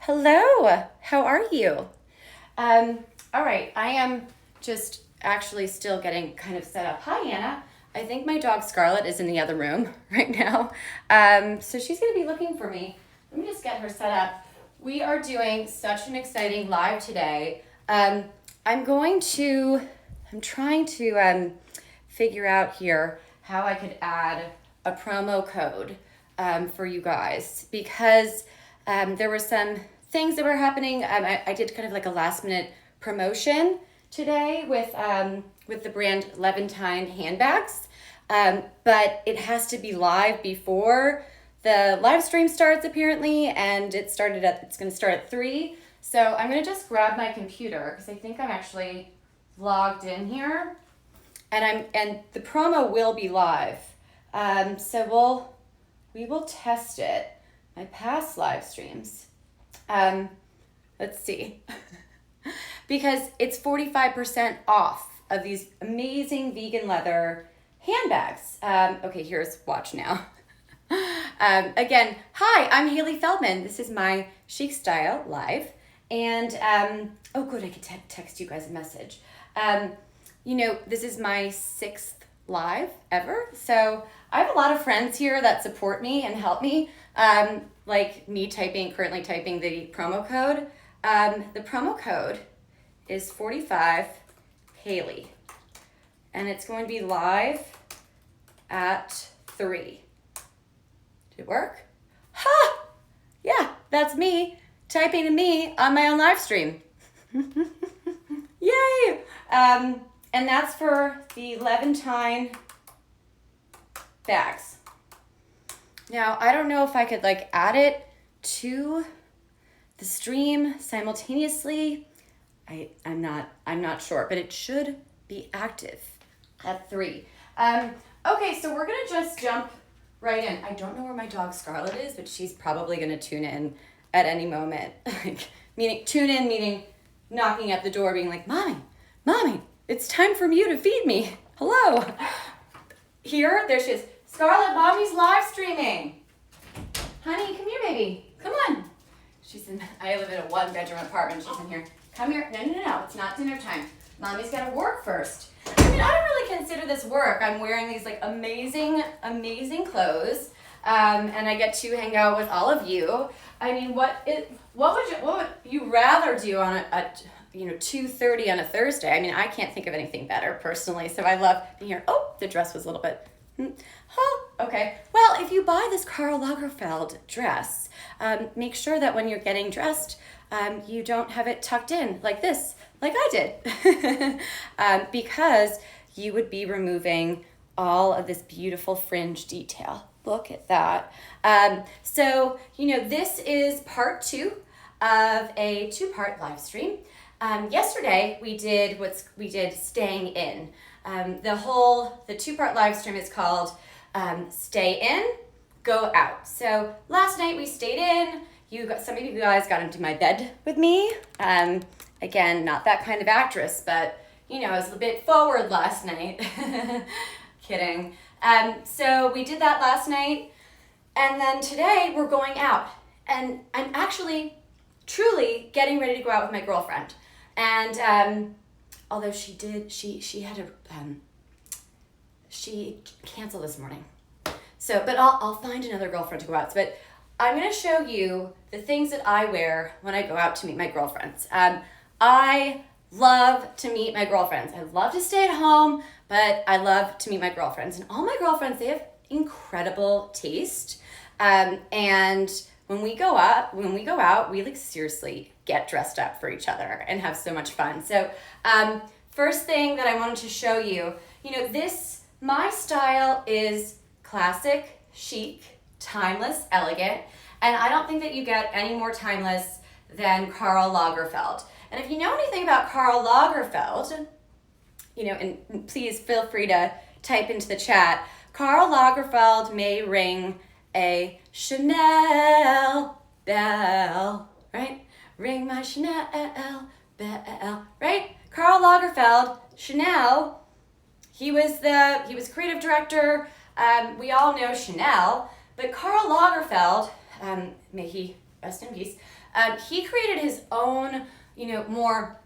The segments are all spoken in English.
Hello, how are you? All right, I am just actually still getting kind of set up. Hi, Anna. I think my dog Scarlett is in the other room right now. So she's going to be looking for me. Let me just get her set up. We are doing such an exciting live today. I'm trying to figure out here how I could add a promo code for you guys because there were some things that were happening. I did kind of like a last minute promotion today with the brand Levantine handbags, but it has to be live before the live stream starts apparently, and it's going to start at 3. So I'm going to just grab my computer because I think I'm actually logged in here, and the promo will be live. So we will test it. My past live streams. Let's see. Because it's 45% off of these amazing vegan leather handbags. Okay, here's watch now. Again, hi, I'm Hailey Feldman. This is my Chic Style Live. And, oh good, I could text you guys a message. This is my 6th live ever. So I have a lot of friends here that support me and help me. Like me currently typing the promo code. The promo code is 45 Hailey. And it's going to be live at 3. Did it work? Ha! Yeah, that's me typing to me on my own live stream. Yay! And that's for the Levantine bags. Now, I don't know if I could add it to the stream simultaneously. I'm not sure, but it should be active at 3. Okay, so we're gonna just jump right in. I don't know where my dog Scarlett is, but she's probably gonna tune in at any moment. Meaning knocking at the door, being like, Mommy, it's time for you to feed me. Hello. There she is. Scarlett, Mommy's live streaming. Honey, come here, baby. Come on. I live in a 1-bedroom apartment. She's in here. Come here. No. It's not dinner time. Mommy's got to work first. I don't really consider this work. I'm wearing these amazing clothes. And I get to hang out with all of you. What would you rather do on a 2:30 on a Thursday? I can't think of anything better personally. So I love being here. Oh, the dress was a little bit. Oh, okay. Well, if you buy this Karl Lagerfeld dress, make sure that when you're getting dressed, you don't have it tucked in like this, like I did, because you would be removing all of this beautiful fringe detail. Look at that. So this is part 2 of a 2-part live stream. Yesterday we did staying in. The 2-part live stream is called Stay In, Go Out. So last night we stayed in. Some of you guys got into my bed with me. Again, not that kind of actress, but I was a bit forward last night. Kidding. So we did that last night, and then today we're going out. And I'm actually truly getting ready to go out with my girlfriend. And although she canceled this morning. So, but I'll find another girlfriend to go out. But I'm going to show you the things that I wear when I go out to meet my girlfriends. I love to meet my girlfriends. I love to stay at home, but I love to meet my girlfriends. And all my girlfriends, they have incredible taste. And when we go out, we seriously get dressed up for each other and have so much fun. So, first thing that I wanted to show you, my style is classic, chic, timeless, elegant, and I don't think that you get any more timeless than Karl Lagerfeld. And if you know anything about Karl Lagerfeld, and please feel free to type into the chat, Karl Lagerfeld may ring a Chanel bell, right? Ring my Chanel bell, right? Karl Lagerfeld, Chanel, he was creative director. We all know Chanel, but Karl Lagerfeld, may he rest in peace. He created his own, more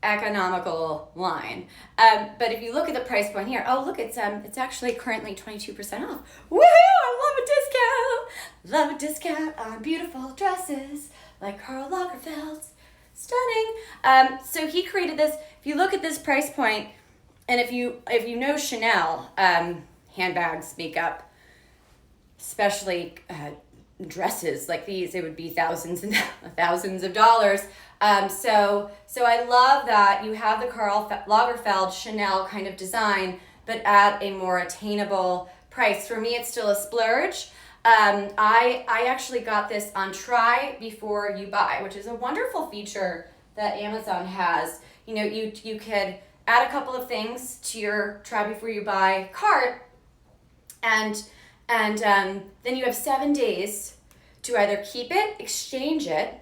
economical line. But if you look at the price point here, oh look, it's actually currently 22% off. Woohoo! I love a discount. Love a discount on beautiful dresses like Karl Lagerfeld's. Stunning. So he created this. If you look at this price point, and if you know Chanel handbags, makeup, especially dresses like these, it would be thousands and thousands of dollars. So I love that you have the Karl Lagerfeld Chanel kind of design, but at a more attainable price. For me, it's still a splurge. I actually got this on try before you buy, which is a wonderful feature that Amazon has. You could add a couple of things to your try before you buy cart, and then you have 7 days to either keep it, exchange it,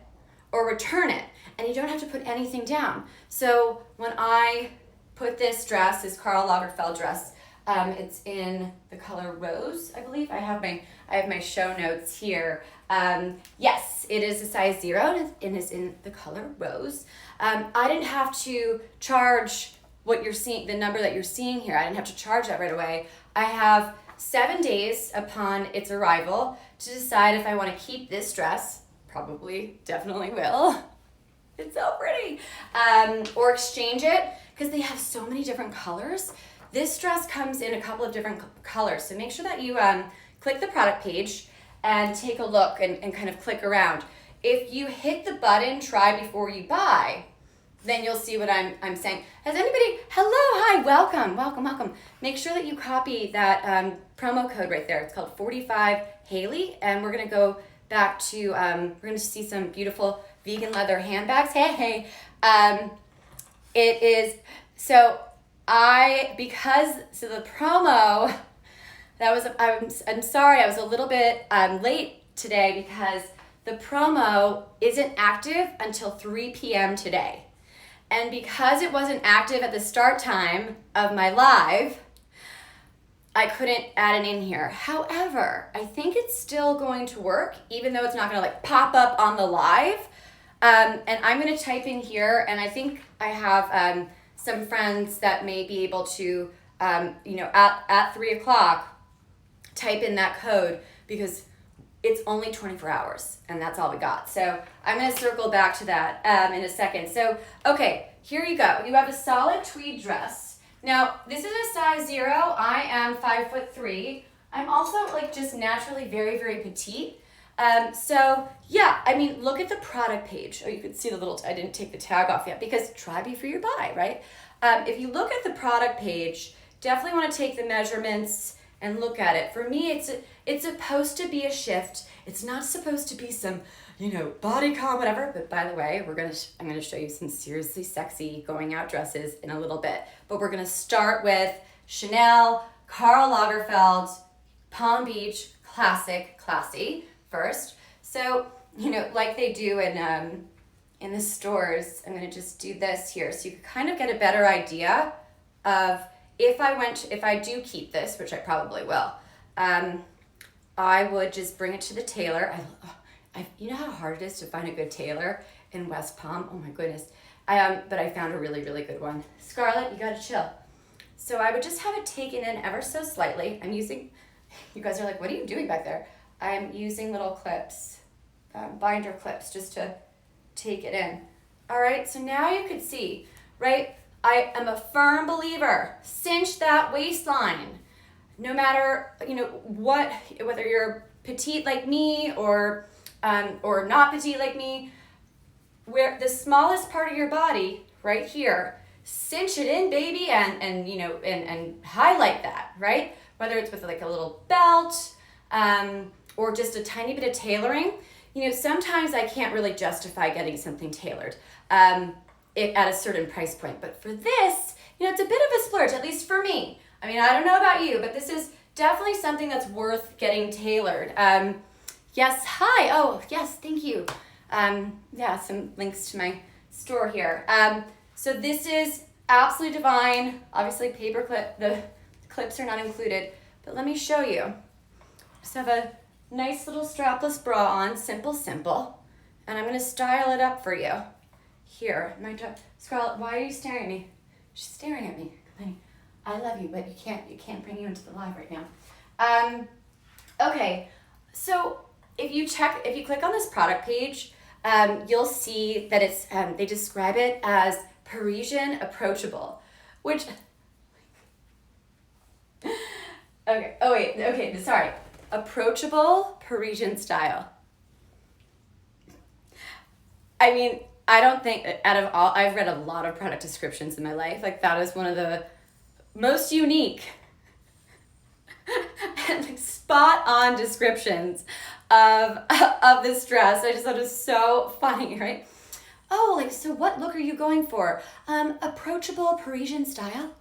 or return it, and you don't have to put anything down. So when I put this dress, this Karl Lagerfeld dress, it's in the color rose, I believe. I have my show notes here. Yes, it is a size 0 and is in the color rose. I didn't have to charge what you're seeing, the number that you're seeing here. I didn't have to charge that right away. I have 7 days upon its arrival to decide if I want to keep this dress. Probably, definitely will. It's so pretty. Or exchange it, because they have so many different colors. This dress comes in a couple of different colors, so make sure that you click the product page and take a look and kind of click around. If you hit the button, try before you buy, then you'll see what I'm saying. Has anybody, hello, hi, welcome. Make sure that you copy that promo code right there. It's called 45 Hailey, and we're gonna go back to, we're gonna see some beautiful vegan leather handbags. Hey. It is, so the promo, I'm sorry, I was a little bit late today because the promo isn't active until 3 p.m. today. And because it wasn't active at the start time of my live, I couldn't add it in here. However, I think it's still going to work, even though it's not gonna pop up on the live. And I'm gonna type in here, and I think I have some friends that may be able to, at 3 o'clock, type in that code, because it's only 24 hours and that's all we got. So I'm gonna circle back to that in a second. So, okay, here you go. You have a solid tweed dress. Now, this is a size 0. I am 5'3". I'm also just naturally very, very petite. So yeah, look at the product page. Oh, you can see the little, I didn't take the tag off yet because try before you buy, right? If you look at the product page, definitely want to take the measurements and look at it. For me, it's supposed to be a shift. It's not supposed to be some, bodycon, whatever. But by the way, I'm gonna show you some seriously sexy going out dresses in a little bit. But we're gonna start with Chanel, Karl Lagerfeld, Palm Beach, classy first. So, like they do in the stores, I'm gonna just do this here so you can kind of get a better idea of if I do keep this, which I probably will, I would just bring it to the tailor. You know how hard it is to find a good tailor in West Palm? Oh my goodness. But I found a really, really good one. Scarlett, you gotta chill. So I would just have it taken in ever so slightly. You guys are like, what are you doing back there? I'm using little clips, binder clips, just to take it in. All right, so now you can see, right? I am a firm believer, cinch that waistline. No matter, whether you're petite like me or not petite like me, where the smallest part of your body, right here, cinch it in, baby, and highlight that, right? Whether it's with a little belt, or just a tiny bit of tailoring. Sometimes I can't really justify getting something tailored at a certain price point. But for this, it's a bit of a splurge, at least for me. I don't know about you, but this is definitely something that's worth getting tailored. Yes, hi. Oh, yes, thank you. Some links to my store here. So this is absolutely divine. Obviously, paperclip, the clips are not included, but let me show you. Just have a nice little strapless bra on, simple. and I'm gonna style it up for you. Here, Scarlett, why are you staring at me? She's staring at me. I love you, but you can't bring you into the live right now. Okay, so if you click on this product page, you'll see that it's they describe it as Parisian approachable, which sorry, approachable Parisian style. I mean, I don't think out of all, I've read a lot of product descriptions in my life. Like that is one of the most unique and like spot on descriptions of this dress. I just thought it was so funny, right? Oh, like, so what look are you going for? Approachable Parisian style.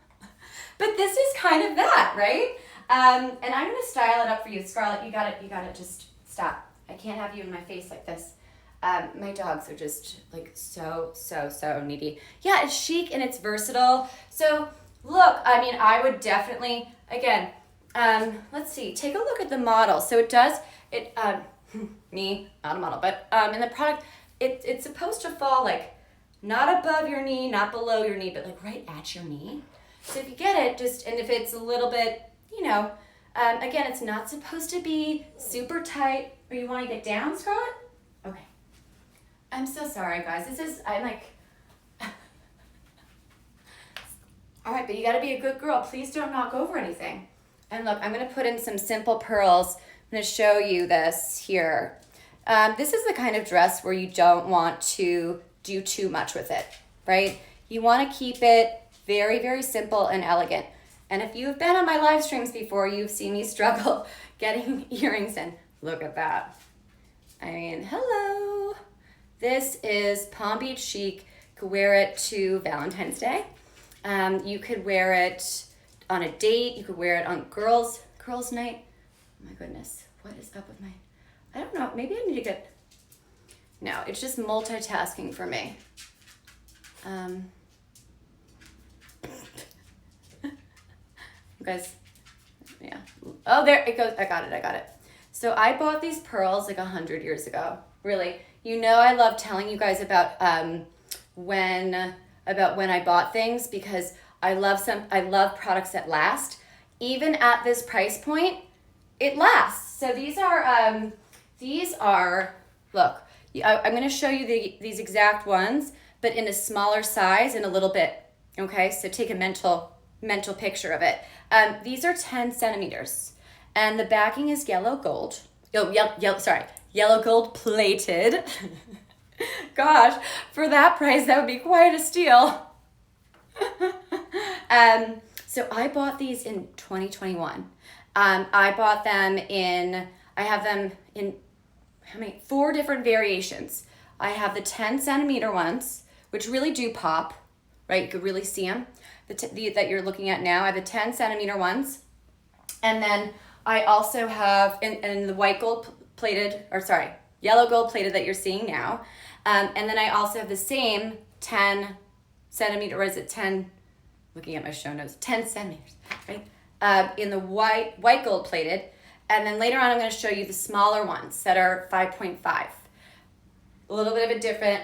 But this is kind of that, right? And I'm gonna style it up for you. Scarlett, you gotta just stop. I can't have you in my face like this. My dogs are just like so needy. Yeah, it's chic and it's versatile. So look, I mean, I would definitely, again, let's see, take a look at the model. So me, not a model, but in the product, it's supposed to fall like not above your knee, not below your knee, but like right at your knee. So if you get it, and if it's a little bit, again, it's not supposed to be super tight. Or you want to get down, Scarlett? Okay. I'm so sorry, guys. I'm like, all right, but you got to be a good girl. Please don't knock over anything. And look, I'm going to put in some simple pearls. I'm going to show you this here. This is the kind of dress where you don't want to do too much with it, right? You want to keep it very, very simple and elegant. And if you've been on my live streams before, you've seen me struggle getting earrings in. Look at that. I mean, hello. This is Palm Beach chic. You could wear it to Valentine's Day. You could wear it on a date. You could wear it on girls' night. Oh my goodness, what is up with my, I don't know, maybe I need to get, no, it's just multitasking for me. Guys, yeah. Oh, there it goes. I got it. So I bought these pearls like 100 years ago. Really, I love telling you guys about when I bought things because I love products that last. Even at this price point, it lasts. So these are look. I'm going to show you these exact ones, but in a smaller size and a little bit. Okay, so take a mental picture of it. These are 10 centimeters, and the backing is yellow gold. Yellow gold plated. Gosh, for that price, that would be quite a steal. So I bought these in 2021. I bought them I have them in 4 different variations. I have the 10 centimeter ones, which really do pop, right? You could really see them. That you're looking at now. I have the 10 centimeter ones. And then I also have in the yellow gold plated that you're seeing now. And then I also have the same 10 centimeter, or is it 10, looking at my show notes, 10 centimeters, right? In the white gold plated. And then later on, I'm going to show you the smaller ones that are 5.5. A little bit of a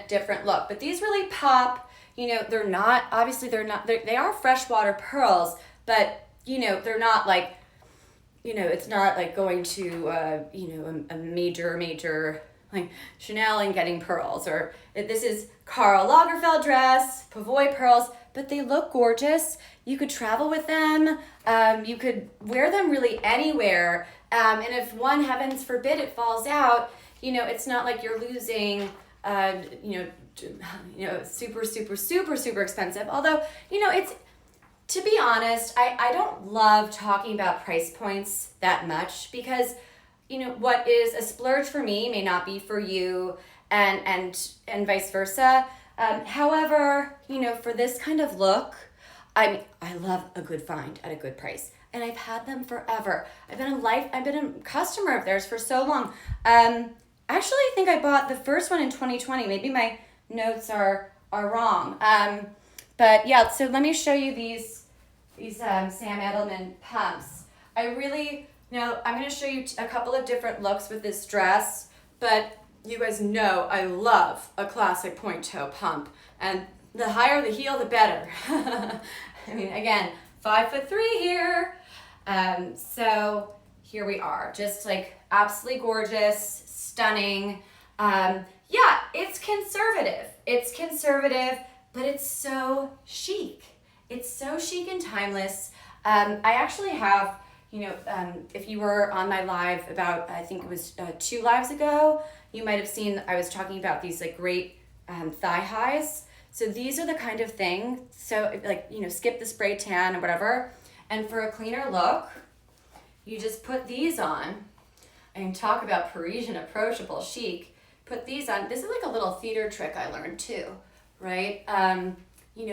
different look, but these really pop. They are freshwater pearls, but they're not like, it's not like going to, a major like Chanel and getting pearls, or this is Karl Lagerfeld dress, Pavoy pearls, but they look gorgeous. You could travel with them. You could wear them really anywhere. And if one, heavens forbid, it falls out, it's not like you're losing, super expensive. Although, it's, to be honest, I don't love talking about price points that much because, what is a splurge for me may not be for you and vice versa. However, for this kind of look, I love a good find at a good price. And I've had them forever. I've been a customer of theirs for so long. Actually, I think I bought the first one in 2020. Maybe my notes are wrong. But yeah, so let me show you these Sam Edelman pumps. I'm going to show you a couple of different looks with this dress, but you guys know I love a classic point toe pump, and the higher the heel, the better. I mean, again, 5'3" here. So here we are, just like absolutely gorgeous, stunning. Yeah, it's conservative. It's conservative, but it's so chic. It's so chic and timeless. I actually have, if you were on my live about, I think it was 2 lives ago, you might have seen I was talking about these like great thigh highs. So these are the kind of thing, so like, skip the spray tan or whatever. And for a cleaner look, you just put these on and talk about Parisian approachable chic. Put these on. This is like a little theater trick I learned too, right?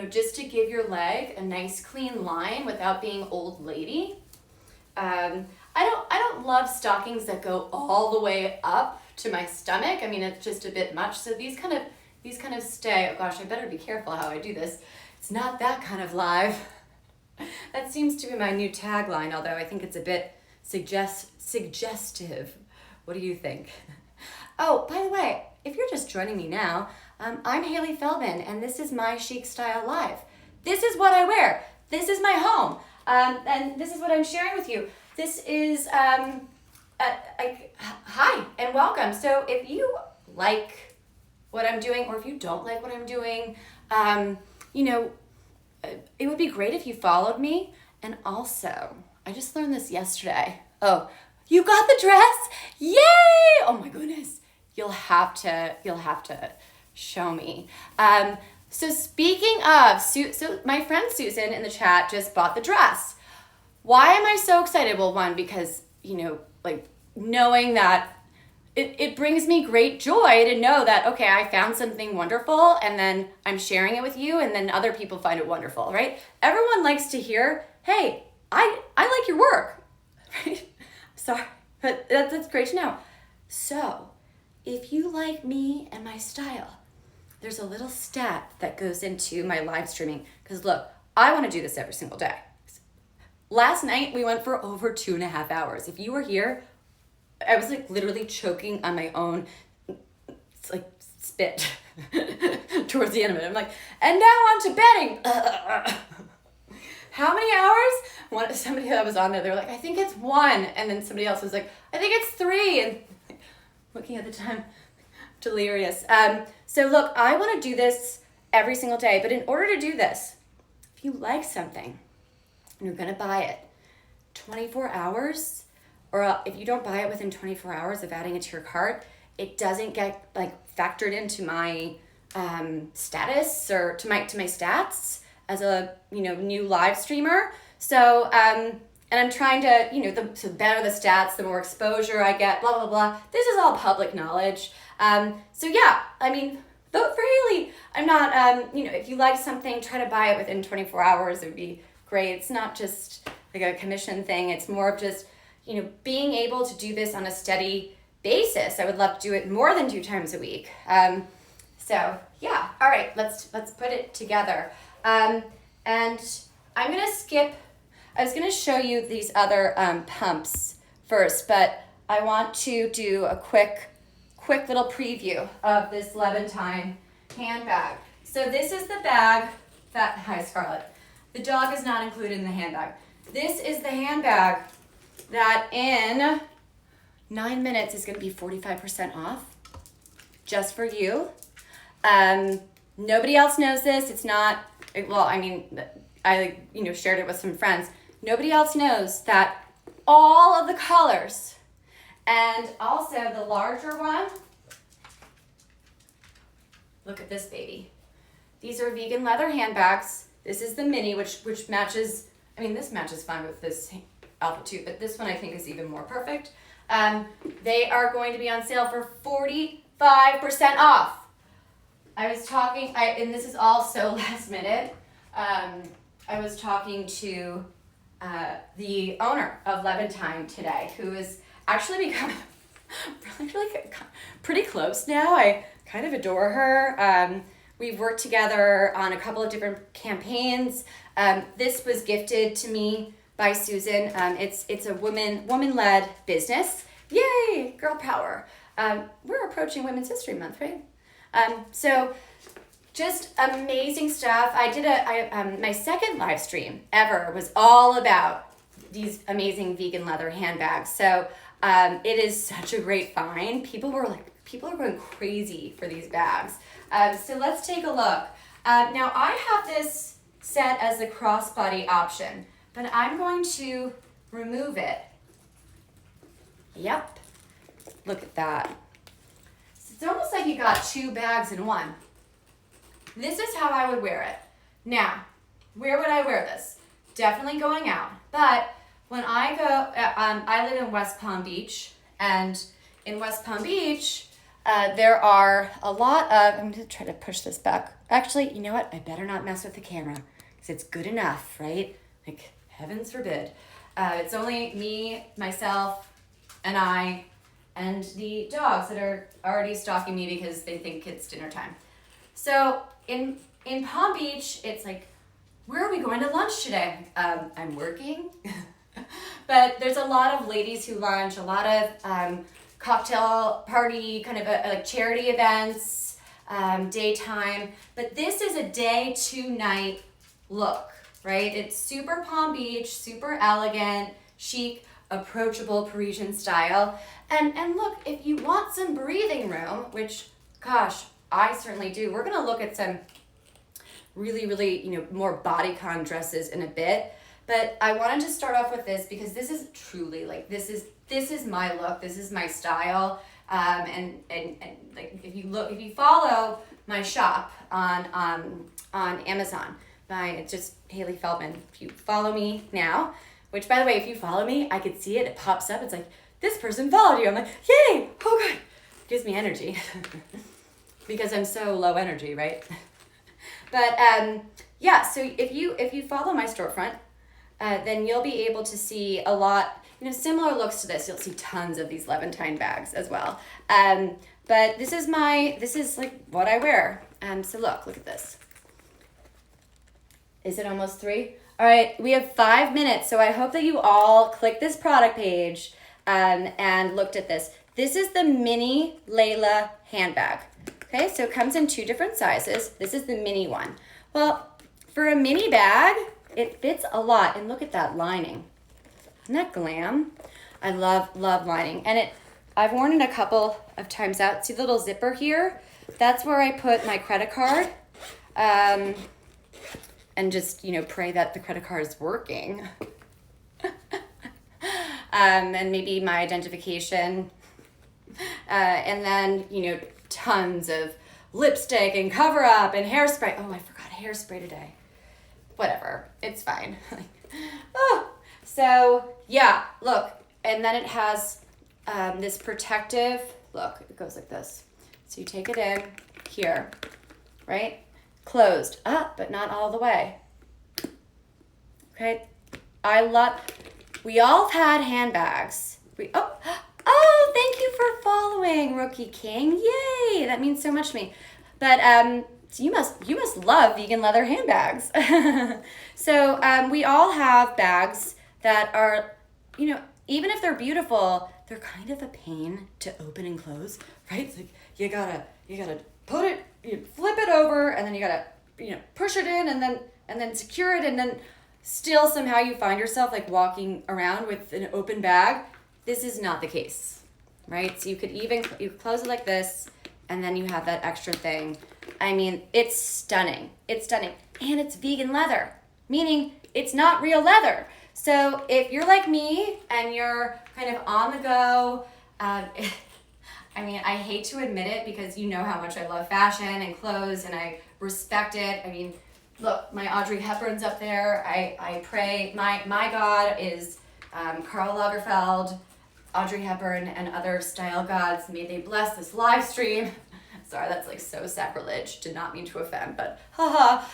Just to give your leg a nice clean line without being old lady. I don't love stockings that go all the way up to my stomach. I mean, it's just a bit much. So these kind of stay. Oh gosh, I better be careful how I do this. It's not that kind of live. That seems to be my new tagline, although I think it's a bit suggestive. What do you think? Oh, by the way, if you're just joining me now, I'm Hailey Feldman, and this is my Chic Style Live. This is what I wear. This is my home, and this is what I'm sharing with you. This is, hi, and welcome. So if you like what I'm doing, or if you don't like what I'm doing, it would be great if you followed me. And also, I just learned this yesterday. Oh, you got the dress? Yay! Oh my goodness. You'll have to show me. So speaking of, so my friend Susan in the chat just bought the dress. Why am I so excited? Well, one, because, knowing that it brings me great joy to know that, okay, I found something wonderful and then I'm sharing it with you and then other people find it wonderful, right? Everyone likes to hear, hey, I like your work, right? Sorry, but that's great to know. So if you like me and my style, there's a little stat that goes into my live streaming. Because look, I want to do this every single day. Last night we went for over 2.5 hours. If you were here, I was like literally choking on my own spit towards the end of it. I'm like, and now on to bedding. How many hours? Somebody that was on there, they were like, I think it's 1. And then somebody else was like, I think it's 3. And looking at the time, delirious. So look, I want to do this every single day. But in order to do this, if you like something and you're going to buy it, 24 hours, or if you don't buy it within 24 hours of adding it to your cart, it doesn't get factored into my status or to my stats as a new live streamer. So and I'm trying to the better the stats, the more exposure I get, blah blah blah. This is all public knowledge. So yeah, I mean, vote for Hailey. I'm not if you like something, try to buy it within 24 hours. It would be great. It's not just like a commission thing. It's more of just being able to do this on a steady basis. I would love to do it more than 2 times a week. So yeah, all right, let's put it together. And I'm gonna skip. I was gonna show you these other pumps first, but I want to do a quick little preview of this Levantine handbag. So this is the bag that, hi Scarlett, the dog is not included in the handbag. This is the handbag that in 9 minutes is gonna be 45% off, just for you. Nobody else knows this. It's not, well, I mean, I shared it with some friends. Nobody else knows that all of the colors and also the larger one, look at this baby. These are vegan leather handbags. This is the mini, which matches, I mean, this matches fine with this outfit too, but this one I think is even more perfect. They are going to be on sale for 45% off. I was talking, and this is all so last minute. I was talking to the owner of Levantine today, who has actually become really pretty close now. I kind of adore her. We've worked together on a couple of different campaigns. This was gifted to me by Susan. It's a woman-led business. Yay, girl power. We're approaching Women's History Month, right? So just amazing stuff. I did my second live stream ever was all about these amazing vegan leather handbags. So it is such a great find. People are going crazy for these bags. So let's take a look. Now I have this set as the crossbody option, but I'm going to remove it. Yep, look at that. It's almost like you got two bags in one. This is how I would wear it. Now, where would I wear this? Definitely going out. But when I go, I live in West Palm Beach, and in West Palm Beach, there are a lot of, I'm gonna try to push this back. Actually, you know what? I better not mess with the camera, because it's good enough, right? Like, heavens forbid. It's only me, myself, and I, and the dogs that are already stalking me because they think it's dinner time. So in Palm Beach, it's like, where are we going to lunch today? I'm working. But there's a lot of ladies who lunch, a lot of cocktail party, kind of like charity events, daytime. But this is a day to night look, right? It's super Palm Beach, super elegant, chic, approachable Parisian style. And look, if you want some breathing room, which, gosh, I certainly do, we're gonna look at some really, really, more bodycon dresses in a bit. But I wanted to start off with this because this is truly like, this is my look, this is my style. And like, if you follow my shop on Amazon, it's just Hailey Feldman. If you follow me now, which, by the way, if you follow me, I could see it. It pops up. It's like, this person followed you. I'm like, yay! Oh, God. Gives me energy. Because I'm so low energy, right? But, yeah, so if you follow my storefront, then you'll be able to see a lot, similar looks to this. You'll see tons of these Levantine bags as well. But this is like what I wear. So look at this. Is it almost 3? All right, we have 5 minutes, so I hope that you all clicked this product page and looked at this. This is the mini Layla handbag. Okay, so it comes in 2 different sizes. This is the mini one. Well, for a mini bag, it fits a lot, and look at that lining. Isn't that glam? I love lining, and I've worn it a couple of times out. See the little zipper here? That's where I put my credit card. And just, pray that the credit card is working. And maybe my identification. And then, tons of lipstick and cover up and hairspray. Oh, I forgot hairspray today. Whatever, it's fine. So yeah, look. And then it has this protective, look, it goes like this. So you take it in here, right? Closed up, but not all the way. Okay, we all have had handbags. Oh, thank you for following, Rookie King. Yay, that means so much to me. But so you must love vegan leather handbags. So we all have bags that are, even if they're beautiful, they're kind of a pain to open and close, right? It's like you gotta put it, you flip it over, and then you gotta, push it in, and then secure it, and then still somehow you find yourself like walking around with an open bag. This is not the case, right? So you close it like this, and then you have that extra thing. I mean, it's stunning. It's stunning, and it's vegan leather, meaning it's not real leather. So if you're like me and you're kind of on the go, I hate to admit it because you know how much I love fashion and clothes, and I respect it. I mean, look, my Audrey Hepburn's up there. I pray, my God is Karl Lagerfeld, Audrey Hepburn, and other style gods. May they bless this live stream. Sorry, that's like so sacrilege. Did not mean to offend, but haha.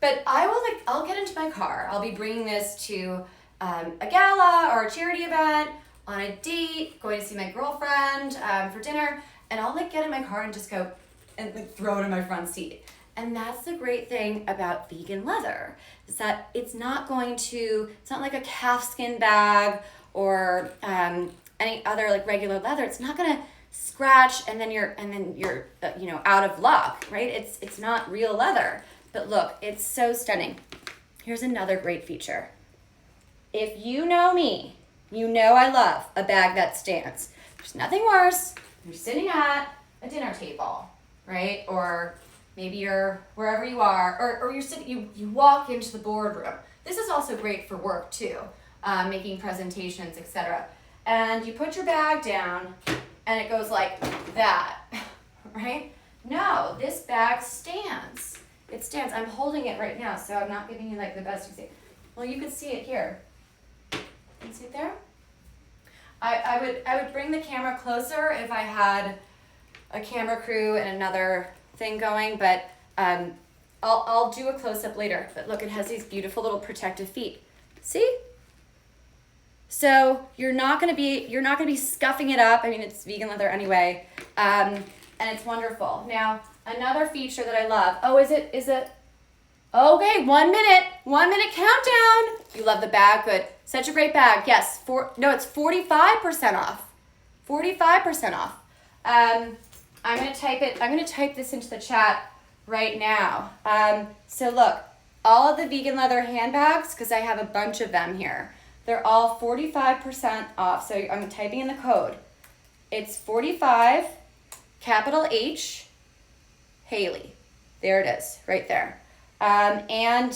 But I'll get into my car. I'll be bringing this to a gala or a charity event, on a date, going to see my girlfriend for dinner, and I'll get in my car and just go and throw it in my front seat. And that's the great thing about vegan leather, is that it's not like a calfskin bag or any other like regular leather. It's not gonna scratch and then you're out of luck, right? It's not real leather. But look, it's so stunning. Here's another great feature. If you know me, you know I love a bag that stands. There's nothing worse. You're sitting at a dinner table, right? Or maybe you're wherever you are, or you're sitting, you walk into the boardroom. This is also great for work too, making presentations, etc. And you put your bag down and it goes like that, right? No, this bag stands. It stands. I'm holding it right now, so I'm not giving you like the best example. Well, you can see it here. Can you see it there? I would bring the camera closer if I had a camera crew and another thing going, but I'll do a close-up later. But look, it has these beautiful little protective feet. See? So you're not gonna be scuffing it up. I mean, it's vegan leather anyway, and it's wonderful. Now, another feature that I love. Oh, is it? Okay, 1 minute. 1 minute countdown. You love the bag, good. Such a great bag. Yes, it's 45% off. 45% off. I'm gonna type this into the chat right now. So look, all of the vegan leather handbags, because I have a bunch of them here, they're all 45% off. So I'm typing in the code. It's 45, capital H, Hailey. There it is, right there. And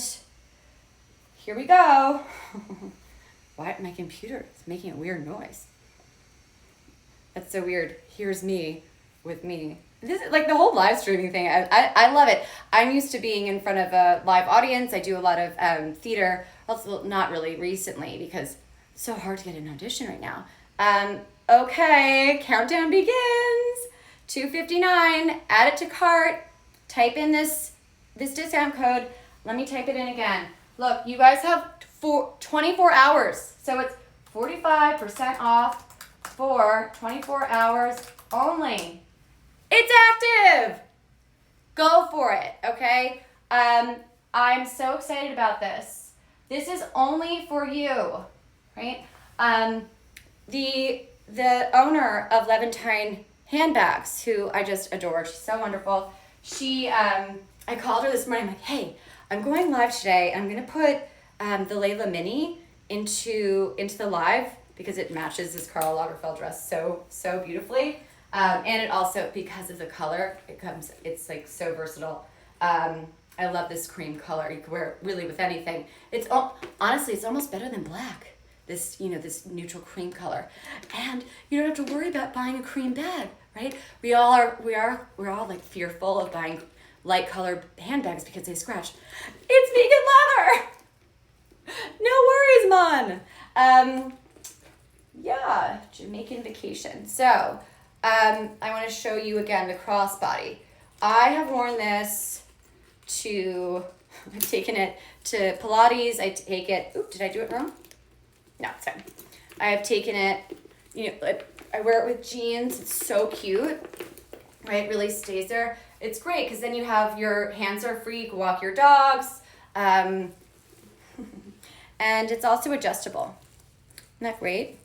here we go. Why my computer is making a weird noise? That's so weird. Here's me with me. This is like the whole live streaming thing. I love it. I'm used to being in front of a live audience. I do a lot of theater. Also, not really recently because it's so hard to get an audition right now. Okay, countdown begins. $2.59. Add it to cart. Type in this discount code. Let me type it in again. Look, you guys have 24 hours. So it's 45% off for 24 hours only. It's active. Go for it, okay? I'm so excited about this. This is only for you, right? The owner of Levantine Handbags, who I just adore, she's so wonderful. She, I called her this morning. I'm like, hey, I'm going live today. I'm gonna put the Layla Mini into the live because it matches this Karl Lagerfeld dress so beautifully. And it also, because of the color, it's like so versatile. I love this cream color. You can wear it really with anything. Honestly, it's almost better than black. This neutral cream color. And you don't have to worry about buying a cream bag, right? We're all like fearful of buying light colored handbags because they scratch. It's vegan leather. No worries, man. Yeah, Jamaican vacation. So, I want to show you again the crossbody. I have worn this I've taken it to Pilates. I take it, did I do it wrong? No, it's fine. I have taken it, I wear it with jeans. It's so cute, right? It really stays there. It's great because then you have your hands are free. You can walk your dogs. And it's also adjustable. Isn't that great?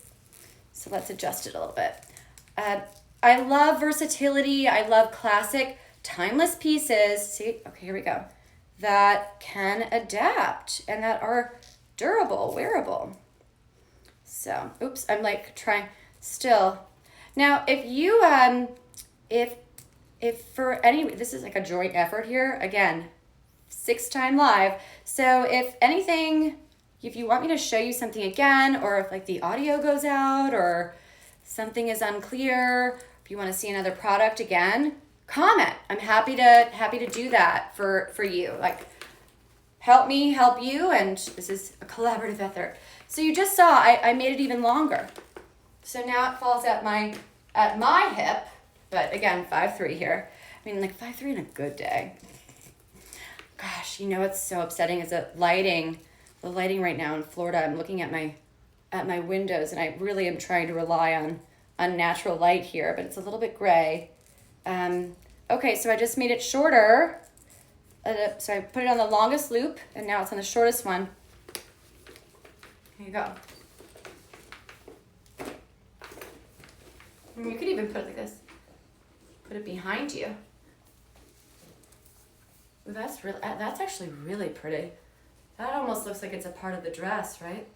So let's adjust it a little bit. I love versatility. I love classic, timeless pieces. See, okay, here we go. That can adapt and that are durable, wearable. So, I'm like trying still. Now, if you, if for any, this is like a joint effort here, again, 6-time live. So if anything, if you want me to show you something again, or if like the audio goes out or something is unclear, if you want to see another product again, comment. I'm happy to do that for you. Like, help me help you, and this is a collaborative effort. So you just saw I made it even longer. So now it falls at my hip, but again, 5'3" here. I mean, like 5'3" in a good day. Gosh, what's so upsetting is that the lighting right now in Florida. I'm looking at my windows, and I really am trying to rely on natural light here, but it's a little bit gray. Okay, so I just made it shorter. So I put it on the longest loop, and now it's on the shortest one. Here you go. You could even put it like this. put it behind you. Ooh, that's actually really pretty. That almost looks like it's a part of the dress, right?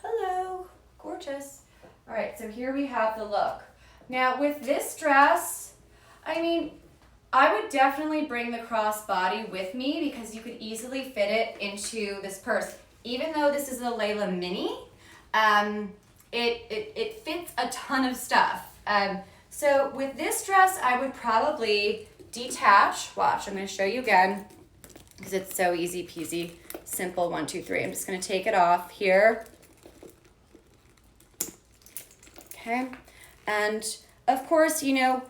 Hello, gorgeous. All right, so here we have the look. Now with this dress, I mean, I would definitely bring the crossbody with me because you could easily fit it into this purse. Even though this is a Layla mini, it fits a ton of stuff. So with this dress, I would probably detach. Watch, I'm going to show you again because it's so easy peasy, simple. 1, 2, 3. I'm just going to take it off here. Okay, and of course, you know,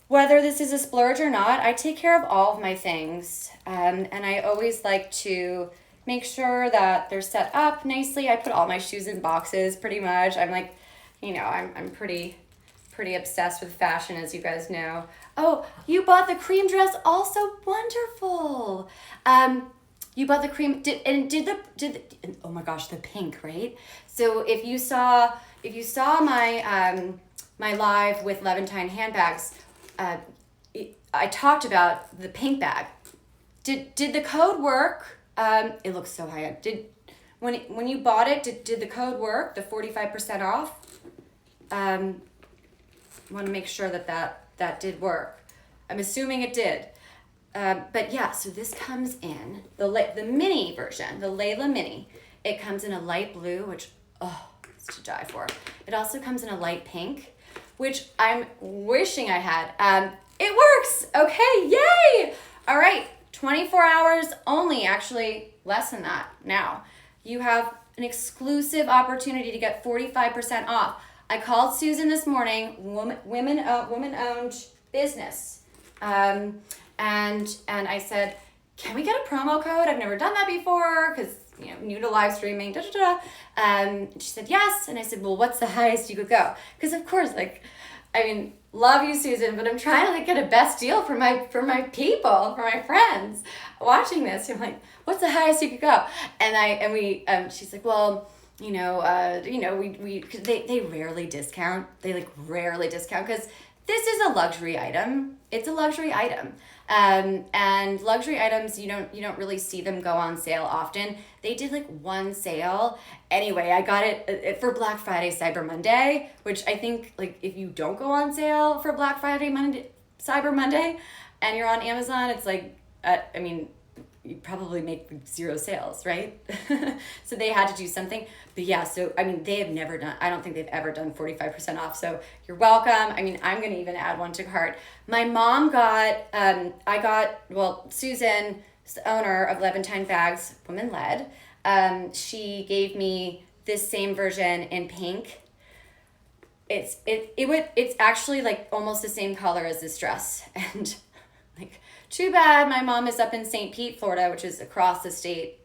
whether this is a splurge or not, I take care of all of my things, and I always like to make sure that they're set up nicely. I put all my shoes in boxes pretty much. I'm like, you know, I'm pretty obsessed with fashion, as you guys know. Oh, you bought the cream dress, also wonderful. You bought the cream, oh my gosh, the pink, right? So if you saw my my live with Levantine handbags, I talked about the pink bag. Did the code work? It looks so high end. When you bought it, did the code work? The 45% off? Want to make sure that did work. I'm assuming it did. But yeah, so this comes in the mini version, the Layla mini. It comes in a light blue, which it's to die for. It also comes in a light pink, which I'm wishing I had. It works. Okay, yay! All right, 24 hours only. Actually, less than that now. You have an exclusive opportunity to get 45% off. I called Susan this morning, woman-owned business, and I said, can we get a promo code? I've never done that before because, you know, new to live streaming, she said yes, and I said, well, what's the highest you could go? Because of course, like, I mean, love you, Susan, but I'm trying to like get a best deal for my people, for my friends watching this. I'm like, what's the highest you could go? She's like, well, you know, cause they rarely discount. They like rarely discount because this is a luxury item. It's a luxury item. And luxury items, you don't really see them go on sale often. They did like one sale. Anyway, I got it for Black Friday, Cyber Monday, which I think like if you don't go on sale for Black Friday, Cyber Monday, and you're on Amazon, it's like, I mean, you probably make 0 sales, right? So they had to do something. But yeah, so I mean, I don't think they've ever done 45% off. So you're welcome. I mean, I'm going to even add one to cart. My mom Susan, the owner of Levantine Bags, woman led, she gave me this same version in pink. It's actually like almost the same color as this dress. And like, too bad my mom is up in St. Pete, Florida, which is across the state,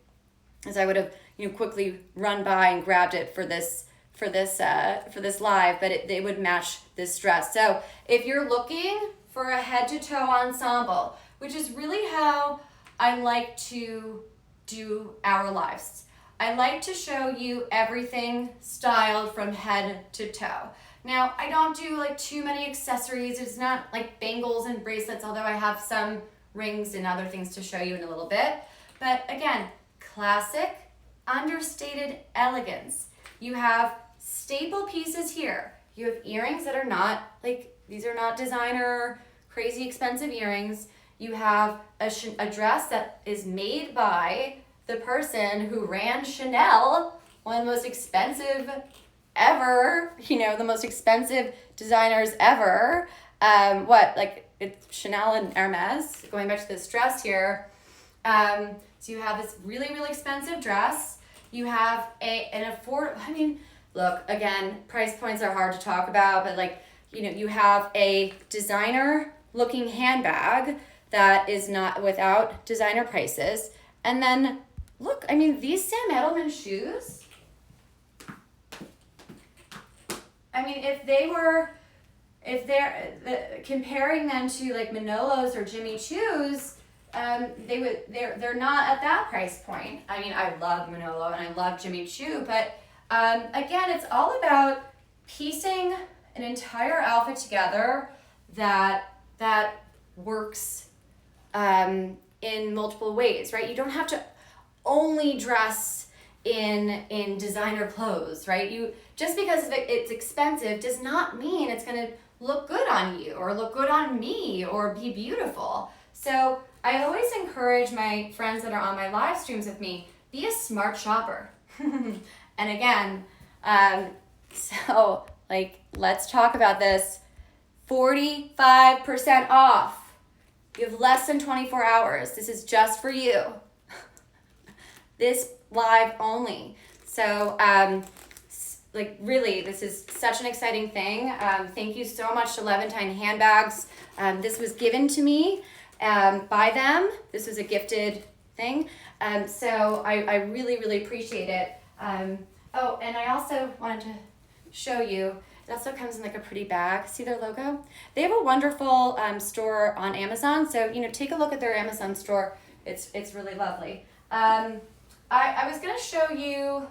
as I would have, you know, quickly run by and grabbed it for this live, but it would match this dress. So if you're looking for a head to toe ensemble, which is really how I like to do our lives, I like to show you everything styled from head to toe. Now, I don't do like too many accessories. It's not like bangles and bracelets, although I have some rings and other things to show you in a little bit. But again, classic, understated elegance. You have staple pieces here. You have earrings that are not like, these are not designer, crazy expensive earrings. You have a dress that is made by the person who ran Chanel, one of the most expensive ever, you know, the most expensive designers ever. It's Chanel and Hermes, going back to this dress here. So you have this really, really expensive dress. You have look, again, price points are hard to talk about, but like, you know, you have a designer looking handbag that is not without designer prices. And then look, I mean, these Sam Edelman shoes, I mean, if they're comparing them to like Manolos or Jimmy Choo's, they're not at that price point. I mean, I love Manolo and I love Jimmy Choo, but again, it's all about piecing an entire outfit together that works in multiple ways, right? You don't have to only dress in designer clothes, right? You just because it's expensive does not mean it's going to look good on you or look good on me or be beautiful. So I always encourage my friends that are on my live streams with me, be a smart shopper. And again, so like, let's talk about this. 45% off. You have less than 24 hours. This is just for you. This live only. So, like, really, this is such an exciting thing. Thank you so much to Levantine Handbags. This was given to me by them. This was a gifted thing. So I really, really appreciate it. Oh, and I also wanted to show you, it also comes in like a pretty bag. See their logo? They have a wonderful store on Amazon. So, take a look at their Amazon store. It's really lovely. I was going to show you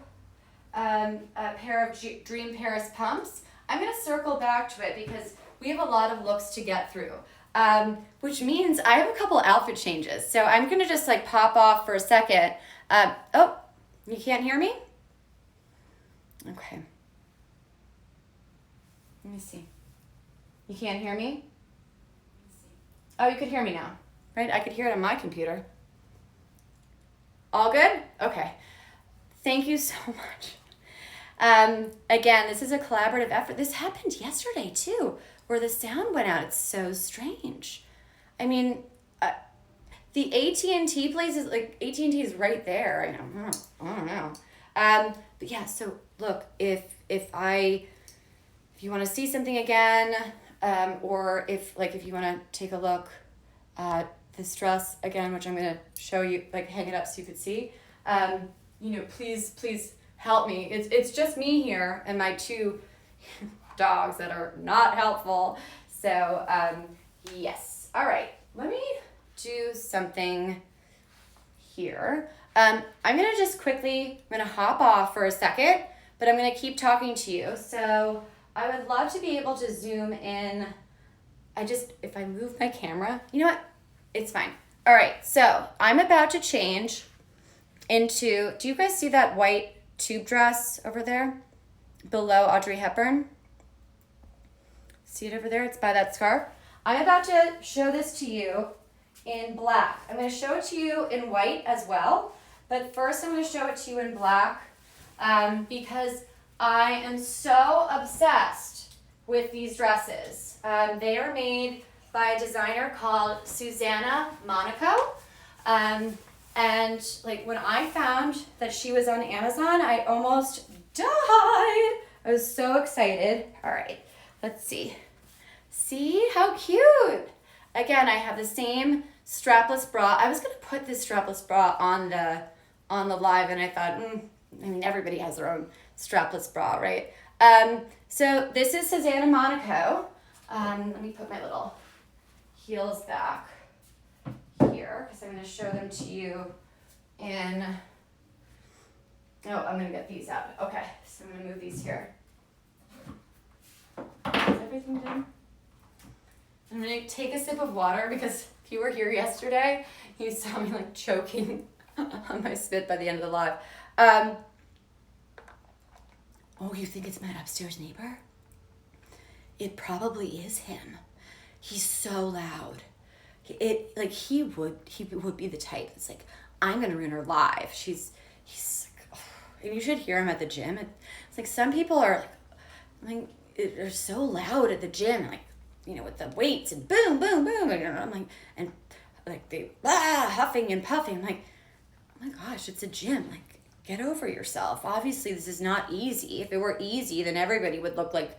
a pair of Dream Paris pumps. I'm going to circle back to it because we have a lot of looks to get through, which means I have a couple outfit changes. So I'm going to just like pop off for a second. Oh, you can't hear me? Okay. Let me see. You can't hear me? Oh, you could hear me now, right? I could hear it on my computer. All good? Okay. Thank you so much. Again, this is a collaborative effort. This happened yesterday too, where the sound went out. It's so strange. I mean, the AT&T place is like, AT&T is right there. I don't know. But yeah, so look, if you want to see something again, or if you want to take a look at this dress again, which I'm going to show you, like hang it up so you could see, please help me. It's just me here and my two dogs that are not helpful. So, yes. All right. Let me do something here. I'm going to just quickly, I'm going to hop off for a second, but I'm going to keep talking to you. So I would love to be able to zoom in. If I move my camera, you know what? It's fine. All right. So I'm about to change into, do you guys see that white tube dress over there below Audrey Hepburn? See it over there? It's by that scarf. I'm about to show this to you in black. I'm going to show it to you in white as well, but first I'm going to show it to you in black because I am so obsessed with these dresses. They are made by a designer called Susanna Monaco. And like when I found that she was on Amazon, I almost died. I was so excited. All right, let's see. See how cute. Again, I have the same strapless bra. I was gonna put this strapless bra on the live, and I thought, everybody has their own strapless bra, right? So this is Susanna Monaco. Let me put my little heels back here because I'm going to show them to you in, I'm going to get these out. Okay, so I'm going to move these here. Is everything done? I'm going to take a sip of water because if you were here yesterday, you saw me like choking on my spit by the end of the live. Oh, you think it's my upstairs neighbor? It probably is him. He's so loud. He would be the type that's like, I'm gonna ruin her live. He's like, oh. And you should hear him at the gym. It's like some people are like they're so loud at the gym, like, with the weights and boom, boom, boom. And I'm like, and like they huffing and puffing. I'm like, oh my gosh, it's a gym. Like, get over yourself. Obviously, this is not easy. If it were easy, then everybody would look like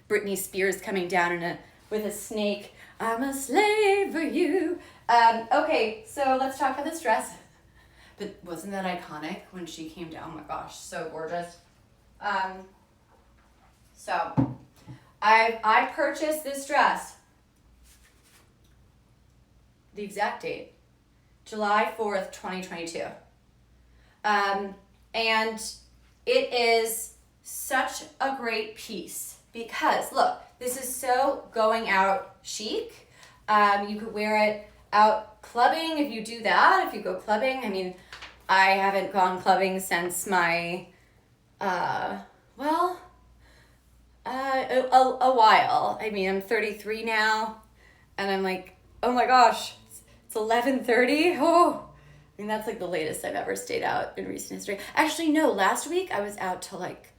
Britney Spears coming down with a snake. I'm a slave for you. Okay, so let's talk about this dress. But wasn't that iconic when she came down? Oh my gosh, so gorgeous. So I purchased this dress. The exact date, July 4th, 2022. And it is such a great piece because look, this is so going out chic. You could wear it out clubbing if you do that, if you go clubbing. I mean, I haven't gone clubbing since my, a while. I mean, I'm 33 now, and I'm like, oh my gosh, it's 11:30. Oh, I mean, that's like the latest I've ever stayed out in recent history. Actually, no, last week I was out till like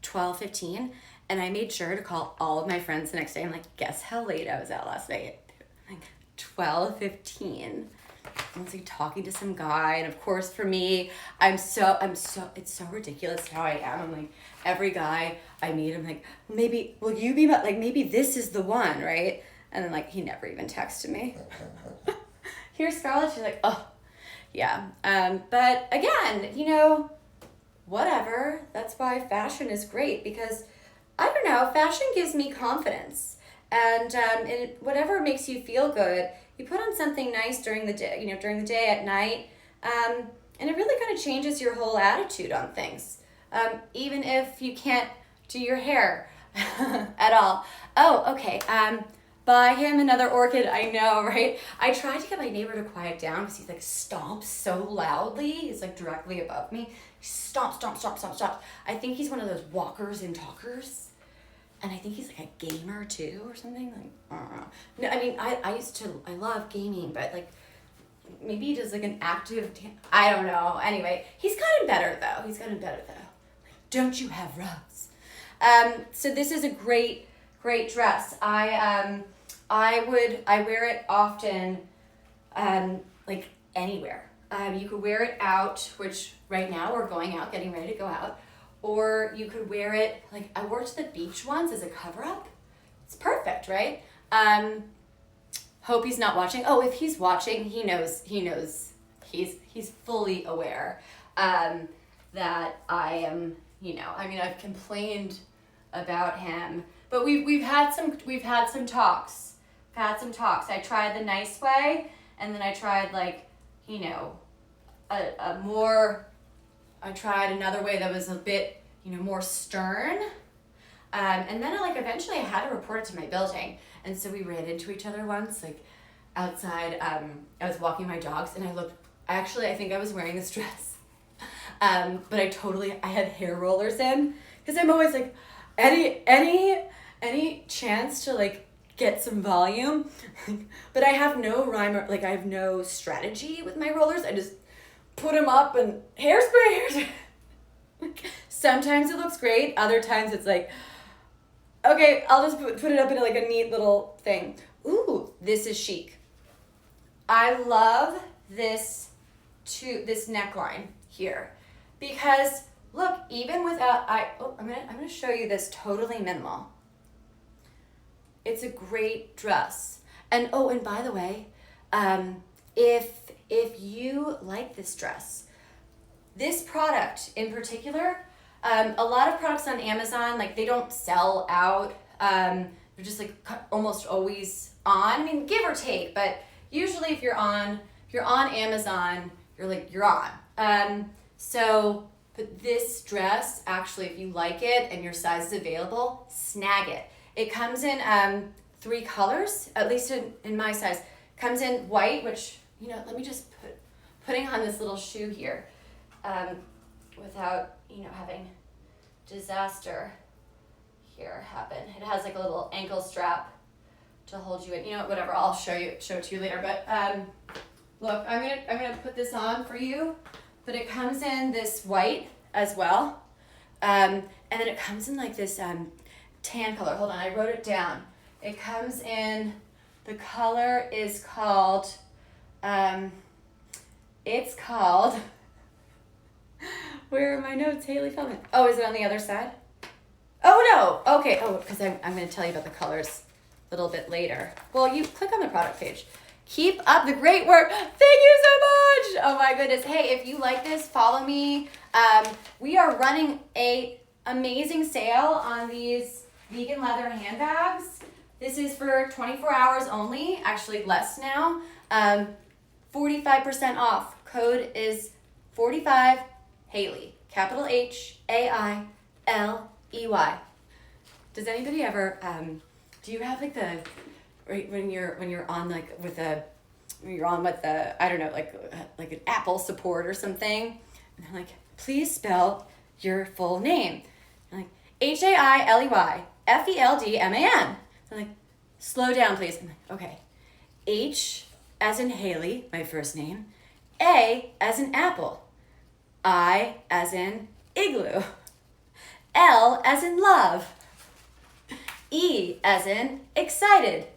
12:15, and I made sure to call all of my friends the next day. I'm like, guess how late I was out last night? Like 12:15. I was like talking to some guy, and of course for me, it's so ridiculous how I am. I'm like, every guy I meet, I'm like, maybe, will you be like, maybe this is the one, right? And then like, he never even texted me. Here's Scarlett, she's like, oh, yeah. But again, whatever. That's why fashion is great, because I don't know, fashion gives me confidence. And whatever makes you feel good, you put on something nice during the day, at night, and it really kind of changes your whole attitude on things. Even if you can't do your hair at all. Oh, okay. Buy him another orchid, I know, right? I tried to get my neighbor to quiet down because he like stomps so loudly. He's like directly above me. He stomps. I think he's one of those walkers and talkers. And I think he's like a gamer too or something. Like, I don't know. No, I mean, I love gaming, but like, maybe he does like an active, I don't know. Anyway, he's gotten better though. Like, don't you have rugs? So this is a great dress. I wear it often, like anywhere. You could wear it out, which right now we're going out, getting ready to go out. Or you could wear it, like I wore it to the beach once as a cover-up. It's perfect, right? Hope he's not watching. Oh, if he's watching, he knows. He's fully aware that I am, I've complained about him, but we've had some talks. I tried the nice way, and then I tried I tried another way that was a bit, more stern. And then eventually I had to report it to my building. And so we ran into each other once, like outside. I was walking my dogs, and I think I was wearing this dress. But I had hair rollers in, because I'm always like, any chance to like get some volume. But I have no rhyme, or like I have no strategy with my rollers. I just put them up and hairspray. Sometimes it looks great. Other times it's like, okay, I'll just put it up in like a neat little thing. Ooh, this is chic. I love this neckline here, because look, even without, I'm gonna show you this totally minimal. It's a great dress. And and by the way, if you like this dress, this product in particular, a lot of products on Amazon, like they don't sell out. They're just like almost always on. I mean, give or take, but usually if you're on Amazon, you're on. But this dress, actually, if you like it and your size is available, snag it. It comes in 3 colors, at least in my size. Comes in white, which, let me just putting on this little shoe here, without, having disaster here happen. It has like a little ankle strap to hold you in. Whatever, I'll show it to you later. But look, I'm gonna put this on for you. But it comes in this white as well. And then it comes in like this tan color. Hold on, I wrote it down. It comes in, the color is called, where are my notes? Hailey Feldman. Oh, is it on the other side? Oh, no. Okay. Oh, because I'm going to tell you about the colors a little bit later. Well, you click on the product page. Keep up the great work. Thank you so much. Oh my goodness. Hey, if you like this, follow me. We are running a amazing sale on these vegan leather handbags. This is for 24 hours only, actually less now. 45% off. Code is 45 Hailey, capital HAILEY. Does anybody ever do you have like the, right, when you're on like with a, when you're on with the, I don't know, like an Apple support or something, and they're like, please spell your full name. I'm like, HAILEYFELDMAN. I'm like, slow down, please. I'm like, okay. H as in Hailey, my first name. A as in apple. I as in igloo. L as in love. E as in excited.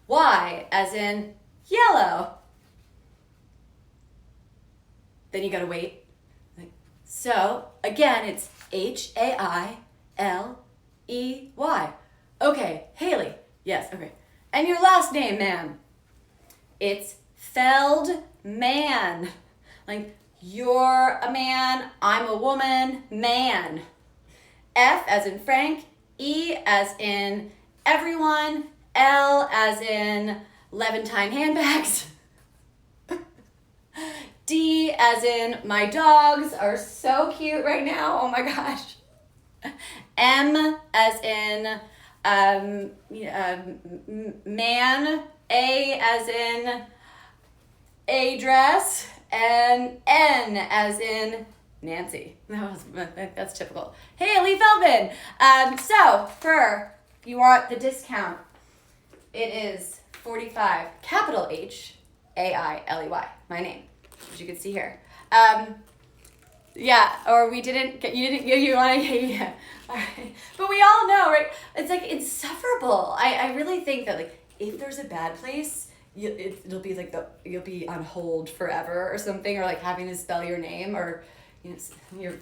Y as in yellow. Then you gotta wait. So again, it's HAILEY. Okay, Hailey. Yes, okay. And your last name, ma'am? It's Feldman. Like, you're a man, I'm a woman, man. F as in Frank, E as in everyone, L as in Levantine handbags. D as in my dogs are so cute right now, oh my gosh. M as in man, A as in address, and N as in Nancy. That's typical. Hailey Feldman. So if you want the discount, it is 45, capital HAILEY, my name, as you can see here. Yeah, or you want to, yeah. All right. But we all know, right? It's like insufferable. I really think that like if there's a bad place, it'll be like you'll be on hold forever or something, or like having to spell your name or your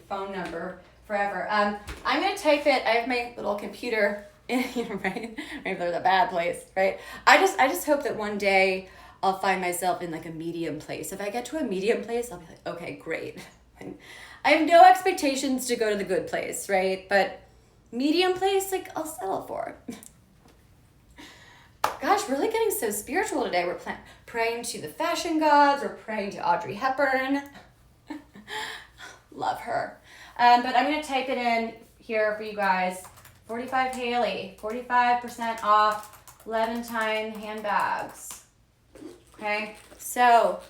phone number forever. I'm gonna type it. I have my little computer in, right? If there's a bad place, right? I just hope that one day I'll find myself in like a medium place. If I get to a medium place, I'll be like, okay, great. I have no expectations to go to the good place, right? But medium place, like I'll settle for it. Gosh, we're really getting so spiritual today. We're praying to the fashion gods. We're praying to Audrey Hepburn. Love her. But I'm going to type it in here for you guys. 45 Hailey, 45% off Levantine handbags. Okay, so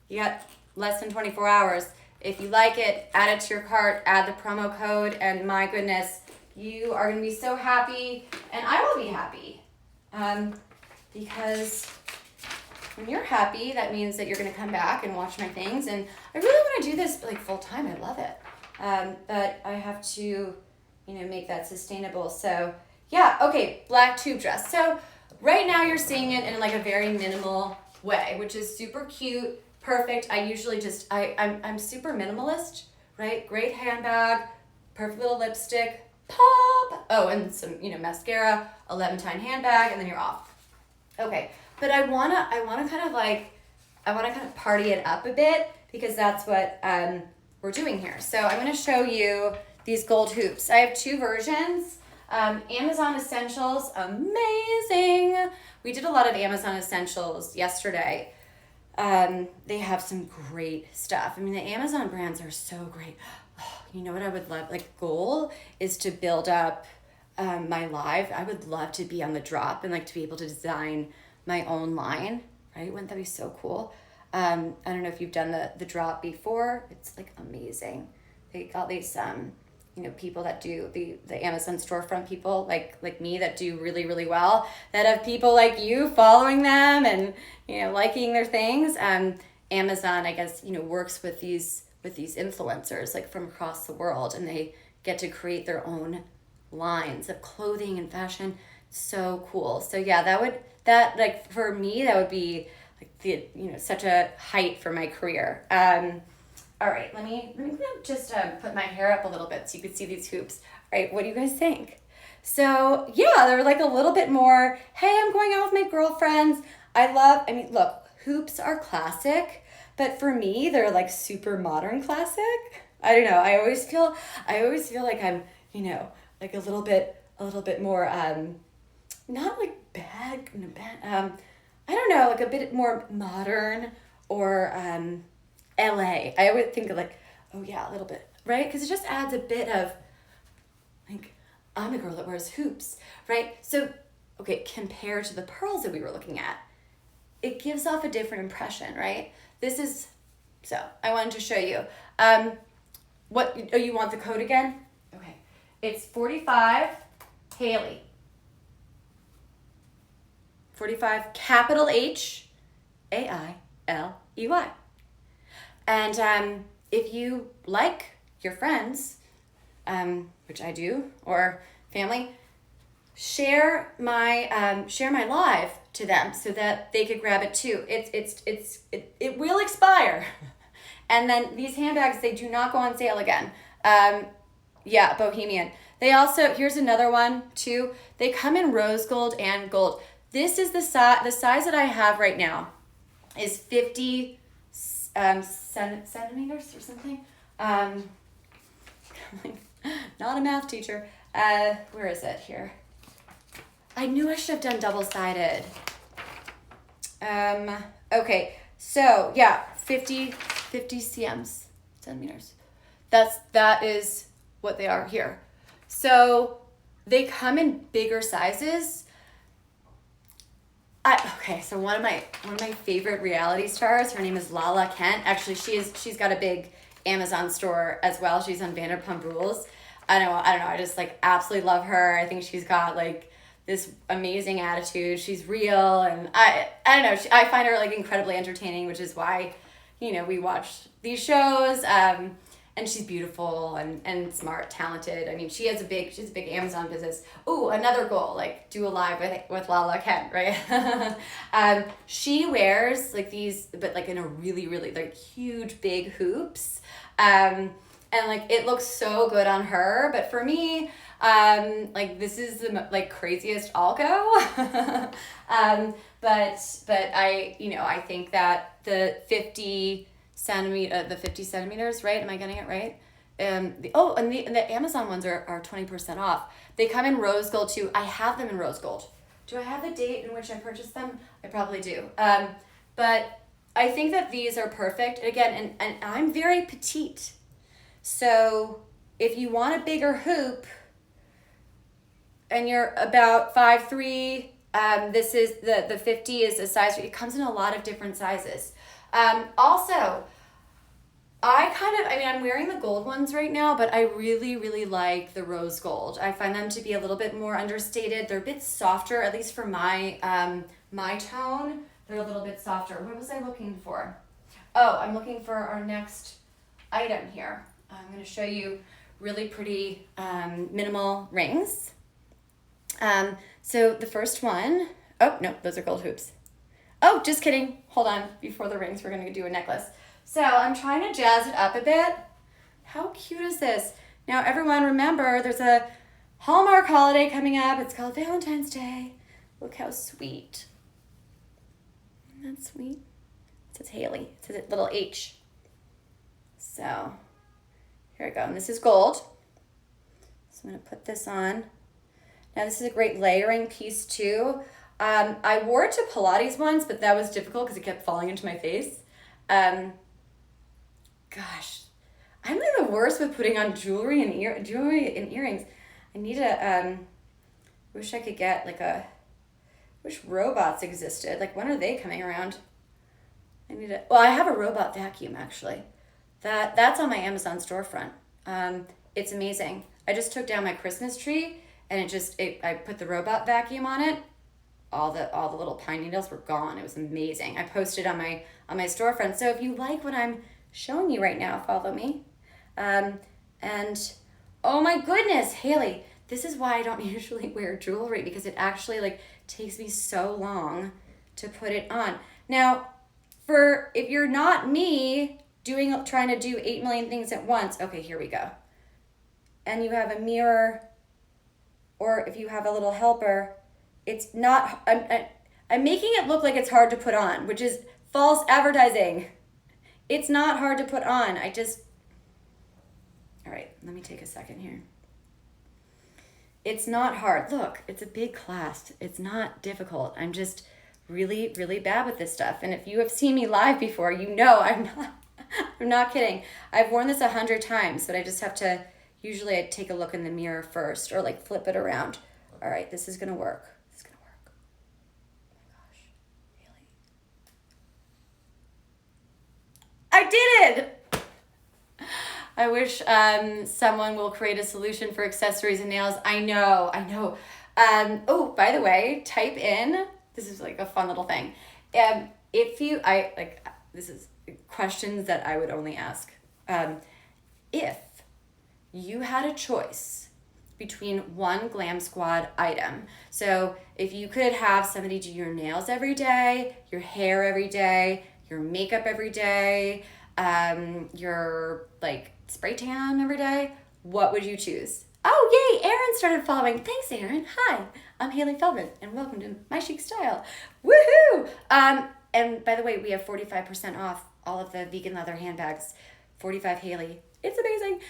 you got less than 24 hours. If you like it, add it to your cart, add the promo code, and my goodness, you are going to be so happy, and I will be happy. Because when you're happy, that means that you're going to come back and watch my things, and I really want to do this like full time. I love it. But I have to, make that sustainable. So yeah, okay, black tube dress. So right now you're seeing it in like a very minimal way, which is super cute, perfect. I usually just, I'm super minimalist, right? Great handbag, perfect little lipstick, pop. Oh, and some, mascara, a Levantine handbag, and then you're off. Okay, but I wanna kind of party it up a bit because that's what we're doing here. So I'm gonna show you these gold hoops. I have two versions. Amazon Essentials, amazing. We did a lot of Amazon Essentials yesterday. They have some great stuff. I mean, the Amazon brands are so great. Oh, you know what I would love? Like, goal is to build up my live. I would love to be on the drop and like to be able to design my own line, right? Wouldn't that be so cool? I don't know if you've done the drop before. It's like amazing. They got these people that do the Amazon storefront people like me that do really, really well, that have people like you following them and, liking their things. Amazon, I guess, works with these influencers like from across the world, and they get to create their own lines of clothing and fashion. So cool. So yeah, for me, that would be like such a height for my career. All right, let me just put my hair up a little bit so you can see these hoops. All right, what do you guys think? So yeah, they're like a little bit more, hey, I'm going out with my girlfriends. Look, hoops are classic, but for me, they're like super modern classic. I don't know. I always feel like I'm, like a little bit more, not like bad, I don't know, like a bit more modern or, LA. I always think of like, oh yeah, a little bit, right? Because it just adds a bit of like I'm a girl that wears hoops, right? So, okay, compared to the pearls that we were looking at, it gives off a different impression, right? So I wanted to show you. You want the code again? Okay. It's 45 Hailey. 45 capital Hailey. And if you like your friends, which I do, or family, share my live to them so that they could grab it too. It will expire. And then these handbags, they do not go on sale again. Yeah, Bohemian. They also, here's another one too. They come in rose gold and gold. This is the size that I have right now is 50 centimeters or something. Not a math teacher. Where is it here? I knew I should have done double-sided. Okay, so yeah, 50 centimeters. That is what they are here. So they come in bigger sizes. So one of my favorite reality stars, her name is Lala Kent. Actually, she's got a big Amazon store as well. She's on Vanderpump Rules. I don't know. I just like absolutely love her. I think she's got like this amazing attitude. She's real, and I don't know. I find her like incredibly entertaining, which is why, we watch these shows. And she's beautiful and smart, talented. I mean, she's a big Amazon business. Ooh, another goal, like do a live with Lala Kent, right? She wears like these, but like in a really, really like huge, big hoops. And like it looks so good on her, but for me, like this is the like craziest I'll go. But I think that the 50 centimeters, right? Am I getting it right? And the Amazon ones are 20% off. They come in rose gold too. I have them in rose gold. Do I have the date in which I purchased them? I probably do. But I think that these are perfect. Again, and I'm very petite. So if you want a bigger hoop and you're about 5'3", this is the 50 is a size. It comes in a lot of different sizes. Also, I'm wearing the gold ones right now, but I really, really like the rose gold. I find them to be a little bit more understated. They're a bit softer, at least for my tone. They're a little bit softer. What was I looking for? Oh, I'm looking for our next item here. I'm going to show you really pretty minimal rings. So the first one, oh, no, those are gold hoops. Oh, just kidding. Hold on. Before the rings, we're going to do a necklace. So I'm trying to jazz it up a bit. How cute is this? Now, everyone, remember, there's a Hallmark holiday coming up. It's called Valentine's Day. Look how sweet. Isn't that sweet? It says Hailey. It says a little H. So here we go. And this is gold. So I'm going to put this on. Now, this is a great layering piece, too. I wore it to Pilates once, but that was difficult because it kept falling into my face. Gosh, I'm like the worst with putting on jewelry and earrings. I need to, wish I could get like wish robots existed. Like, when are they coming around? I have a robot vacuum, actually. That's on my Amazon storefront. It's amazing. I just took down my Christmas tree and I put the robot vacuum on it. All the little pine needles were gone. It was amazing. I posted on my storefront. So if you like what I'm showing you right now, follow me. And oh my goodness, Hailey, this is why I don't usually wear jewelry, because it actually like takes me so long to put it on. Now, if you're not me trying to do 8 million things at once, okay, here we go. And you have a mirror, or if you have a little helper, it's not, I'm making it look like it's hard to put on, which is false advertising. It's not hard to put on. All right, let me take a second here. It's not hard. Look, it's a big clasp. It's not difficult. I'm just really, really bad with this stuff. And if you have seen me live before, you know I'm not kidding. I've worn this 100 times, but I just have to, usually I take a look in the mirror first or like flip it around. All right, this is gonna work. This is gonna work. Oh my gosh, Hailey. I did it! I wish someone will create a solution for accessories and nails. I know. Oh, by the way, type in, this is like a fun little thing. This is questions that I would only ask. If you had a choice between one Glam Squad item, so if you could have somebody do your nails every day, your hair every day, your makeup every day, your like spray tan every day, what would you choose? Oh, yay, Erin started following. Thanks, Erin. Hi, I'm Hailey Feldman, and welcome to My Chic Style. Woohoo! And by the way, we have 45% off all of the vegan leather handbags. 45 Hailey. It's amazing.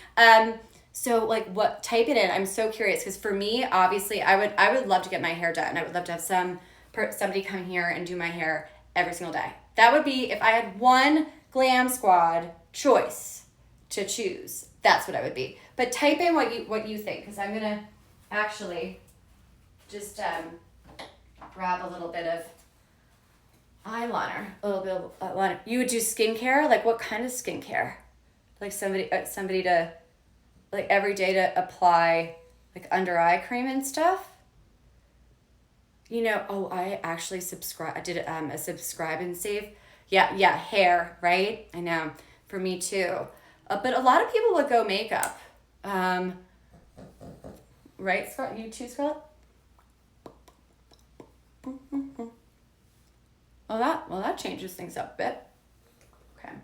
So like what, type it in. I'm so curious because for me, obviously, I would love to get my hair done. I would love to have somebody come here and do my hair every single day. That would be, if I had one Glam Squad choice to choose, that's what I would be. But type in what you think, because I'm gonna actually just grab a little bit of eyeliner, a little bit of eyeliner. You would do skincare? Like what kind of skincare? Like somebody to, like every day to apply like under eye cream and stuff? You know, oh, I actually I did a subscribe and save. Yeah, hair, right? I know, for me too. But a lot of people would go makeup. Right, Scott? You too, Scarlett? Well, that changes things up a bit. Okay.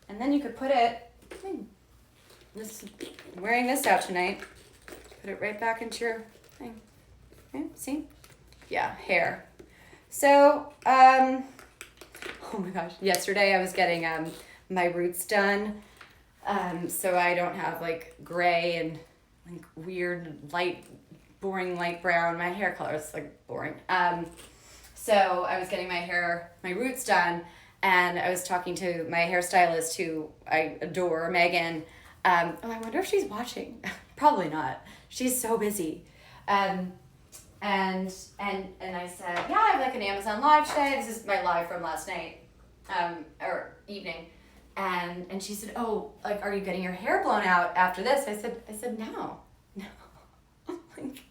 And then you could put it, I'm wearing this out tonight. Put it right back into your thing. Okay, see? Yeah, hair. So, oh my gosh, yesterday I was getting my roots done. So I don't have like gray and like weird boring light brown. My hair color is like boring. So I was getting my roots done, and I was talking to my hairstylist who I adore, Megan. I wonder if she's watching. Probably not. She's so busy. And I said, yeah, I have like an Amazon Live today. This is my live from last night, or evening. And she said, oh, like, are you getting your hair blown out after this? I said, no. Like,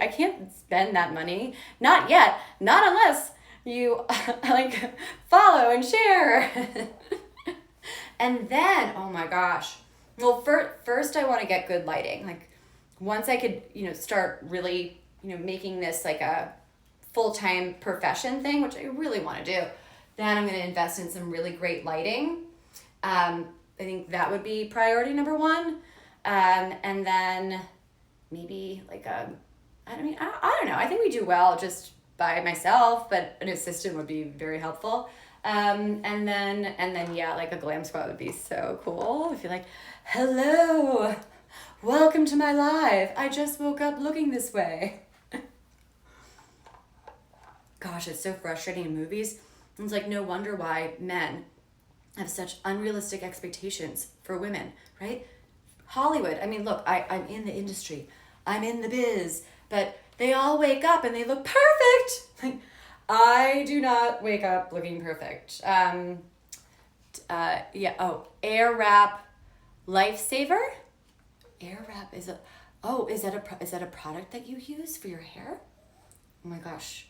I can't spend that money. Not yet. Not unless you like follow and share. And then, oh my gosh. Well, first I want to get good lighting. Like once I could, start really, making this like a full-time profession thing, which I really want to do, then I'm going to invest in some really great lighting. I think that would be priority number one. And then maybe like I don't know. I think we do well just by myself, but an assistant would be very helpful. And then yeah, like a Glam Squad would be so cool. If you're like, hello, welcome to my live. I just woke up looking this way. Gosh, it's so frustrating in movies. It's like no wonder why men have such unrealistic expectations for women, right? Hollywood, I mean, look, I'm in the industry. I'm in the biz, but they all wake up and they look perfect. Like, I do not wake up looking perfect. Air Wrap Lifesaver. Air Wrap is that a product that you use for your hair? Oh my gosh.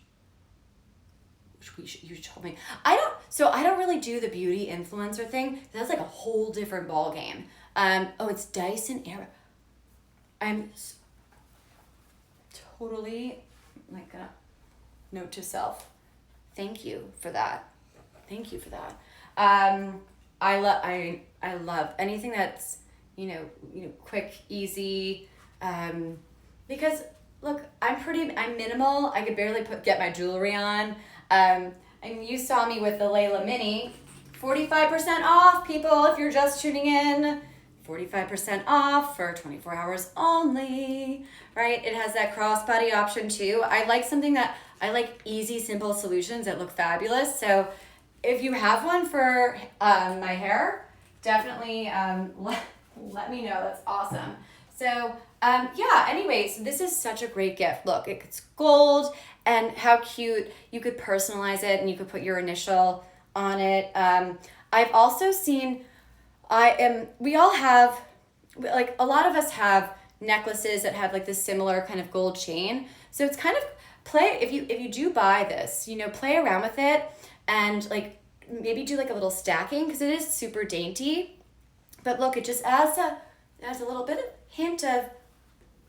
You told me. I don't really do the beauty influencer thing. That's like a whole different ball game. It's Dyson Air. I'm totally like gonna note to self. Thank you for that. I love anything that's quick, easy. Because look, I'm minimal. I could barely get my jewelry on. And you saw me with the Layla Mini. 45% off, people, if you're just tuning in. 45% off for 24 hours only, right? It has that crossbody option too. I like easy, simple solutions that look fabulous. So if you have one for my hair, definitely let me know. That's awesome. So, anyways, this is such a great gift. Look, it's gold, and how cute. You could personalize it and you could put your initial on it. I've also seen, we all have, like, a lot of us have necklaces that have like this similar kind of gold chain. So it's kind of if you do buy this, play around with it and like maybe do like a little stacking, because it is super dainty. But look, it just adds a little bit of hint of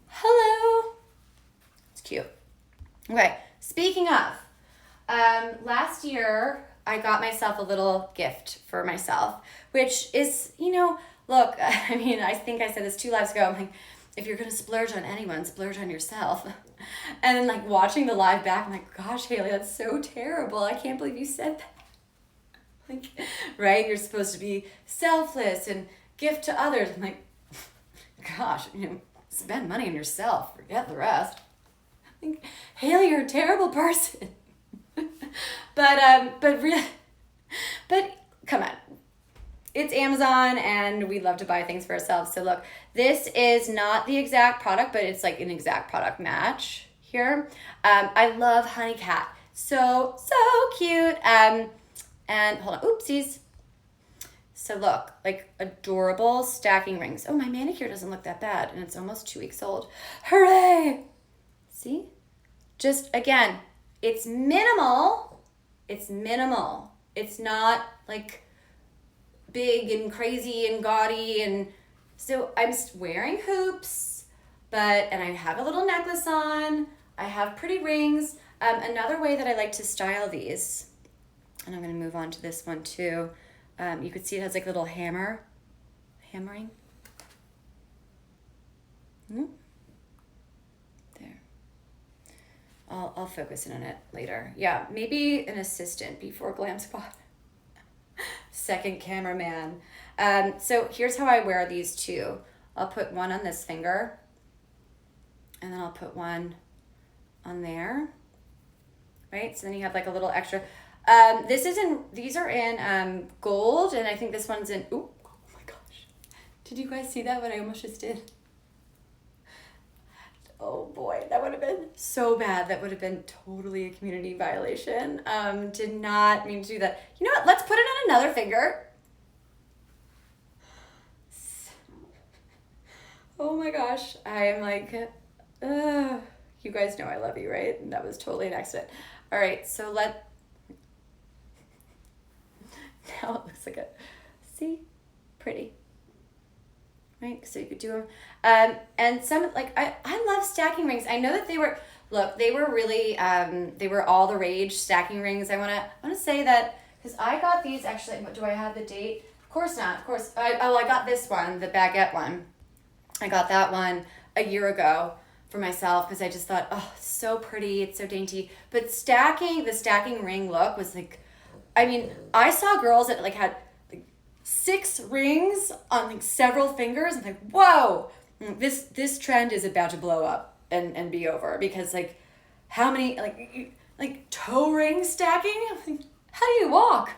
hello. It's cute. Okay, speaking of, last year I got myself a little gift for myself, which is, look, I mean, I think I said this 2 lives ago. I'm like, if you're going to splurge on anyone, splurge on yourself. And then like watching the live back, I'm like, gosh, Hailey, that's so terrible. I can't believe you said that. Like, right? You're supposed to be selfless and gift to others. I'm like, gosh, spend money on yourself. Forget the rest. Like, Hailey, you're a terrible person. But come on. It's Amazon and we love to buy things for ourselves. So look, this is not the exact product, but it's like an exact product match here. I love Honey Cat. So cute. And hold on, oopsies. So look, like adorable stacking rings. Oh, my manicure doesn't look that bad and it's almost 2 weeks old. Hooray! See? Just, again, it's minimal. It's minimal. It's not like big and crazy and gaudy, and so I'm wearing hoops, and I have a little necklace on. I have pretty rings. Another way that I like to style these, and I'm going to move on to this one too. You could see it has like a little hammering. There. I'll focus in on it later. Yeah, maybe an assistant before Glam Squad. Second cameraman. So here's how I wear these two. I'll put one on this finger, and then I'll put one on there. Right? So then you have like a little extra. These are in gold, and I think this one's in, oh my gosh. Did you guys see that, what I almost just did? Oh boy, that would have been so bad. That would have been totally a community violation. Did not mean to do that. You know what? Let's put it on another finger. Oh my gosh. I am like, you guys know I love you, right? And that was totally an accident. All right, so now it looks like see? Pretty. Right, so you could do them, and some, like, I love stacking rings. I know that they were really, they were all the rage, stacking rings. I wanna say that, because I got these, actually, do I have the date? Of course not, of course. I got this one, the baguette one. I got that one a year ago for myself, because I just thought, oh, it's so pretty, it's so dainty. But the stacking ring look was like, I mean, I saw girls that like had 6 rings on like several fingers. I'm like, whoa, this trend is about to blow up and be over, because like how many like toe ring stacking? Like, how do you walk?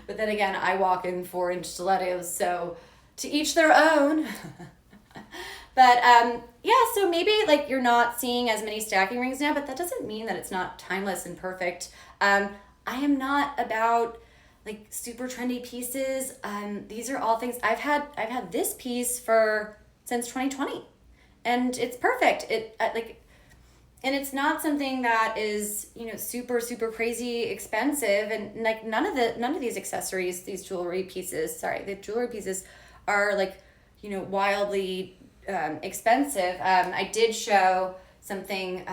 But then again, I walk in 4-inch stilettos, so to each their own. But so maybe like you're not seeing as many stacking rings now, but that doesn't mean that it's not timeless and perfect. I am not about like super trendy pieces. These are all things I've had this piece since 2020, and it's perfect. And it's not something that is, super, super crazy expensive, and like none of these accessories, the jewelry pieces are like, wildly expensive. I did show something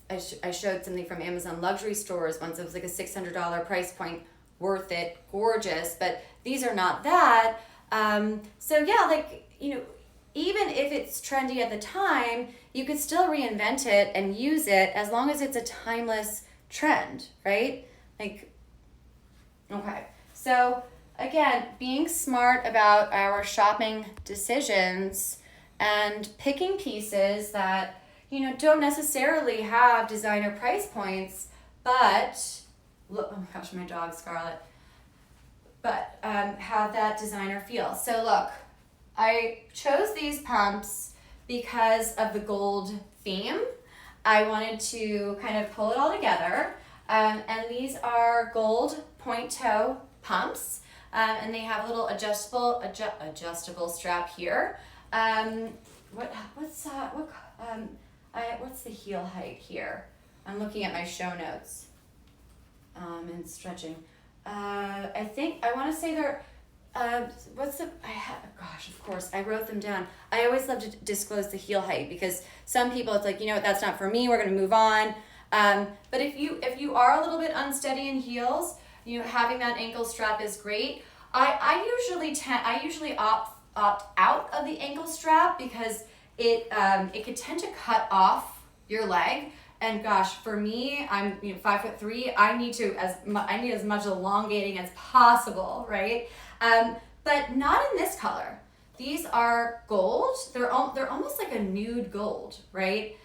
I showed something from Amazon luxury stores once. It was like a $600 price point, worth it, gorgeous, but these are not that. So yeah, like, even if it's trendy at the time, you could still reinvent it and use it as long as it's a timeless trend, right? Like, okay. So again, being smart about our shopping decisions and picking pieces that, don't necessarily have designer price points, but look, oh my gosh, my dog Scarlet, but have that designer feel. So look, I chose these pumps because of the gold theme. I wanted to kind of pull it all together. And these are gold point toe pumps. And they have a little adjustable strap here. What's the heel height here? I'm looking at my show notes. And stretching. I want to say they're, of course, I wrote them down. I always love to disclose the heel height because some people, it's like, you know what, that's not for me, we're going to move on. But if you are a little bit unsteady in heels, you know, having that ankle strap is great. I usually opt out of the ankle strap because it could tend to cut off your leg. And gosh, for me, I'm 5'3". I need as much elongating as possible, right? But not in this color. These are gold. They're almost like a nude gold, right?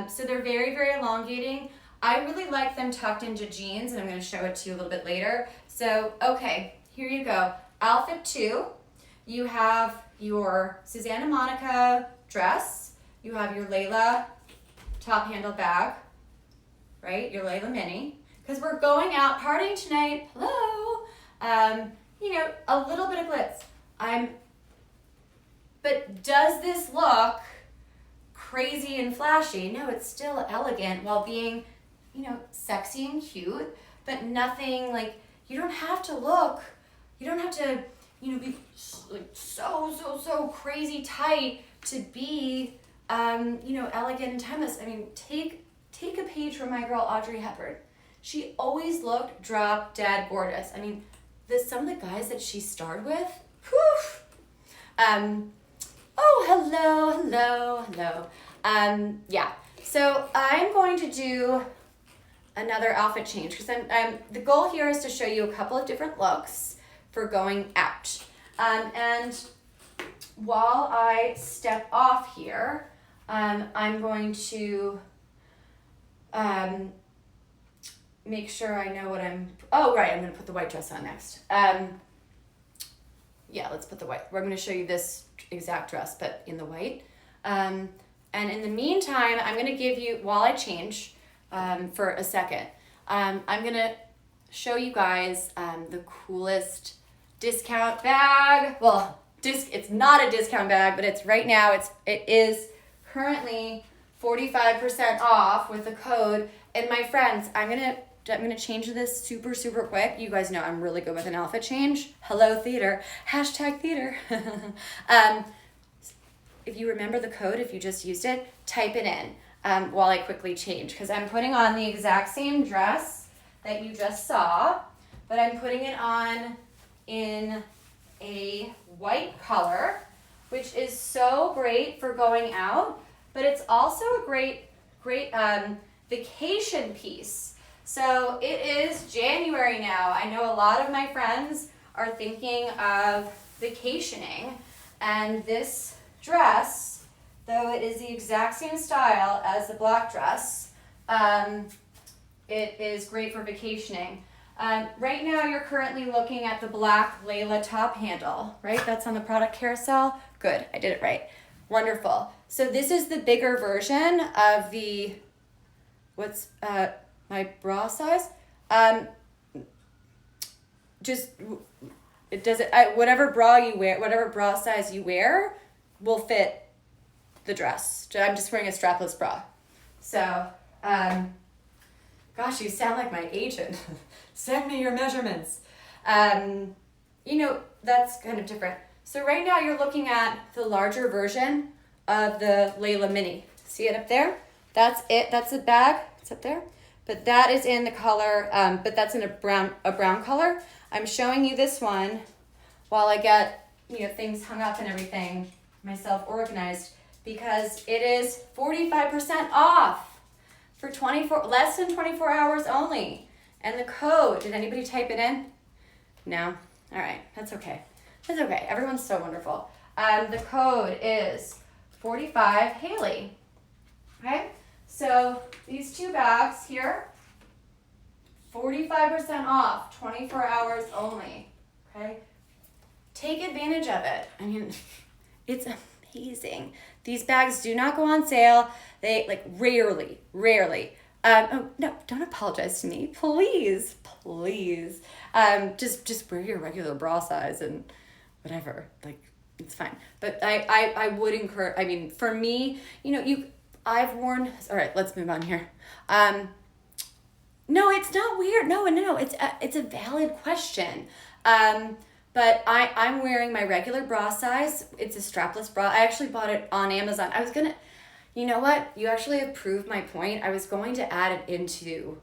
So they're very, very elongating. I really like them tucked into jeans, and I'm going to show it to you a little bit later. So, okay, here you go. Outfit 2. You have your Susanna Monica dress. You have your Layla top handle bag, right? Your Layla mini. Because we're going out partying tonight. Hello. A little bit of glitz. But does this look crazy and flashy? No, it's still elegant while being, sexy and cute, but nothing like, you don't have to be like so crazy tight to be, elegant and timeless. I mean, take a page from my girl, Audrey Hepburn. She always looked drop dead gorgeous. I mean, some of the guys that she starred with, poof. Hello. Yeah. So I'm going to do another outfit change because the goal here is to show you a couple of different looks for going out. And while I step off here, I'm going to make sure I know what I'm going to put the white dress on next. Let's put the white. We're going to show you this exact dress, but in the white. And in the meantime, I'm going to give you, while I change for a second, I'm going to show you guys the coolest discount bag. Well, it's not a discount bag, but it's right now, it is currently 45% off with the code. And my friends, I'm gonna change this super, super quick. You guys know I'm really good with an outfit change. Hello, theater. #theater. If you remember the code, if you just used it, type it in while I quickly change. Because I'm putting on the exact same dress that you just saw, but I'm putting it on in a white color, which is so great for going out, but it's also a great vacation piece. So it is January now. I know a lot of my friends are thinking of vacationing, and this dress, though it is the exact same style as the black dress, it is great for vacationing. Right now you're currently looking at the black Layla top handle, right? That's on the product carousel. Good, I did it right. Wonderful. So this is the bigger version of the, my bra size. Whatever bra you wear, whatever bra size you wear will fit the dress. I'm just wearing a strapless bra. So, gosh, you sound like my agent. Send me your measurements. That's kind of different. So right now you're looking at the larger version of the Layla Mini. See it up there? That's it. That's the bag. It's up there. But that is in the color, but that's in a brown color. I'm showing you this one while I get, things hung up and everything, myself organized, because it is 45% off for less than 24 hours only. And the code, did anybody type it in? No? All right, that's okay. That's okay. Everyone's so wonderful. The code is 45 Hailey. Okay? So these two bags here, 45% off, 24 hours only. Okay? Take advantage of it. I mean, It's amazing. These bags do not go on sale. They like rarely. Oh, no, don't apologize to me. Please. Just wear your regular bra size and whatever. Like, it's fine. But I would encourage, I mean, for me, I've worn, all right, let's move on here. No, it's not weird. No. It's a valid question. But I'm wearing my regular bra size. It's a strapless bra. I actually bought it on Amazon. You know what? You actually have proved my point. I was going to add it into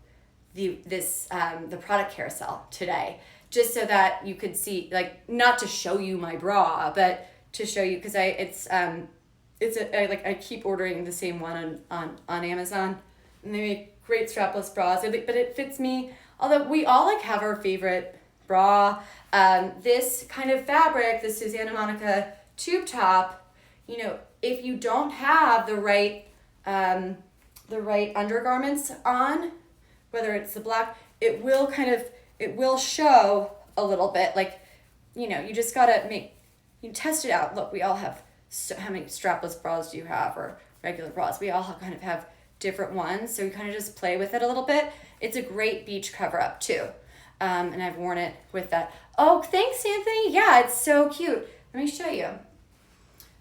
the product carousel today, just so that you could see, like, not to show you my bra, but to show you, because I keep ordering the same one on Amazon, and they make great strapless bras, but it fits me. Although we all like have our favorite bra. This kind of fabric, the Susanna Monica tube top, if you don't have the right undergarments on, whether it's the black, it will show a little bit. Like, you just gotta test it out. Look, we all have, how many strapless bras do you have, or regular bras? We all kind of have different ones, so you kind of just play with it a little bit. It's a great beach cover up too. And I've worn it with that. Oh, thanks, Anthony. Yeah, it's so cute. Let me show you.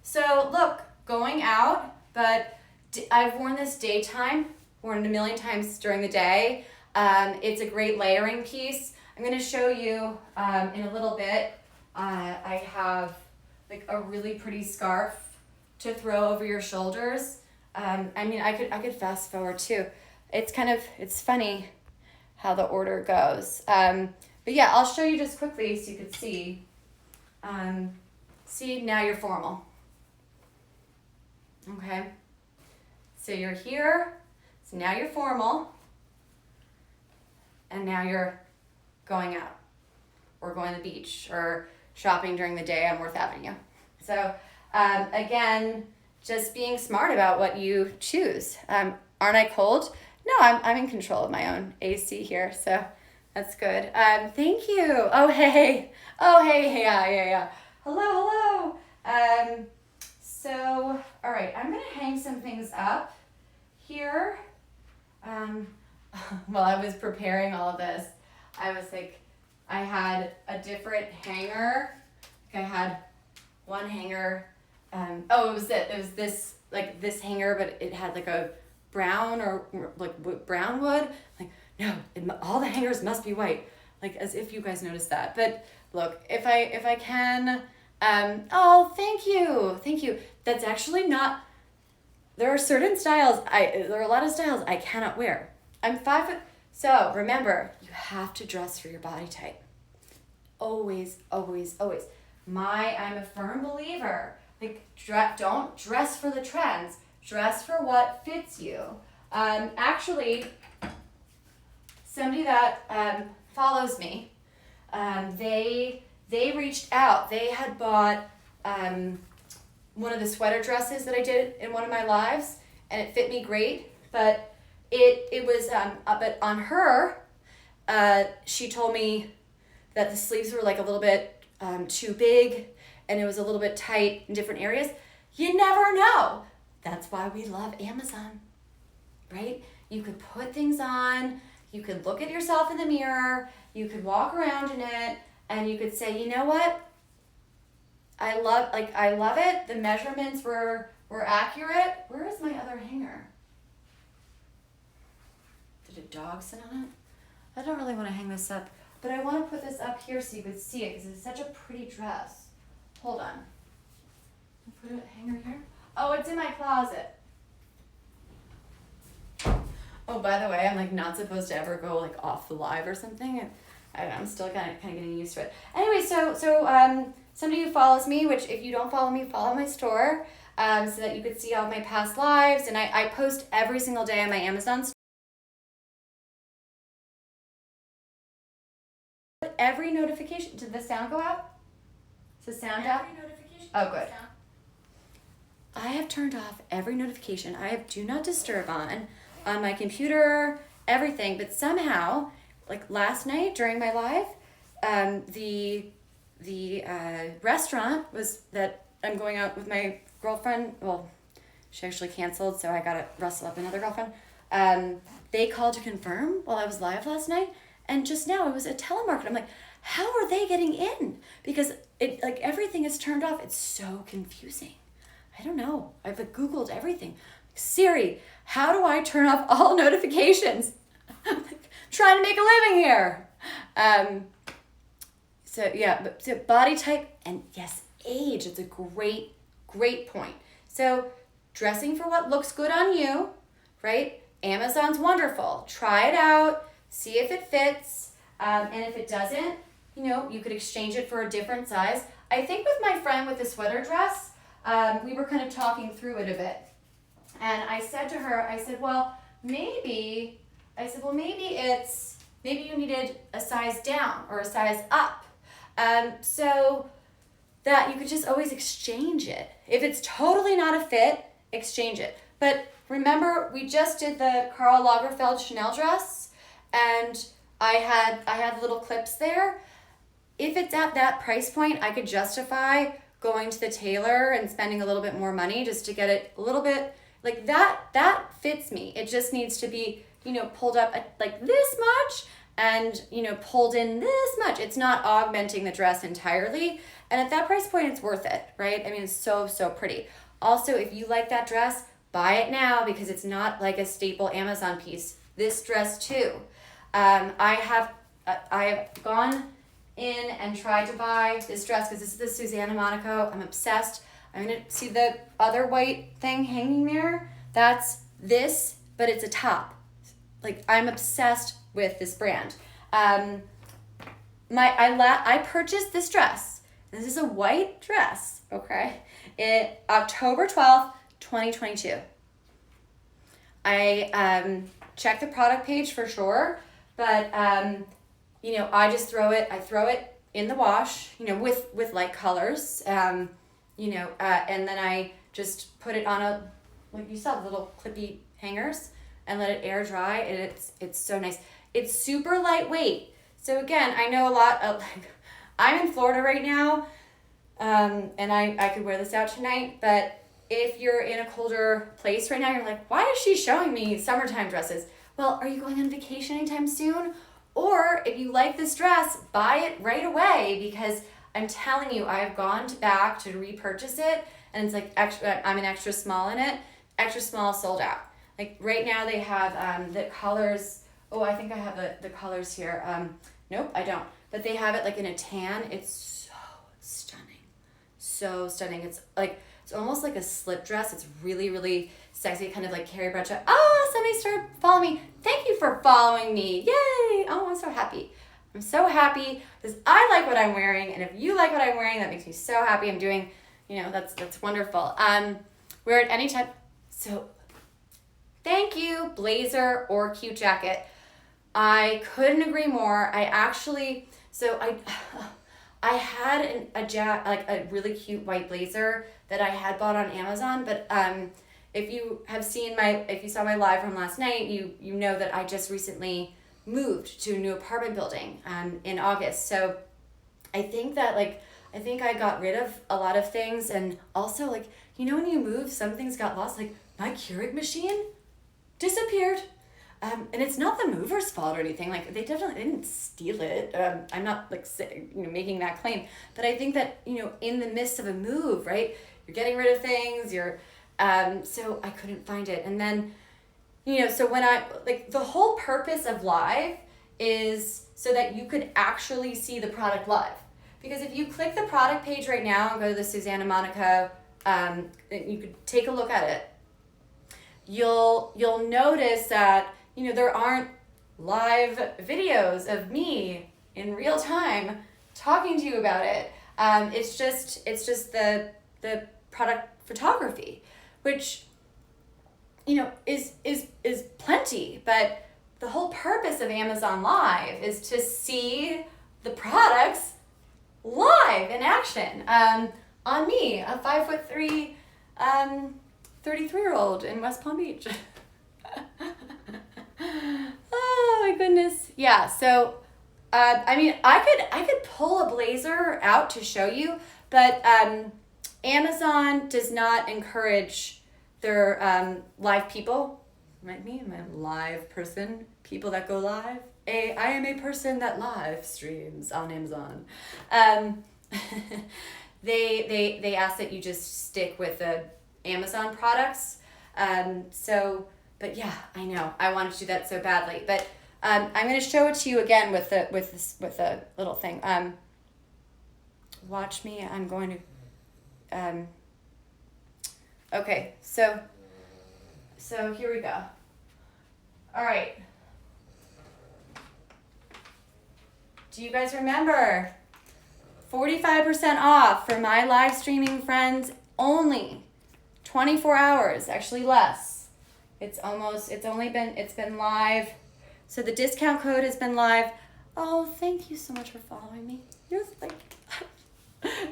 So look, going out, but I've worn this daytime, worn it a million times during the day. It's a great layering piece. I'm going to show you in a little bit. I have like a really pretty scarf to throw over your shoulders. I could fast forward too. It's funny how the order goes. But yeah, I'll show you just quickly so you could see. See, now you're formal. Okay. So you're here. So now you're formal. And now you're going out, or going to the beach, or shopping during the day on Worth Avenue. So again, just being smart about what you choose. Aren't I cold? No, I'm in control of my own AC here, so that's good. Thank you. Oh, hey, yeah. Hello. So, all right, I'm gonna hang some things up here. While I was preparing all of this, I was like, I had a different hanger. I had one hanger. It was this hanger, but it had like a brown or like brown wood. Like, no, all the hangers must be white. Like, as if you guys noticed that. But look, if I can, oh, thank you. That's actually not, there are certain styles, there are a lot of styles I cannot wear. I'm 5 foot, so remember, you have to dress for your body type. Always. I'm a firm believer. Like, don't dress for the trends. Dress for what fits you. Actually, somebody that follows me, they reached out. They had bought one of the sweater dresses that I did in one of my lives, and it fit me great. But it was but on her, she told me that the sleeves were like a little bit too big, and it was a little bit tight in different areas. You never know. That's why we love Amazon, right? You could put things on, you could look at yourself in the mirror, you could walk around in it, and you could say, you know what? I love it. The measurements were accurate. Where is my other hanger? Did a dog sit on it? I don't really want to hang this up, but I want to put this up here so you could see it, because it's such a pretty dress. Hold on. Put a hanger here. Oh, it's in my closet. Oh, by the way, I'm like not supposed to ever go like off the live or something. I'm still kind of getting used to it. Anyway, so somebody who follows me, which if you don't follow me, follow my store, so that you could see all my past lives. And I post every single day on my Amazon store. Every notification. Did the sound go out? Is the sound out? Every notification. Oh, good. I have turned off every notification. I have do not disturb on my computer, everything. But somehow, like last night during my live, the restaurant that I'm going out with my girlfriend. Well, she actually canceled, so I got to rustle up another girlfriend. They called to confirm while I was live last night, and just now it was a telemarketer. I'm like, how are they getting in? Because it like everything is turned off. It's so confusing. I don't know. I've like Googled everything. Siri, how do I turn off all notifications? I'm like, trying to make a living here. So yeah, but so body type and yes, age. It's a great point. So dressing for what looks good on you, right? Amazon's wonderful. Try it out, see if it fits, and if it doesn't, you could exchange it for a different size. I think with my friend with the sweater dress, we were kind of talking through it a bit. And I said to her, well, maybe you needed a size down or a size up. So that you could just always exchange it. If it's totally not a fit, exchange it. But remember, we just did the Karl Lagerfeld Chanel dress, and I had little clips there. If it's at that price point, I could justify going to the tailor and spending a little bit more money just to get it a little bit like that. That fits me. It just needs to be, pulled up like this much and, pulled in this much. It's not augmenting the dress entirely. And at that price point, it's worth it, right? I mean, it's so pretty. Also, if you like that dress, buy it now because it's not like a staple Amazon piece. This dress too. I have gone in and tried to buy this dress because this is the Susanna Monaco. I'm obsessed. I'm gonna see the other white thing hanging there. That's this, but it's a top. Like, I'm obsessed with this brand. I purchased this dress. This is a white dress, okay? October 12th, 2022. I checked the product page for sure, but I just throw it in the wash, with light colors, and then I just put it on like you saw, the little clippy hangers and let it air dry, and it's so nice. It's super lightweight. So again, I know a lot of, I'm in Florida right now, and I could wear this out tonight, but if you're in a colder place right now, you're like, why is she showing me summertime dresses? Well, are you going on vacation anytime soon? Or if you like this dress, buy it right away, because I'm telling you, I've gone back to repurchase it, and it's like I'm an extra small in it. Extra small sold out. Like right now they have the colors. Oh, I think I have the colors here. Nope, I don't. But they have it like in a tan. It's so stunning. So stunning. It's almost like a slip dress. It's really sexy, kind of like Carrie Bradshaw. Oh, somebody started following me. Thank you for following me. Yay. Oh, I'm so happy. I'm so happy because I like what I'm wearing, and if you like what I'm wearing, that makes me so happy. I'm doing, that's wonderful. Wear it anytime. So thank you, blazer or cute jacket. I couldn't agree more. I had a really cute white blazer that I had bought on Amazon, but if you saw my live from last night, you know that I just recently moved to a new apartment building in August. So I think I got rid of a lot of things, and also when you move, some things got lost. Like my Keurig machine disappeared. And it's not the mover's fault or anything. Like they didn't steal it. I'm not making that claim, but I think that in the midst of a move, right, you're getting rid of things. So I couldn't find it, and then so when the whole purpose of live is so that you could actually see the product live. Because if you click the product page right now and go to the Susanna Monaco, you could take a look at it. You'll notice that there aren't live videos of me in real time talking to you about it. It's just the product photography, which is plenty, but the whole purpose of Amazon Live is to see the products live in action on me, a 5'3", 33-year-old in West Palm Beach. Oh my goodness. Yeah, so I could pull a blazer out to show you, but Amazon does not encourage their live people. Like me, I'm a live person. People that go live. I am a person that live streams on Amazon. They ask that you just stick with the Amazon products. But yeah, I know I wanted to do that so badly. But I'm going to show it to you again with the little thing. Watch me. I'm going to. Okay, so here we go. All right. Do you guys remember? 45% off for my live streaming friends only. 24 hours, actually less. It's been live. So the discount code has been live. Oh, thank you so much for following me. You're like,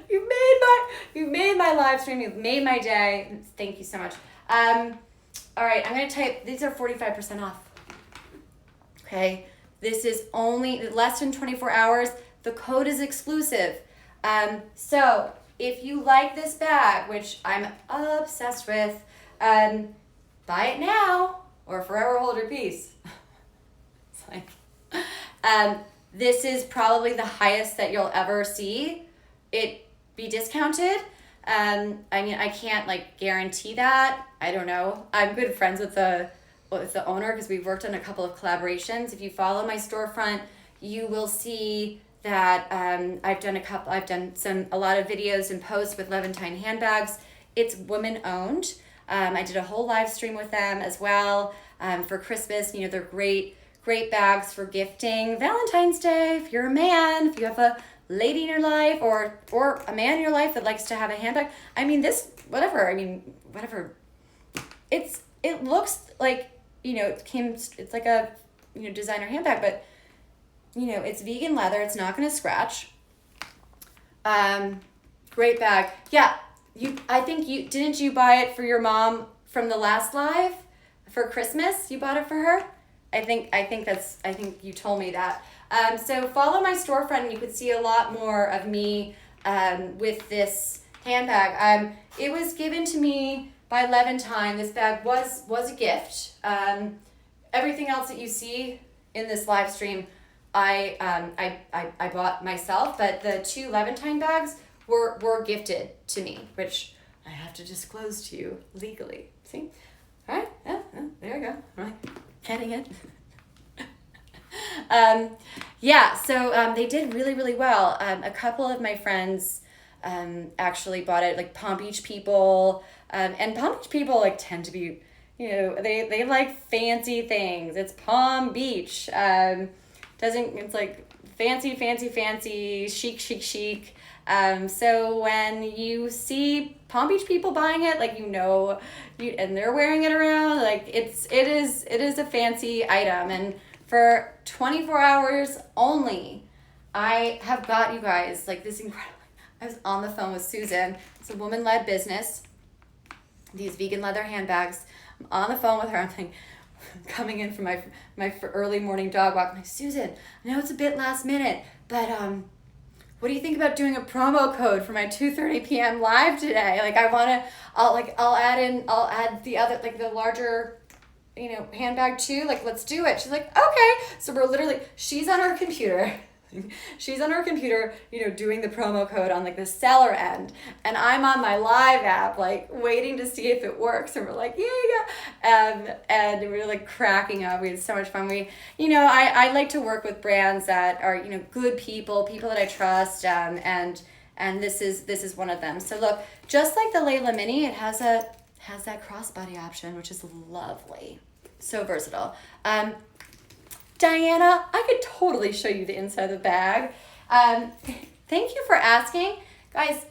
you made my live stream. You've made my day. Thank you so much. All right, I'm gonna type. These are 45% off. Okay, this is only less than 24 hours. The code is exclusive. So if you like this bag, which I'm obsessed with, buy it now or forever hold your peace. It's like, this is probably the highest that you'll ever see it be discounted. I mean, I can't like guarantee that. I don't know. I'm good friends with the owner because we've worked on a couple of collaborations. If you follow my storefront, you will see that I've done a lot of videos and posts with Levantine handbags. It's women owned. I did a whole live stream with them as well for Christmas. You know, they're great bags for gifting. Valentine's Day, if you're a man, if you have a lady in your life or a man in your life that likes to have a handbag. I mean, whatever. It looks like, you know, it's like a, you know, designer handbag, but you know, it's vegan leather. It's not going to scratch. Great bag. Yeah. Didn't you buy it for your mom from the last live for Christmas? You bought it for her? I think you told me that. So follow my storefront and you could see a lot more of me, with this handbag. It was given to me by Levantine. This bag was a gift. Everything else that you see in this live stream, I bought myself, but the 2 Levantine bags were gifted to me, which I have to disclose to you legally. See? All right. Yeah, there you go. All right. Getting it. So they did really, really well. A couple of my friends actually bought it, like Palm Beach people. And Palm Beach people like tend to be, you know, they like fancy things. It's Palm Beach. It's like fancy, chic. So when you see Palm Beach people buying it, like, you know, and they're wearing it around, like it is a fancy item. And for 24 hours only, I have got you guys like this incredible. I was on the phone with Susan. It's a woman-led business. These vegan leather handbags. I'm on the phone with her. I'm like, coming in from my early morning dog walk. I'm like, Susan, I know it's a bit last minute, but what do you think about doing a promo code for my 2:30 p.m. live today? Like, I'll add the other, like the larger, you know, handbag too. Like, let's do it. She's like, okay. So she's on her computer. She's on her computer, you know, doing the promo code on like the seller end, and I'm on my live app, like waiting to see if it works. And we're like, yeah. And we were like cracking up. We had so much fun. I like to work with brands that are, you know, good people that I trust. And this is one of them. So look, just like the Layla Mini, it has that crossbody option, which is lovely. So versatile. Diana, I could totally show you the inside of the bag. Thank you for asking. Guys,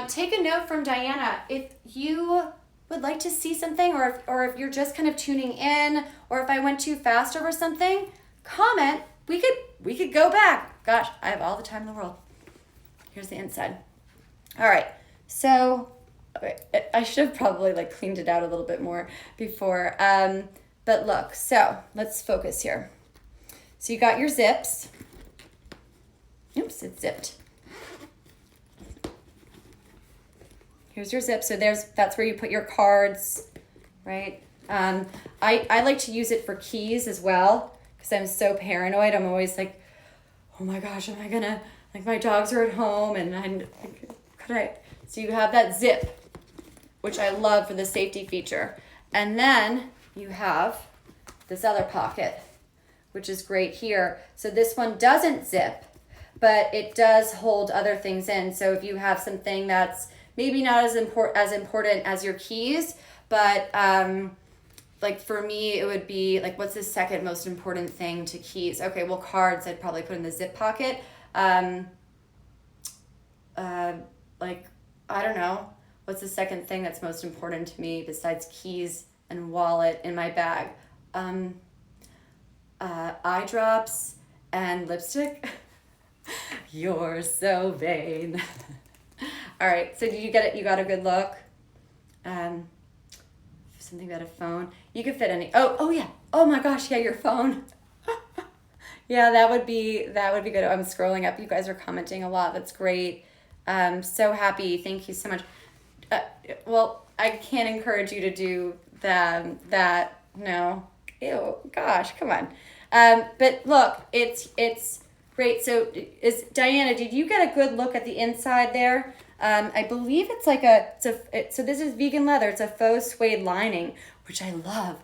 take a note from Diana. If you would like to see something, or if you're just kind of tuning in, or if I went too fast over something, comment. We could go back. Gosh, I have all the time in the world. Here's the inside. All right, so I should have probably like cleaned it out a little bit more before. But look, so let's focus here. So you got your zips. Oops, it's zipped. here's your zip. So that's where you put your cards, right? I like to use it for keys as well because I'm so paranoid. I'm always like, oh my gosh, am I gonna, like my dogs are at home and so you have that zip, which I love for the safety feature. And then you have this other pocket, which is great here. So this one doesn't zip, but it does hold other things in. So if you have something that's maybe not as important as your keys, but like for me, it would be like, what's the second most important thing to keys? Okay, well, cards I'd probably put in the zip pocket. Like, I don't know, what's the second thing that's most important to me besides keys and wallet in my bag? Eye drops and lipstick. You're so vain. All right, so did you get it? You got a good look? Something about a phone. You could fit any. Oh yeah. Oh my gosh, yeah, your phone. Yeah, that would be good. I'm scrolling up. You guys are commenting a lot. That's great. So happy. Thank you so much. Well, I can't encourage you to do that. No. Ew. Gosh, come on. But look, it's great. So Diana, did you get a good look at the inside there? I believe it's like so this is vegan leather. It's a faux suede lining, which I love.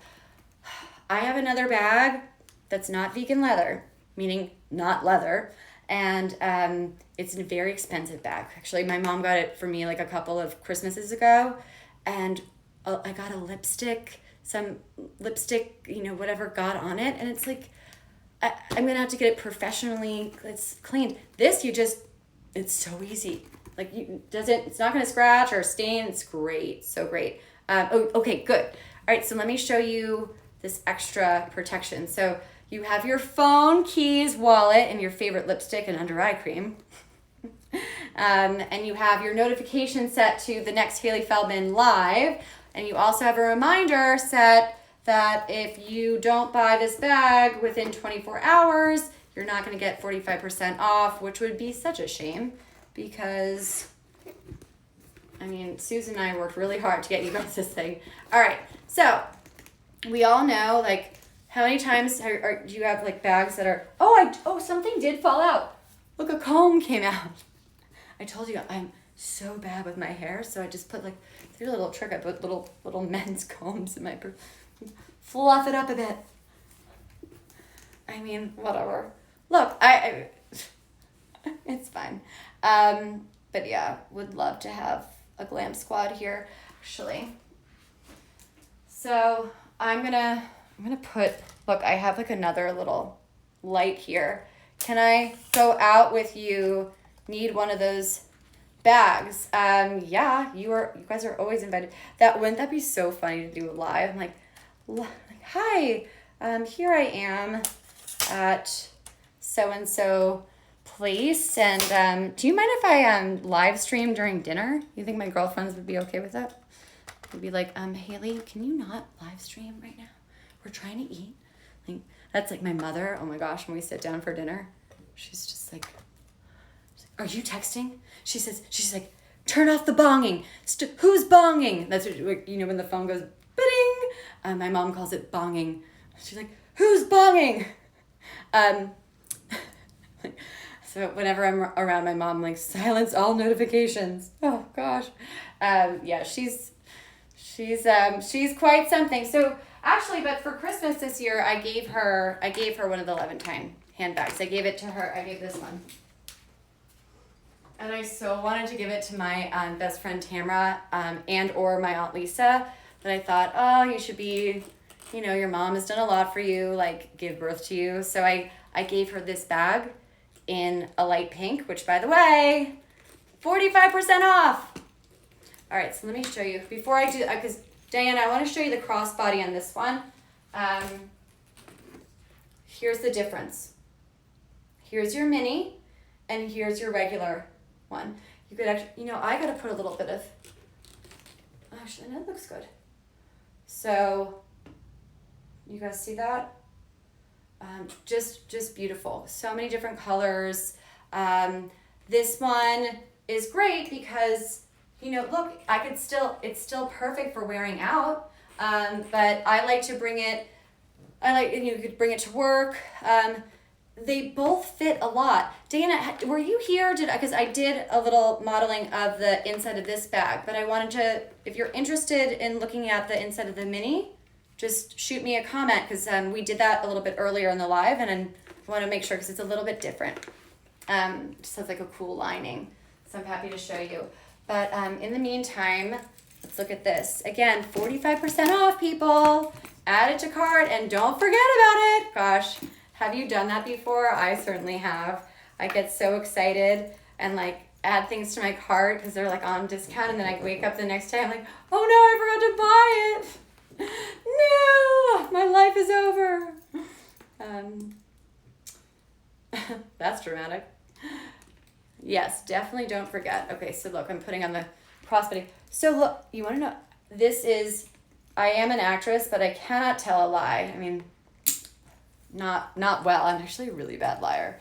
I have another bag that's not vegan leather, meaning not leather. And it's a very expensive bag. Actually, my mom got it for me like a couple of Christmases ago. And I got a lipstick, some lipstick, whatever got on it. And it's like, I'm going to have to get it professionally. It's cleaned. This, it's so easy. Like it's not going to scratch or stain. It's great. So great. Okay, good. All right. So let me show you this extra protection. So you have your phone, keys, wallet, and your favorite lipstick and under eye cream. And you have your notification set to the next Hailey Feldman live. And you also have a reminder set that if you don't buy this bag within 24 hours, you're not going to get 45% off, which would be such a shame because, Susan and I worked really hard to get you guys this thing. All right, so we all know, like, how many times do you have, like, bags that are, something did fall out. Look, a comb came out. I told you I'm so bad with my hair, so I just put, like, there's a little trick. I put little men's combs in my fluff it up a bit. Whatever. Look, I it's fine. But yeah, would love to have a glam squad here, actually. So I'm gonna put, look, I have like another little light here. Can I go out with you? Need one of those bags? Yeah, you guys are always invited. Wouldn't that be so funny to do a live? I'm like, hi, here I am at so-and-so place, and do you mind if I live stream during dinner? You think my girlfriends would be okay with that? They'd be like, Hailey, can you not live stream right now? We're trying to eat. Like, that's like my mother. Oh my gosh, when we sit down for dinner, she's just like, are you texting? She's like, turn off the bonging. Who's bonging? That's what, when the phone goes bing. My mom calls it bonging. She's like, who's bonging? So whenever I'm around my mom, I'm like, silence all notifications. Oh gosh. Yeah, she's quite something. So actually, but for Christmas this year, I gave her one of the Levantine handbags. I gave it to her. I gave this one. And I so wanted to give it to my best friend Tamara and or my Aunt Lisa. But I thought, you should be, your mom has done a lot for you, like give birth to you. So I gave her this bag in a light pink, which by the way, 45% off. All right, so let me show you. Before I do, because Diana, I want to show you the crossbody on this one. Here's the difference. Here's your mini, and here's your regular one. You could actually, I got to put a little bit of, actually, that looks good. So, you guys see that? Just beautiful. So many different colors. This one is great because you know, look, it's still perfect for wearing out. But I like to bring it, you could bring it to work. They both fit a lot. Dana, were you here? Because I did a little modeling of the inside of this bag, but I wanted to, if you're interested in looking at the inside of the mini, just shoot me a comment, because we did that a little bit earlier in the live, and I want to make sure because it's a little bit different. Just has like a cool lining, so I'm happy to show you. But in the meantime, let's look at this. Again, 45% off, people. Add it to cart and don't forget about it. Gosh, have you done that before? I certainly have. I get so excited and like add things to my cart because they're like on discount, and then I wake up the next day, I'm like, oh no, I forgot to buy it. No, my life is over. That's dramatic. Yes, definitely don't forget. Okay, so look, I'm putting on the crossbody. So look, you want to know, I am an actress, but I cannot tell a lie. I mean, not well. I'm actually a really bad liar.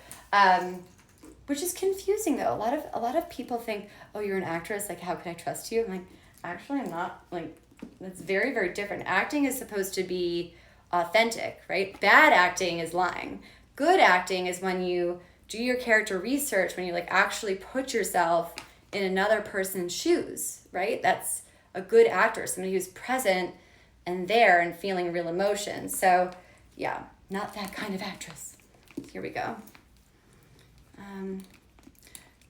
Which is confusing though. A lot of people think, oh, you're an actress, like how can I trust you? I'm like, actually I'm not. Like, that's very, very different. Acting is supposed to be authentic, right? Bad acting is lying. Good acting is when you do your character research, when you like actually put yourself in another person's shoes, right? That's a good actor, somebody who's present and there and feeling real emotion. So yeah, not that kind of actress. Here we go.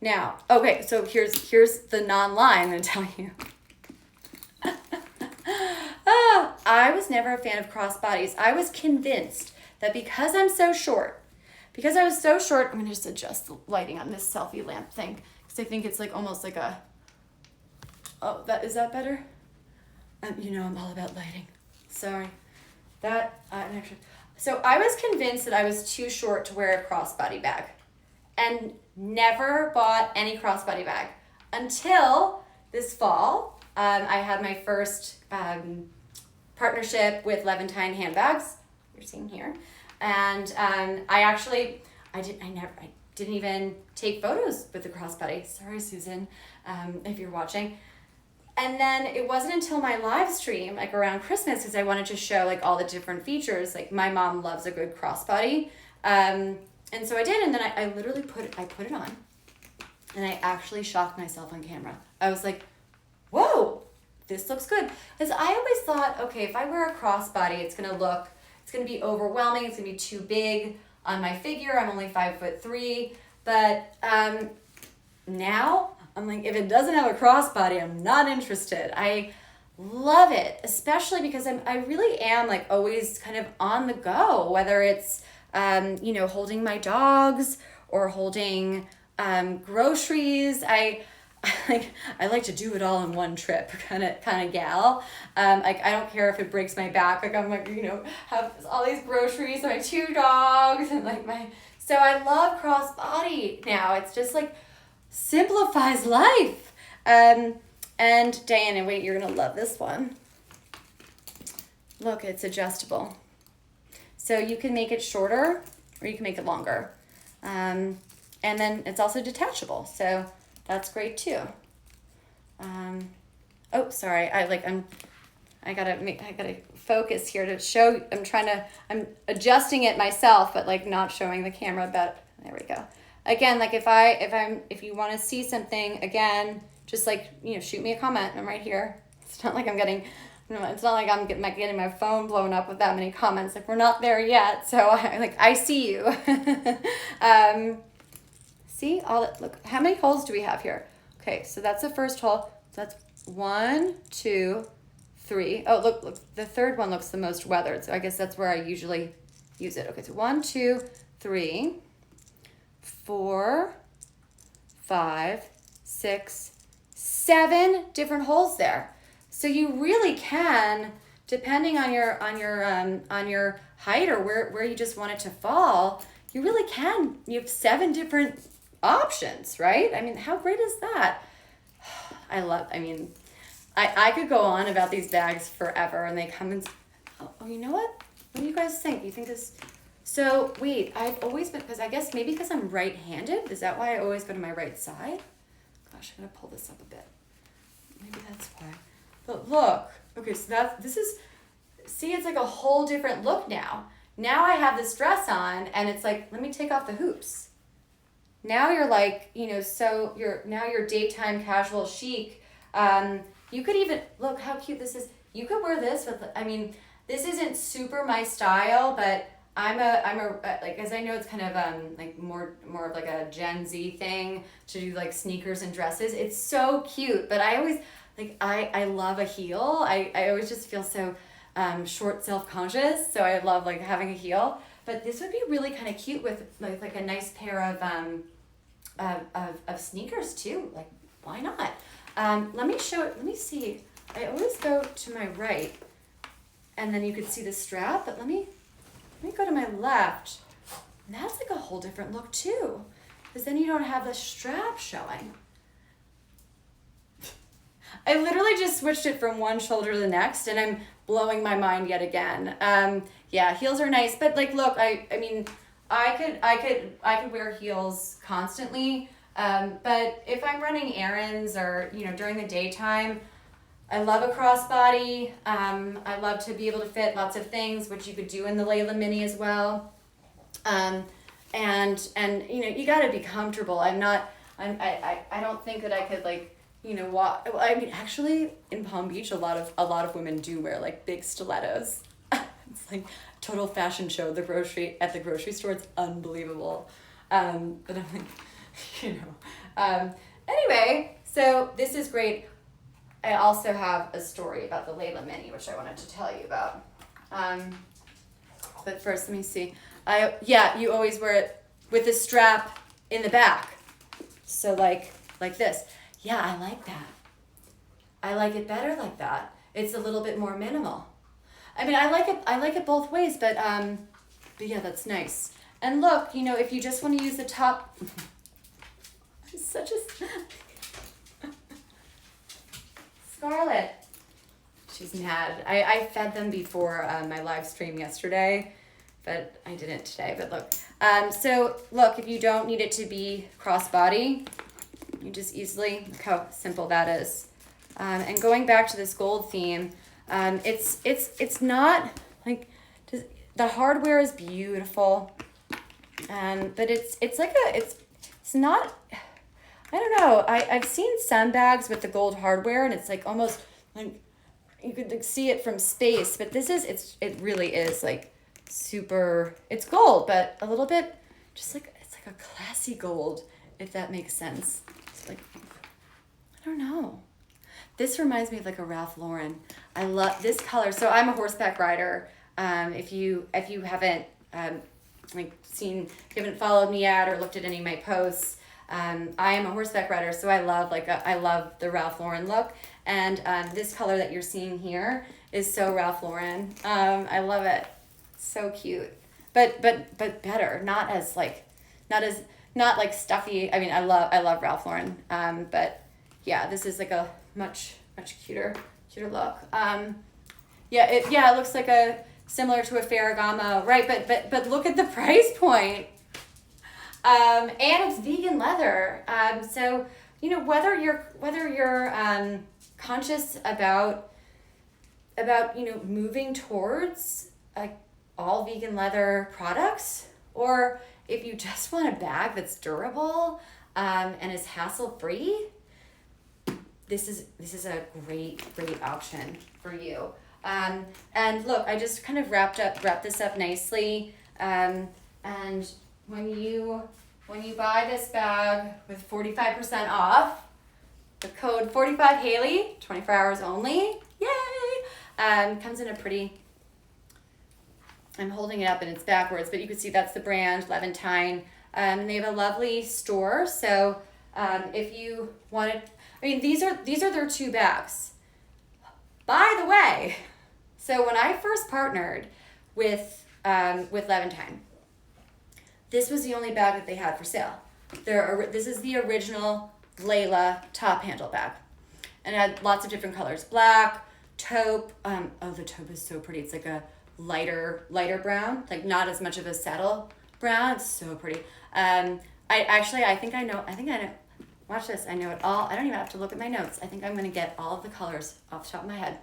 Now, okay, so here's the non-lie I'm gonna tell you. I was never a fan of crossbodies. I was convinced that because I was so short, I'm gonna just adjust the lighting on this selfie lamp thing, because I think it's like almost like a, oh, is that better? You know, I'm all about lighting. Sorry. So I was convinced that I was too short to wear a crossbody bag, and never bought any crossbody bag until this fall. I had my first partnership with Levantine handbags, you're seeing here, and I didn't even take photos with the crossbody. Sorry, Susan, if you're watching. And then it wasn't until my live stream, like around Christmas, because I wanted to show like all the different features. Like my mom loves a good crossbody. And so I did, and then I literally put it on, and I actually shocked myself on camera. I was like, whoa, this looks good. Because I always thought, okay, if I wear a crossbody, it's gonna be overwhelming, it's gonna be too big on my figure. I'm only 5'3", but now I'm like, if it doesn't have a crossbody, I'm not interested. I love it, especially because I really am like always kind of on the go, whether it's holding my dogs or holding groceries. I like to do it all in one trip, kind of gal. I don't care if it breaks my back. Like I'm like, have all these groceries, my 2 dogs, and so I love crossbody now. It's just like simplifies life. And Diana, wait, you're gonna love this one. Look, it's adjustable. So you can make it shorter or you can make it longer. And then it's also detachable. So that's great too. Oh, sorry. I gotta focus here to show. I'm adjusting it myself, but like not showing the camera. But there we go. Again, like if you want to see something again, just like shoot me a comment. I'm right here. It's not like I'm getting my phone blown up with that many comments. Like we're not there yet. So I see you. See all that. Look, how many holes do we have here? Okay, so that's the first hole. So that's 1, 2, 3. Oh, look, the third one looks the most weathered. So I guess that's where I usually use it. Okay, so 1, 2, 3, 4, 5, 6, 7 different holes there. So you really can, depending on your height or where you just want it to fall, you really can. You have 7 different options, right? I mean, how great is that? I could go on about these bags forever, and they come in. Oh, you know what? What do you guys think? You think this? So wait, I've always been, because I'm right-handed. Is that why I always go to my right side? Gosh, I'm gonna pull this up a bit. maybe that's why. But look, okay, so see, it's like a whole different look now. Now I have this dress on and it's like, let me take off the hoops. Now you're like, so now you're daytime casual chic. You could even, look how cute this is. You could wear this with, this isn't super my style, but I'm a like, as I know it's kind of like more of like a Gen Z thing to do like sneakers and dresses. It's so cute, but I always like I love a heel. I always just feel so short self-conscious, so I love like having a heel. But this would be really kind of cute with like a nice pair of sneakers too. Like, why not? Let me see. I always go to my right, and then you could see the strap. But let me go to my left. And that's like a whole different look too, because then you don't have the strap showing. I literally just switched it from one shoulder to the next, and I'm blowing my mind yet again. Yeah, heels are nice, but like, look, I could wear heels constantly. But if I'm running errands or during the daytime, I love a crossbody. I love to be able to fit lots of things, which you could do in the Layla Mini as well. And you got to be comfortable. I don't think that I could walk. Actually, in Palm Beach, a lot of women do wear like big stilettos. It's like total fashion show at the grocery store. It's unbelievable. But I'm like, anyway, so this is great. I also have a story about the Layla Mini, which I wanted to tell you about. But first, let me see. You always wear it with the strap in the back. So like this. Yeah, I like that. I like it better like that. It's a little bit more minimal. I like it both ways, but yeah, that's nice. And look, if you just want to use the top, I'm such a Scarlett. She's mad. I fed them before my live stream yesterday, but I didn't today. But look, so look, if you don't need it to be crossbody, you just easily, look how simple that is. And going back to this gold theme, it's not like, the hardware is beautiful, but it's not, I don't know. I've seen some bags with the gold hardware, and it's like almost like you could like see it from space, but it really is like super, it's gold, but a little bit just like, it's like a classy gold, if that makes sense. It's like, I don't know. This reminds me of like a Ralph Lauren. I love this color. So I'm a horseback rider. If you haven't if you haven't followed me yet or looked at any of my posts, I am a horseback rider, so I love the Ralph Lauren look. And this color that you're seeing here is so Ralph Lauren. I love it. So cute. But better. Not like stuffy. I mean, I love Ralph Lauren. But yeah, this is like a much cuter look. It looks like similar to a Ferragamo, right? But look at the price point. And it's vegan leather. So whether you're conscious about moving towards all vegan leather products, or if you just want a bag that's durable and is hassle free, this is a great option for you. And look, I just kind of wrapped this up nicely. And when you buy this bag with 45% off, the code 45 Hailey, 24 hours only, yay! Comes in a pretty, I'm holding it up and it's backwards, but you can see that's the brand, Levantine. They have a lovely store, so if you wanted, these are their two bags. By the way, so when I first partnered with Levantine, this was the only bag that they had for sale. This is the original Layla top handle bag. And it had lots of different colors. Black, taupe. The taupe is so pretty. It's like a lighter brown. Like not as much of a saddle brown. It's so pretty. I think I know Watch this. I know it all. I don't even have to look at my notes. I think I'm going to get all of the colors off the top of my head.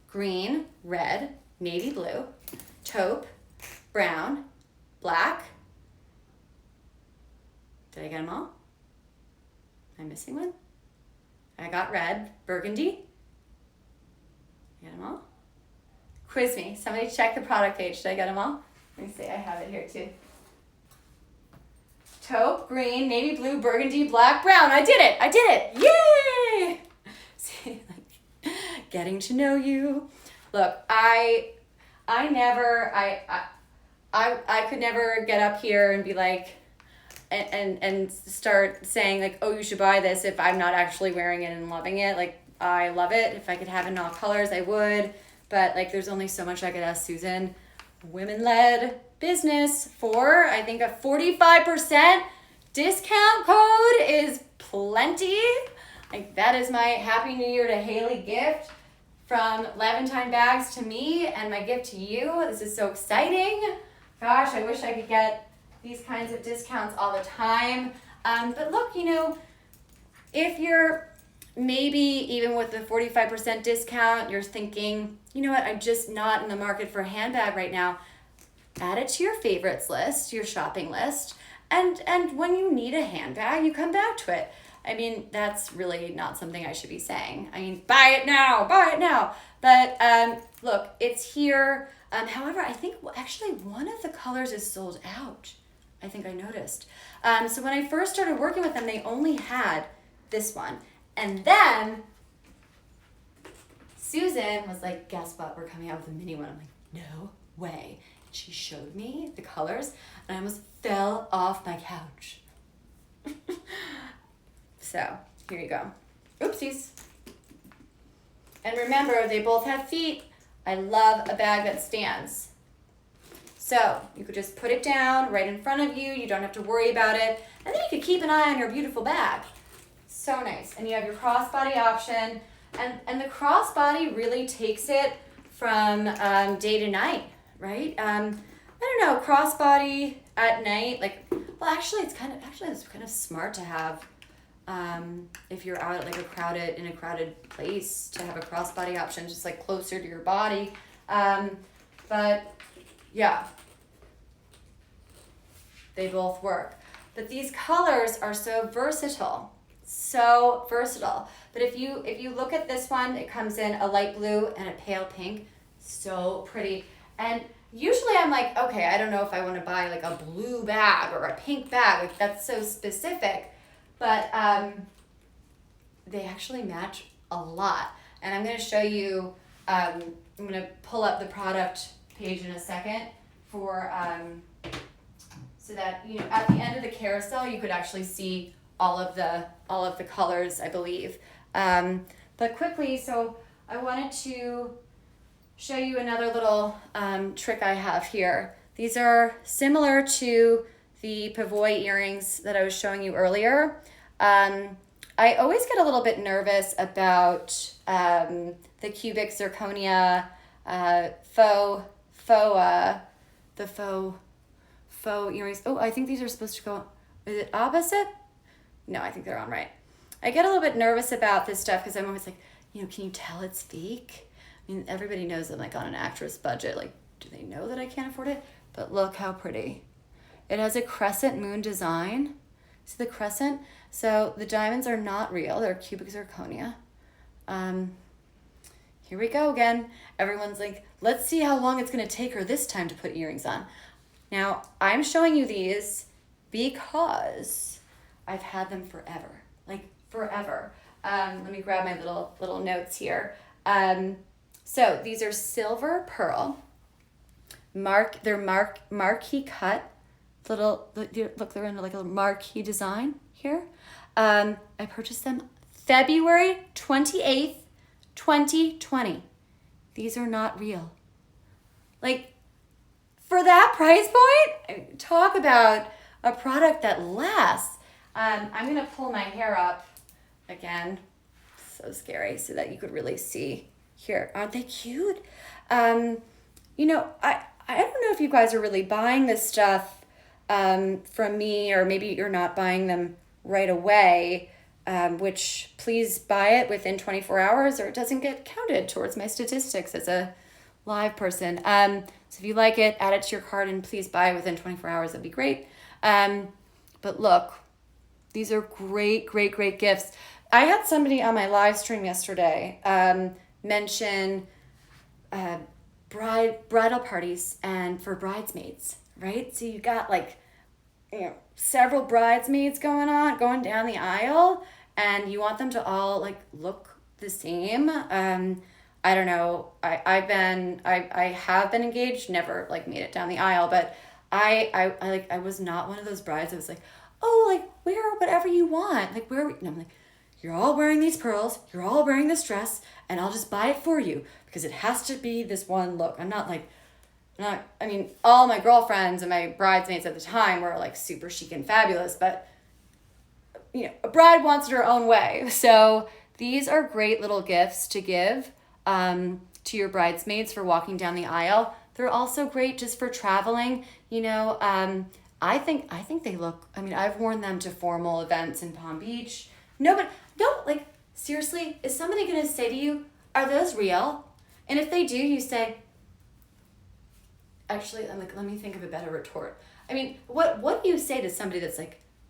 Green, red, navy blue, taupe, brown, black. Did I get them all? Am I missing one? I got red, burgundy. Get them all? Quiz me. Somebody check the product page. Did I get them all? Let me see. I have it here too. Taupe, green, navy blue, burgundy, black, brown. I did it. Yay! See, like, getting to know you. Look, I could never get up here and be like, and start saying like, oh, you should buy this if I'm not actually wearing it and loving it. Like, I love it. If I could have it in all colors, I would. But like, there's only so much I could ask Susan. Women-led business for, I think, a 45% discount code is plenty. Like, that is my Happy New Year to Hailey gift from Levantine Bags to me, and my gift to you. This is so exciting. Gosh, I wish I could get these kinds of discounts all the time. But look, you know, if you're maybe even with the 45% discount, you're thinking, you know what, I'm just not in the market for a handbag right now. Add it to your favorites list, your shopping list, and when you need a handbag, you come back to it. I mean, that's really not something I should be saying. I mean, buy it now. But look, it's here. However, I think actually one of the colors is sold out. I think I noticed. So when I first started working with them, they only had this one. And then Susan was like, guess what? We're coming out with a mini one. I'm like, no way. She showed me the colors and I almost fell off my couch. So here you go. Oopsies. And remember, they both have feet. I love a bag that stands. So you could just put it down right in front of you. You don't have to worry about it. And then you could keep an eye on your beautiful bag. So nice. And you have your crossbody option. And the crossbody really takes it from day to night, right? I don't know, crossbody at night, like, well, actually it's kind of smart to have if you're out at like in a crowded place, to have a crossbody option just like closer to your body. But yeah, they both work. But these colors are so versatile. But if you look at this one, it comes in a light blue and a pale pink. So pretty. And usually I'm like, okay, I don't know if I want to buy like a blue bag or a pink bag. Like, that's so specific. But they actually match a lot. And I'm going to show you, I'm going to pull up the product page in a second for, so that, you know, at the end of the carousel, you could actually see all of the colors, I believe. But quickly, so I wanted to show you another little trick I have here. These are similar to the pavoy earrings that I was showing you earlier. I always get a little bit nervous about the cubic zirconia faux earrings. Oh, I think these are supposed to go, is it opposite? No, I think they're on right. I get a little bit nervous about this stuff because I'm always like, you know, can you tell it's fake? I mean, everybody knows I'm like on an actress budget. Like, do they know that I can't afford it? But look how pretty. It has a crescent moon design. See the crescent? So the diamonds are not real. They're cubic zirconia. Here we go again. Everyone's like, let's see how long it's going to take her this time to put earrings on. Now, I'm showing you these because I've had them forever. Like, forever. Let me grab my little notes here. So these are silver pearl. They're marquee cut. Look, they're in like a marquee design here. I purchased them February 28th, 2020. These are not real. Like, for that price point, talk about a product that lasts. I'm gonna pull my hair up again. So scary, so that you could really see here. Aren't they cute? You know, I don't know if you guys are really buying this stuff from me, or maybe you're not buying them right away. which please buy it within 24 hours or it doesn't get counted towards my statistics as a live person. So if you like it, add it to your cart and please buy it within 24 hours. That'd be great. But look, these are great, great, great gifts. I had somebody on my live stream yesterday mention bridal parties and for bridesmaids, right? So you got like, several bridesmaids going down the aisle, and you want them to all like look the same. I don't know. I have been engaged, never like made it down the aisle, but I was not one of those brides that was like, oh, like wear whatever you want. Like and I'm like, you're all wearing these pearls, you're all wearing this dress, and I'll just buy it for you because it has to be this one look. All my girlfriends and my bridesmaids at the time were like super chic and fabulous, but a bride wants it her own way. So these are great little gifts to give to your bridesmaids for walking down the aisle. They're also great just for traveling. I think they look, I've worn them to formal events in Palm Beach. Like seriously, is somebody going to say to you, are those real? And if they do, you say, actually, I'm like, let me think of a better retort. What do you say to somebody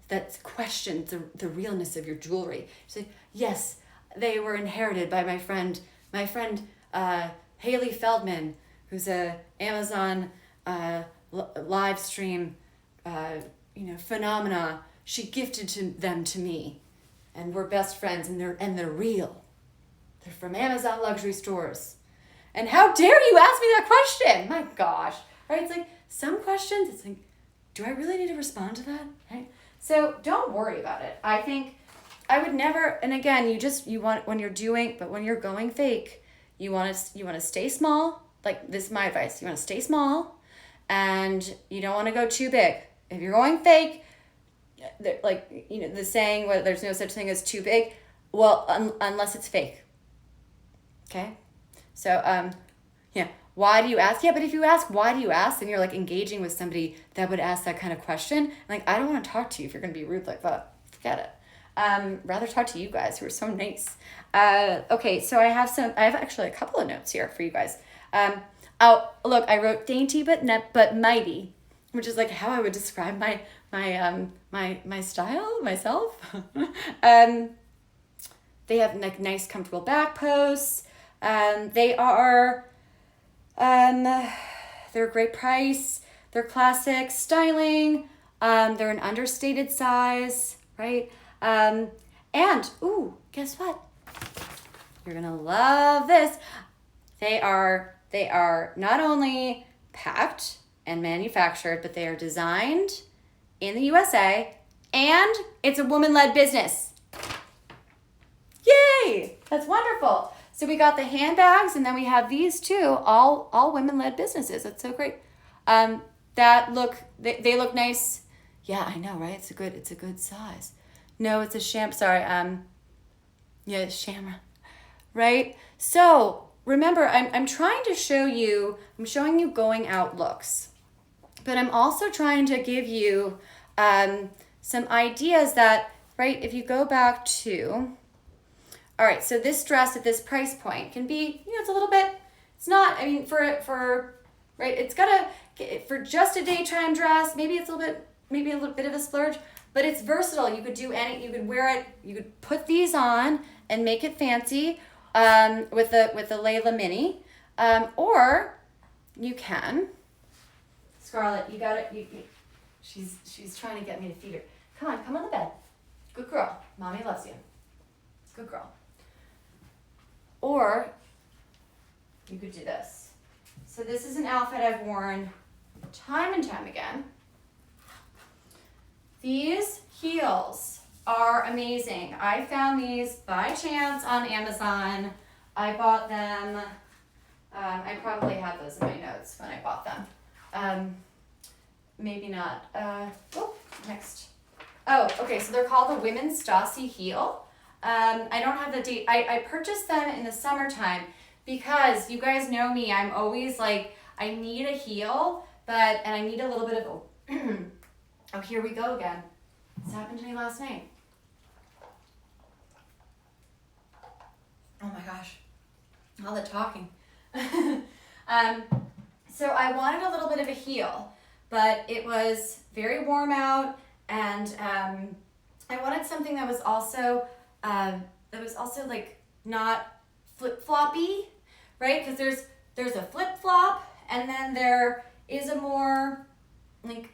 that questions the realness of your jewelry? You say, yes, they were inherited by my friend Hailey Feldman, who's a Amazon live stream phenomena. She gifted them to me, and we're best friends, and they're real. They're from Amazon luxury stores. And how dare you ask me that question? My gosh. Right? It's like some questions, it's like, do I really need to respond to that? Right? So don't worry about it. I think I would never, and again, when you're going fake, you want to stay small. Like, this is my advice. You want to stay small, and you don't want to go too big. If you're going fake, the saying, well, there's no such thing as too big. Well, unless it's fake. Okay? So, why do you ask? Yeah, but if you ask, why do you ask? Then you're like engaging with somebody that would ask that kind of question. Like, I don't want to talk to you if you're going to be rude like that. Forget it. Rather talk to you guys who are so nice. Okay, so I have actually a couple of notes here for you guys. Look, I wrote dainty but mighty, which is like how I would describe my style, myself. They have like nice, comfortable back posts. They are, they're a great price. They're classic styling. They're an understated size, right? And, ooh, guess what? You're gonna love this. They are not only packed and manufactured, but they are designed in the USA, and it's a woman-led business. Yay! That's wonderful. So we got the handbags, and then we have these too, all women-led businesses. That's so great. They look nice. Yeah, I know, right? It's a good size. No, it's a shamrock, right? So remember, I'm trying to show you. I'm showing you going out looks, but I'm also trying to give you some ideas that, right? If you go back to. All right, so this dress at this price point can be, it's a little bit, it's not, right, it's for just a daytime dress, maybe a little bit of a splurge, but it's versatile. You could wear it, you could put these on and make it fancy with the Layla Mini, or you can, Scarlett, you got it, she's trying to get me to feed her. Come on the bed. Good girl. Mommy loves you. Good girl. Or you could do this. So this is an outfit I've worn time and time again. These heels are amazing. I found these by chance on Amazon. I bought them. I probably had those in my notes when I bought them. Maybe not. Next. Oh, okay. So they're called the Women's Stassi heel. I don't have the date. I purchased them in the summertime because you guys know me. I'm always like, I need a heel, and I need a little bit of oh, here we go again. This happened to me last night. Oh my gosh, all the talking. So I wanted a little bit of a heel, but it was very warm out, and I wanted something that was also like not flip-floppy, right? Because there's a flip-flop, and then there is a more like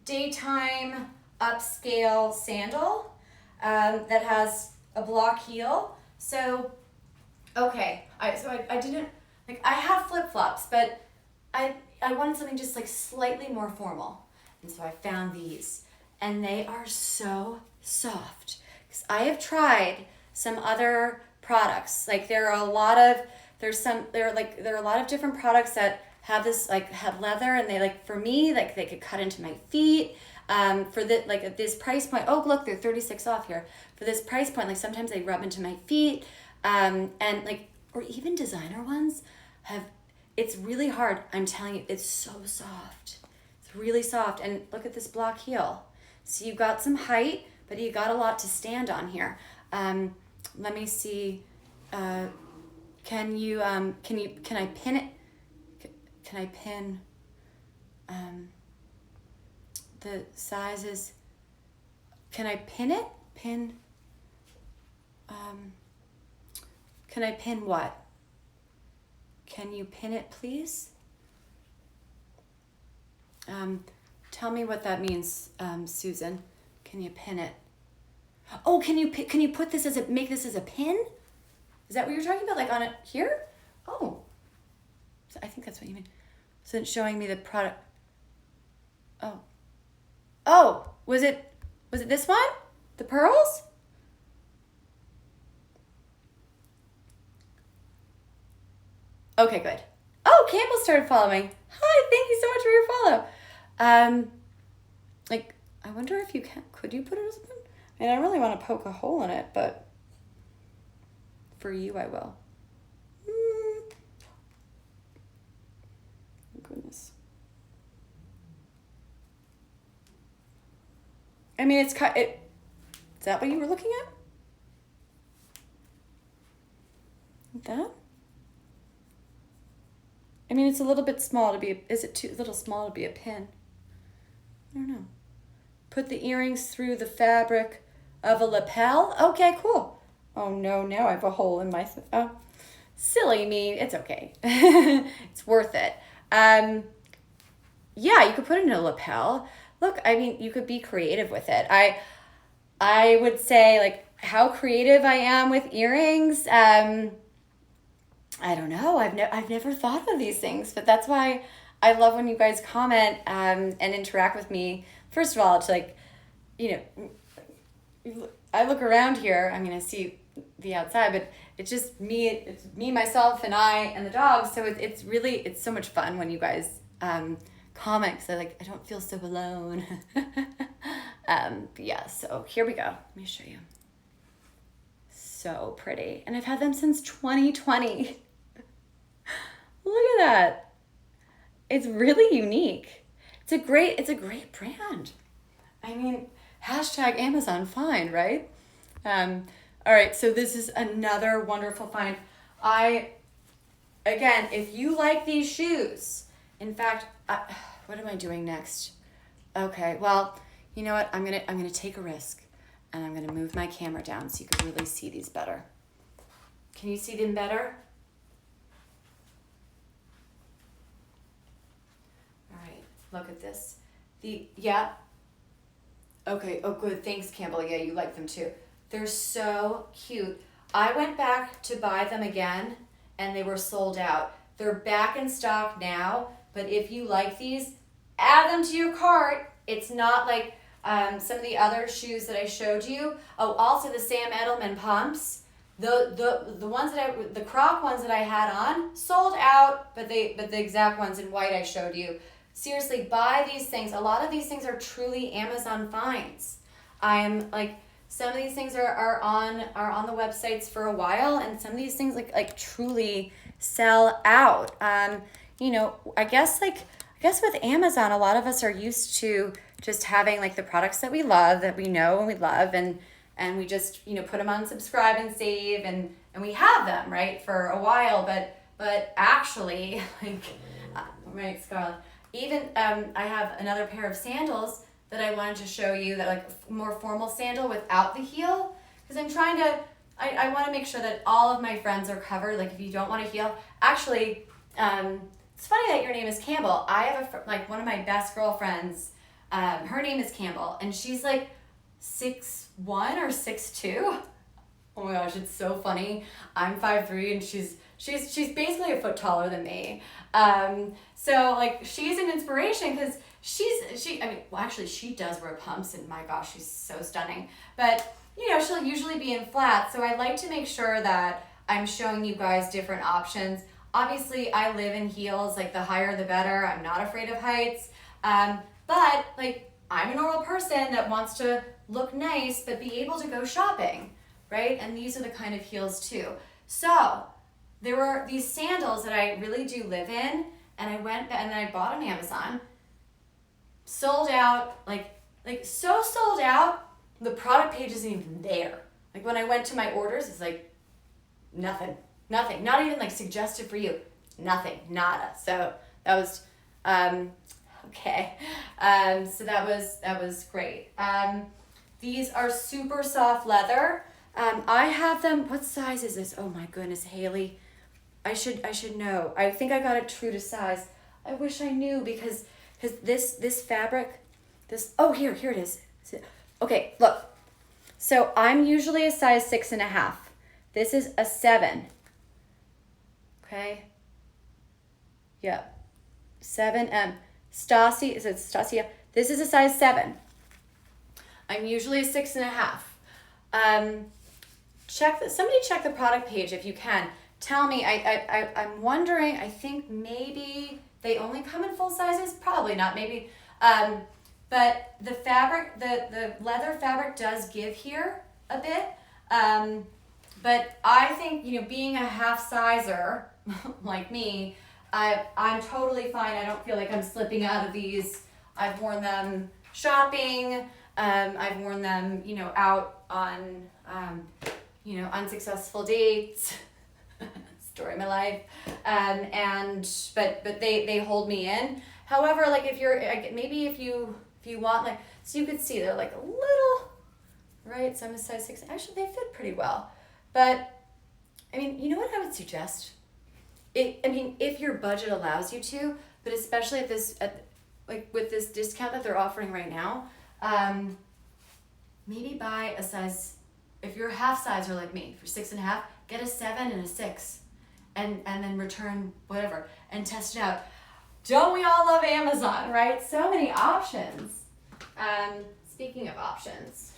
daytime upscale sandal that has a block heel. So okay, I didn't like, I have flip-flops, but I wanted something just like slightly more formal, and so I found these, and they are so soft. Because I have tried some other products. Like there are a lot of different products that have this like have leather, and they like, for me, like they could cut into my feet. For the like at this price point, oh look, they're 36 off here. For this price point, like sometimes they rub into my feet, and like, or even designer ones have. It's really hard. I'm telling you, it's so soft. It's really soft. And look at this block heel. So you've got some height, but you got a lot to stand on here. Let me see. Can I pin it? Can I pin the sizes? Can I pin it? Can I pin what? Can you pin it, please? Tell me what that means, Susan. Can you pin it? Oh, can you put this make this as a pin? Is that what you're talking about? Like on it here? Oh, so I think that's what you mean. So it's showing me the product. Oh, was it this one? The pearls? Okay, good. Oh, Campbell started following. Hi, thank you so much for your follow. Like, I wonder if you could you put it as a pin? I mean, I really want to poke a hole in it, but for you, I will. Oh, goodness. I mean, is that what you were looking at? Like that? I mean, it's a little bit small to be, is it too little small to be a pin? I don't know. Put the earrings through the fabric of a lapel? Okay, cool. Oh no, now I have a hole in my, oh, silly me, it's okay. It's worth it. Yeah, you could put it in a lapel. Look, I mean, you could be creative with it. I would say, like, how creative I am with earrings, I don't know. I've never thought of these things, but that's why I love when you guys comment and interact with me. First of all, it's like, you know, I look around here. I mean, I see the outside, but it's just me. It's me, myself, and I, and the dog. So it's so much fun when you guys comment. So like, I don't feel so alone. But yeah. So here we go. Let me show you. So pretty, and I've had them since 2020. Look at that. It's really unique. It's a great brand. I mean, hashtag Amazon find, right? All right, so this is another wonderful find. Again, if you like these shoes, in fact, what am I doing next? Okay, well, you know what? I'm gonna take a risk, and I'm gonna move my camera down so you can really see these better. Can you see them better? All right, look at this. Yeah. Okay, oh good, thanks Campbell. Yeah, you like them too. They're so cute. I went back to buy them again and they were sold out. They're back in stock now, but if you like these, add them to your cart. It's not like some of the other shoes that I showed you. Oh, also the Sam Edelman pumps. The ones the Croc ones that I had on sold out, but the exact ones in white I showed you. Seriously, buy these things. A lot of these things are truly Amazon finds. I am like, some of these things are on the websites for a while, and some of these things like truly sell out. You know, I guess with Amazon, a lot of us are used to just having like the products that we love, that we know and we love, and and we just, you know, put them on subscribe and save, and we have them, right, for a while, but actually, like, right, Scarlett, even, I have another pair of sandals that I wanted to show you, that like more formal sandal without the heel, because I'm trying to, I want to make sure that all of my friends are covered. Like if you don't want to heel, actually, it's funny that your name is Campbell. I have like one of my best girlfriends, her name is Campbell, and she's like 6'1" or 6'2". Oh my gosh, it's so funny. I'm 5'3", and she's basically a foot taller than me. So like she's an inspiration, because she does wear pumps, and my gosh, she's so stunning. But you know, she'll usually be in flats, so I like to make sure that I'm showing you guys different options. Obviously, I live in heels, like the higher the better. I'm not afraid of heights. But like I'm a normal person that wants to look nice but be able to go shopping, right? And these are the kind of heels too. So there were these sandals that I really do live in, and I went and then I bought on Amazon. Sold out, like so sold out, the product page isn't even there. Like when I went to my orders, it's like nothing, not even like suggested for you, nothing, nada. So that was, okay. So that was great. These are super soft leather. I have them, what size is this? Oh my goodness, Hailey. I should know. I think I got it true to size. I wish I knew, because this fabric, here it is. Okay, look. So I'm usually a size 6.5. This is a 7. Okay. Yep. 7. Stassi, is it Stasia? This is a size 7. I'm usually a 6.5. Somebody check the product page if you can. Tell me, I'm wondering, I think maybe they only come in full sizes, probably not, maybe. But the fabric, the leather fabric does give here a bit. But I think, you know, being a half sizer like me, I'm totally fine. I don't feel like I'm slipping out of these. I've worn them shopping. I've worn them, you know, out on, you know, unsuccessful dates. Story of my life. But they hold me in. However, like if you're, maybe if you want, like, so you could see they're like a little, right? So I'm a size 6. Actually, they fit pretty well. But I mean, you know what I would suggest? If your budget allows you to, but especially with this discount that they're offering right now, maybe buy a size. If you're a half sizer like me, for 6.5, get a 7 and a 6, and then return whatever and test it out. Don't we all love Amazon, right? So many options. Speaking of options,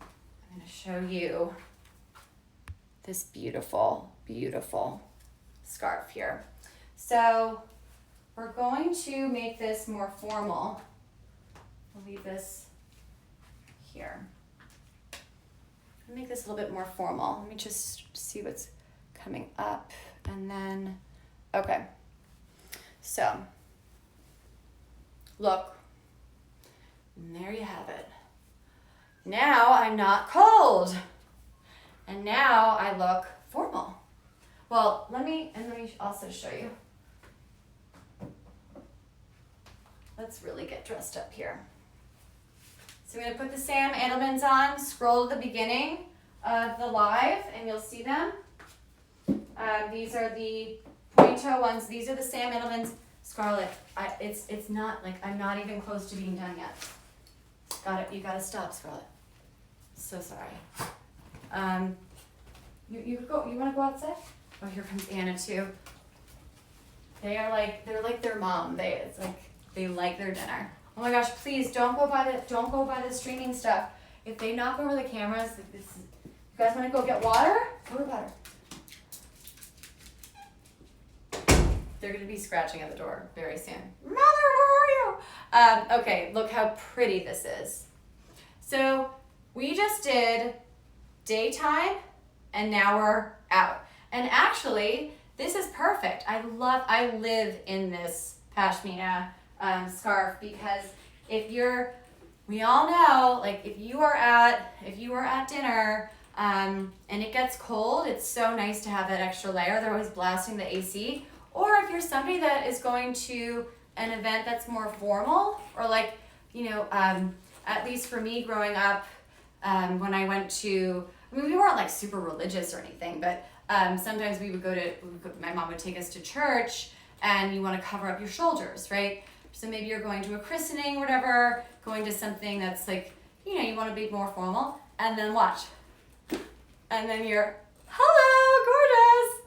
I'm going to show you this beautiful, beautiful scarf here. So we're going to make this more formal. We'll leave this here. I'll make this a little bit more formal. Let me just see what's coming up, and then, okay. So, look, and there you have it. Now I'm not cold, and now I look formal. Well, let me also show you. Let's really get dressed up here. So I'm going to put the Sam Edelmans on, scroll to the beginning of the live, and you'll see them. These are the point-toe ones. These are the Sam Edelmans. Scarlett, it's not, like, I'm not even close to being done yet. You gotta stop, Scarlett. So sorry. You wanna go outside? Oh, here comes Anna too. They're like their mom. They like their dinner. Oh my gosh, please don't go by the streaming stuff. If they knock over the cameras, you guys wanna go get water? Go get water. They're gonna be scratching at the door very soon. Mother, where are you? Okay, look how pretty this is. So we just did daytime, and now we're out. And actually, this is perfect. I live in this pashmina scarf, because if you're we all know, like if you are at dinner, and it gets cold, it's so nice to have that extra layer. They're always blasting the AC. Or if you're somebody that is going to an event that's more formal, or like, you know, at least for me growing up, when I went to, I mean, we weren't like super religious or anything, but sometimes my mom would take us to church, and you want to cover up your shoulders, right? So maybe you're going to a christening or whatever, going to something that's like, you know, you want to be more formal, and then watch. And then you're, hello, gorgeous.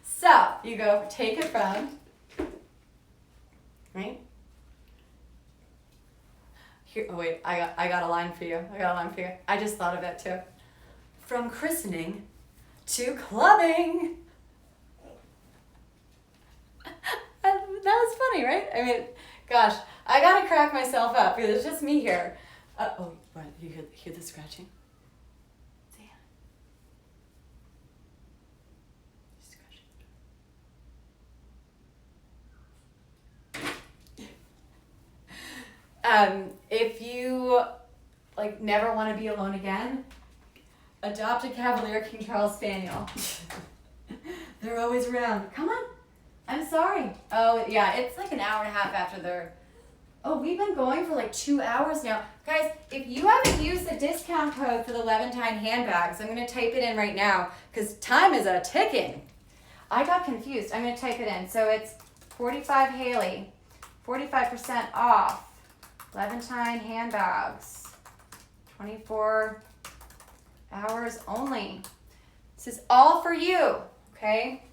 So you go take it from, right? Here, oh wait, I got a line for you. I just thought of it too. From christening to clubbing. That was funny, right? I mean, gosh, I gotta crack myself up because it's just me here. Oh, what? You hear the scratching? If you like never want to be alone again, adopt a Cavalier King Charles Spaniel. They're always around. Come on. I'm sorry. Oh yeah, it's like an hour and a half after they're. Oh, we've been going for like 2 hours now. Guys, if you haven't used the discount code for the Levantine handbags, I'm going to type it in right now because time is a ticking. I got confused. I'm going to type it in. So it's 45 Hailey, 45% off. Levantine handbags, 24 hours only. This is all for you, okay?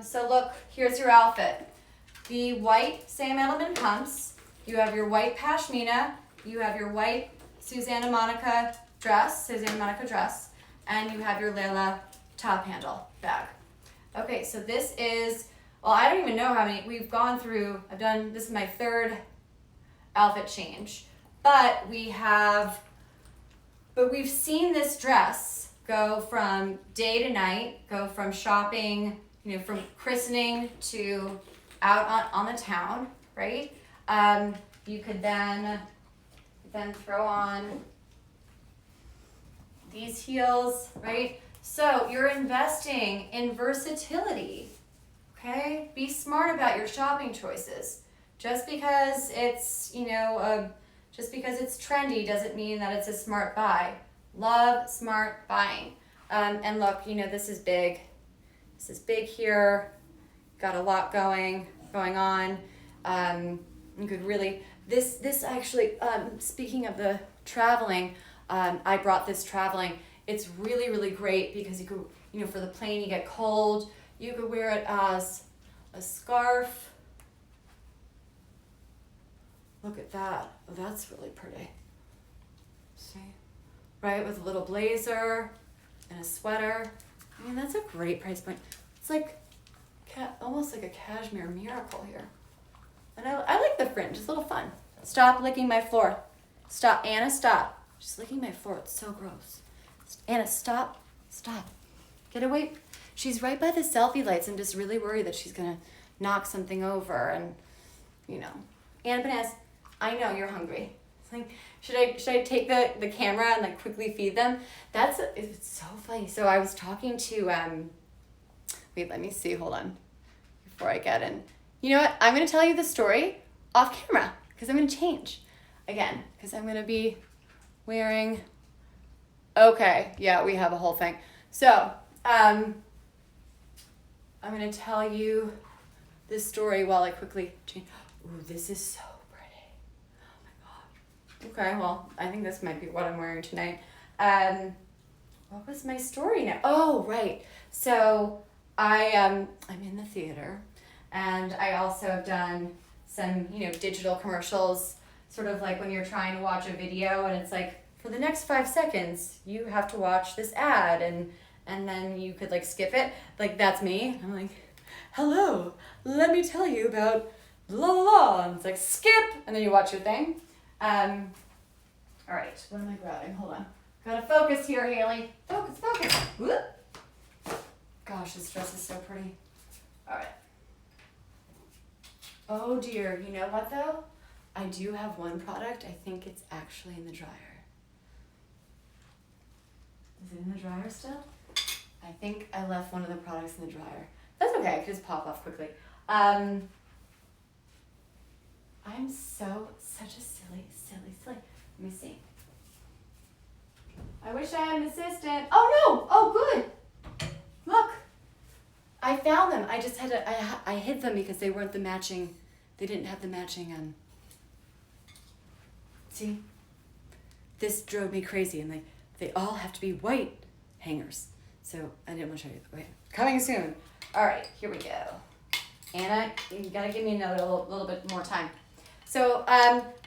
So look, here's your outfit. The white Sam Edelman pumps, you have your white pashmina, you have your white Susanna Monica dress, and you have your Layla top handle bag. Okay, so this is, well, I don't even know how many, we've gone through, this is my third outfit change, but we've seen this dress go from day to night, go from shopping, you know, from christening to out on the town, right? You could then throw on these heels, right? So you're investing in versatility, okay? Be smart about your shopping choices. Just because it's, you know, just because it's trendy doesn't mean that it's a smart buy. Love smart buying. And look, you know, this is big. This is big here. Got a lot going on. You could really, this actually, speaking of the traveling, I brought this traveling. It's really, really great because you could, you know, for the plane you get cold. You could wear it as a scarf. Look at that. Oh, that's really pretty. See? Right, with a little blazer and a sweater. I mean, that's a great price point. It's like almost like a cashmere miracle here. And I like the fringe. It's a little fun. Stop licking my floor. Stop. Anna, stop. She's licking my floor. It's so gross. Anna, stop. Stop. Get away. She's right by the selfie lights. I'm just really worried that she's going to knock something over and, you know. Anna Banez, I know you're hungry. It's like, should I take the camera and like quickly feed them? It's so funny. So I was talking to, wait, let me see, hold on, before I get in. You know what, I'm going to tell you the story off camera, because I'm going to change again, because I'm going to be wearing, okay, yeah, we have a whole thing. So, I'm going to tell you this story while I quickly change. Ooh, this is so pretty. Oh my gosh. Okay, well, I think this might be what I'm wearing tonight. What was my story now? Oh, right. So I'm in the theater, and I also have done some, you know, digital commercials, sort of like when you're trying to watch a video and it's like, for the next 5 seconds, you have to watch this ad, and then you could like skip it. Like, that's me. I'm like, hello, let me tell you about la la la, and it's like skip, and then you watch your thing. All right, what am I grabbing? Hold on. Gotta focus here, Hailey. Focus. Whoop. Gosh, this dress is so pretty. All right. Oh dear, you know what though? I do have one product. I think it's actually in the dryer. Is it in the dryer still? I think I left one of the products in the dryer. That's okay, I can just pop off quickly. I'm such a silly. Let me see. I wish I had an assistant. Oh no, oh good. Look, I found them. I just had to, I hid them because they weren't the matching, they didn't have the matching, see? This drove me crazy, and they all have to be white hangers. So I didn't want to show you. Wait, coming soon. All right, here we go. Anna, you gotta give me another little bit more time. So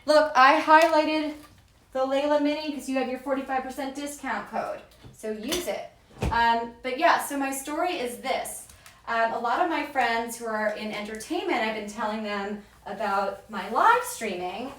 look, I highlighted the Layla Mini because you have your 45% discount code. So use it. But yeah, so my story is this. A lot of my friends who are in entertainment, I've been telling them about my live streaming,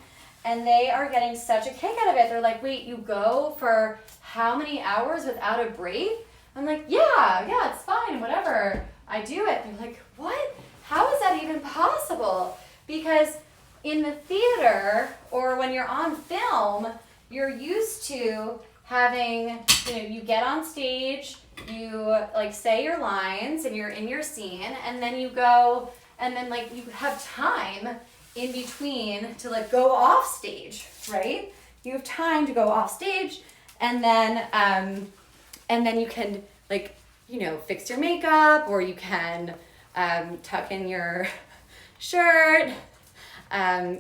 and they are getting such a kick out of it. They're like, wait, you go for how many hours without a break? I'm like, yeah, it's fine, whatever. I do it. They're like, what? How is that even possible? Because in the theater or when you're on film, you're used to having, you get on stage, you say your lines and you're in your scene, and then you go, and then you have time in between to go off stage, right? You have time to go off stage, and then you can fix your makeup, or you can tuck in your shirt,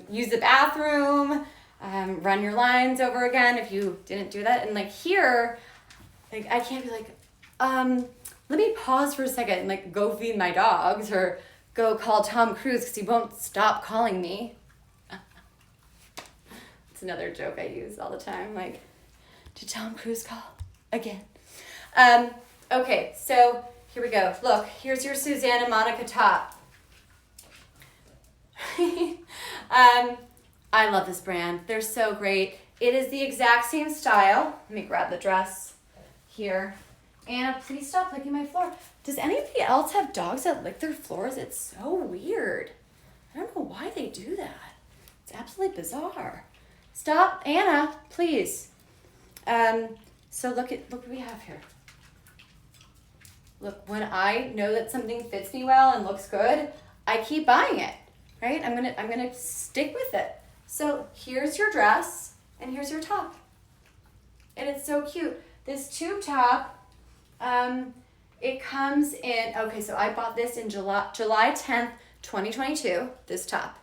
use the bathroom, run your lines over again if you didn't do that. And here, I can't be let me pause for a second and go feed my dogs or go call Tom Cruise because he won't stop calling me. It's another joke I use all the time. Did Tom Cruise call again? Okay, so here we go. Look, here's your Suzanne and Monica top. I love this brand. They're so great. It is the exact same style. Let me grab the dress here. Anna, please stop licking my floor. Does anybody else have dogs that lick their floors? It's so weird. I don't know why they do that. It's absolutely bizarre. Stop, Anna, please. So look what we have here. Look, when I know that something fits me well and looks good, I keep buying it, right? I'm gonna stick with it. So here's your dress and here's your top. And it's so cute. This tube top, it comes in, okay, so I bought this in July 10th, 2022, this top.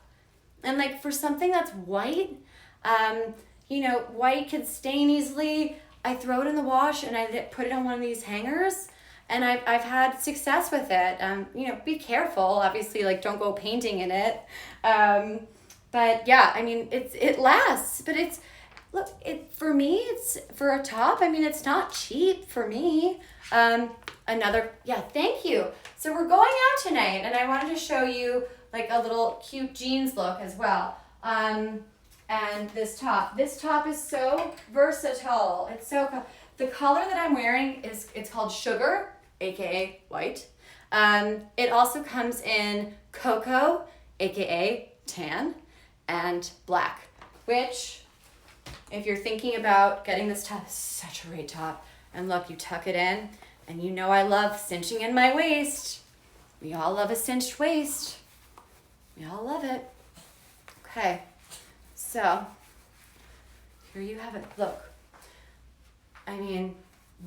And for something that's white, white can stain easily. I throw it in the wash and I put it on one of these hangers, and I've had success with it. Be careful, obviously, don't go painting in it. But yeah, it lasts, but for me, it's for a top. It's not cheap for me. Thank you. So we're going out tonight, and I wanted to show you a little cute jeans look as well. And this top is so versatile. It's so cool. The color that I'm wearing it's called Sugar, aka white. It also comes in cocoa, aka tan, and black, which, if you're thinking about getting this top, is such a great top. And look, you tuck it in, and I love cinching in my waist. We all love a cinched waist. We all love it. Okay, so here you have it. Look,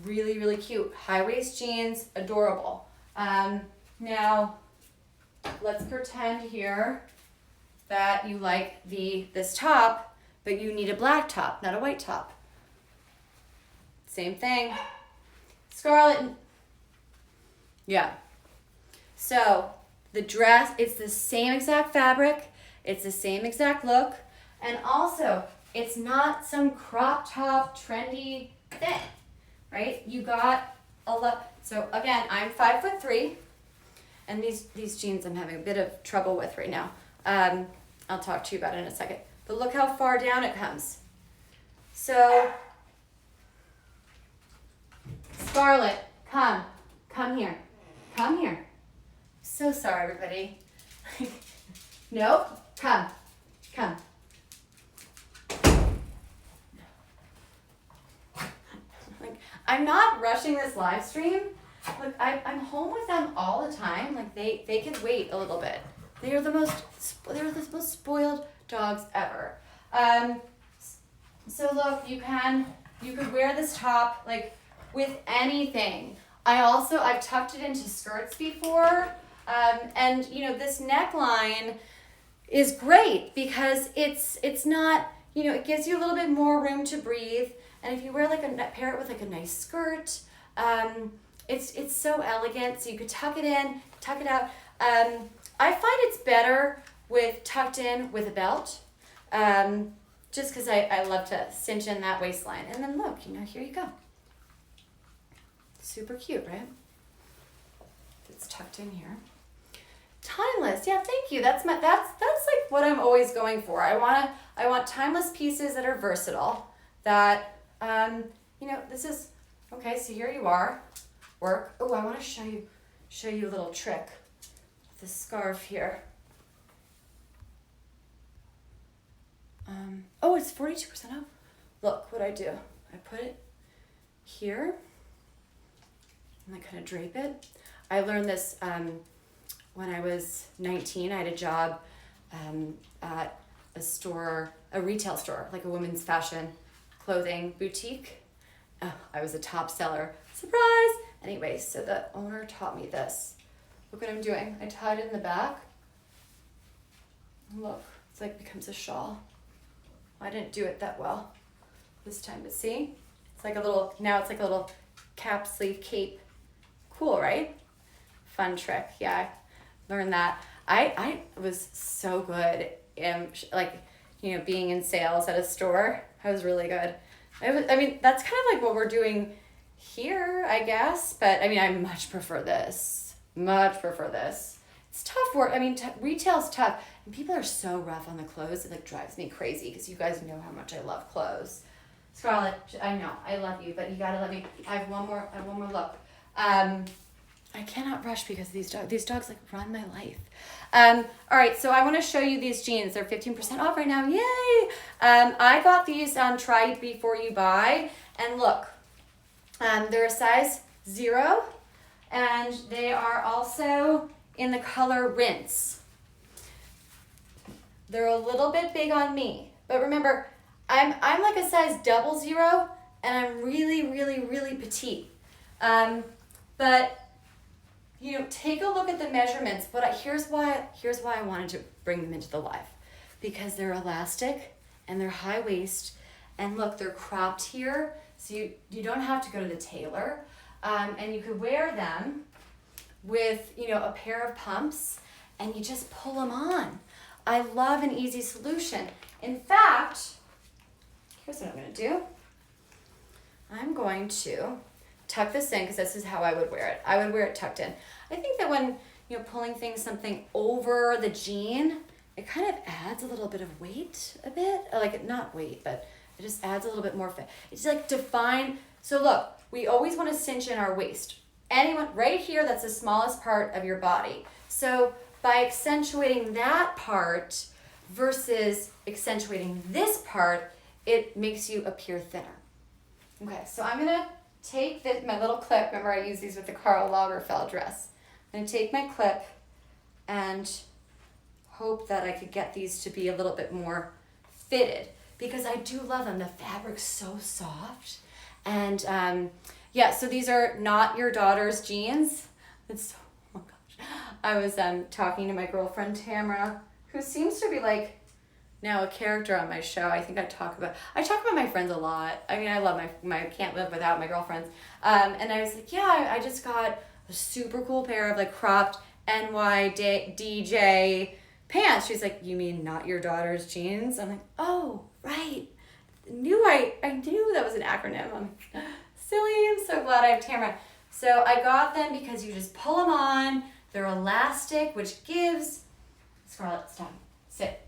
really, really cute. High waist jeans, adorable. Now, let's pretend here that you like this top, but you need a black top, not a white top. Same thing. Scarlet. Yeah. So the dress, it's the same exact fabric, it's the same exact look, and also it's not some crop top trendy thing, right? You got a lot. So again, I'm 5'3", and these jeans I'm having a bit of trouble with right now. I'll talk to you about it in a second. But look how far down it comes. So, Scarlett, come here. Come here. So sorry, everybody. Nope. Come. I'm not rushing this live stream. Look, I'm home with them all the time. Like they can wait a little bit. They're the most spoiled dogs ever. So look, you could wear this top like with anything. I've tucked it into skirts before. And you know, this neckline is great because it's not, you know, it gives you a little bit more room to breathe. And if you wear pair it with like a nice skirt, it's so elegant. So you could tuck it in, tuck it out. I find it's better tucked in with a belt, just because I love to cinch in that waistline. And then look, you know, here you go. Super cute, right? It's tucked in here. Timeless, yeah, thank you. That's like what I'm always going for. I want timeless pieces that are versatile. That you know, this is okay. So here you are, work. Oh, I want to show you a little trick. The scarf here. Oh, it's 42% off. Look what I do. I put it here, and I kind of drape it. I learned this when I was 19. I had a job at a retail store, like a women's fashion clothing boutique. Oh, I was a top seller. Surprise! Anyway, so the owner taught me this. Look what I'm doing. I tied it in the back. Look, it's like becomes a shawl. I didn't do it that well this time, but see? It's like now it's like a little cap sleeve cape. Cool, right? Fun trick. Yeah, I learned that. I was so good in being in sales at a store. I was really good. I mean, that's kind of like what we're doing here, I guess. But I mean, I much prefer this. It's tough work. I mean, retail's tough. And people are so rough on the clothes. It drives me crazy because you guys know how much I love clothes. Scarlett, I know, I love you, but you gotta let me. I have one more look. I cannot rush because these dogs run my life. All right, so I want to show you these jeans. They're 15% off right now. Yay! I got these on Try Before You Buy, and look, they're a size 0, and they are also in the color Rinse. They're a little bit big on me, but remember, I'm like a size 00, and I'm really, really, really petite. But you know, take a look at the measurements. But here's why I wanted to bring them into the live, because they're elastic and they're high waist, and look, they're cropped here, so you don't have to go to the tailor, and you could wear them with, you know, a pair of pumps, and you just pull them on. I love an easy solution. In fact, here's what I'm gonna do. I'm going to tuck this in because this is how I would wear it. I would wear it tucked in. I think that when, you know, pulling something over the jean, it kind of adds a little bit of weight, a bit. Like, not weight, but it just adds a little bit more fit. It's like define. So look, we always want to cinch in our waist. Anyone right here, that's the smallest part of your body. So by accentuating that part versus accentuating this part, it makes you appear thinner. Okay, so I'm gonna take my little clip. Remember, I use these with the Karl Lagerfeld dress. I'm gonna take my clip and hope that I could get these to be a little bit more fitted, because I do love them. The fabric's so soft. And yeah, so these are not your daughter's jeans. It's, oh my gosh. I was talking to my girlfriend Tamara, who seems to be like now a character on my show. I think I talk about my friends a lot. I mean, I love my can't live without my girlfriends. And I was like, yeah, I just got a super cool pair of like cropped DJ pants. She's like, you mean not your daughter's jeans? I'm like, oh, right. I knew that was an acronym. I'm like, silly. I'm so glad I have Tamara. So I got them because you just pull them on. They're elastic, which gives, Scarlett, stop, sit.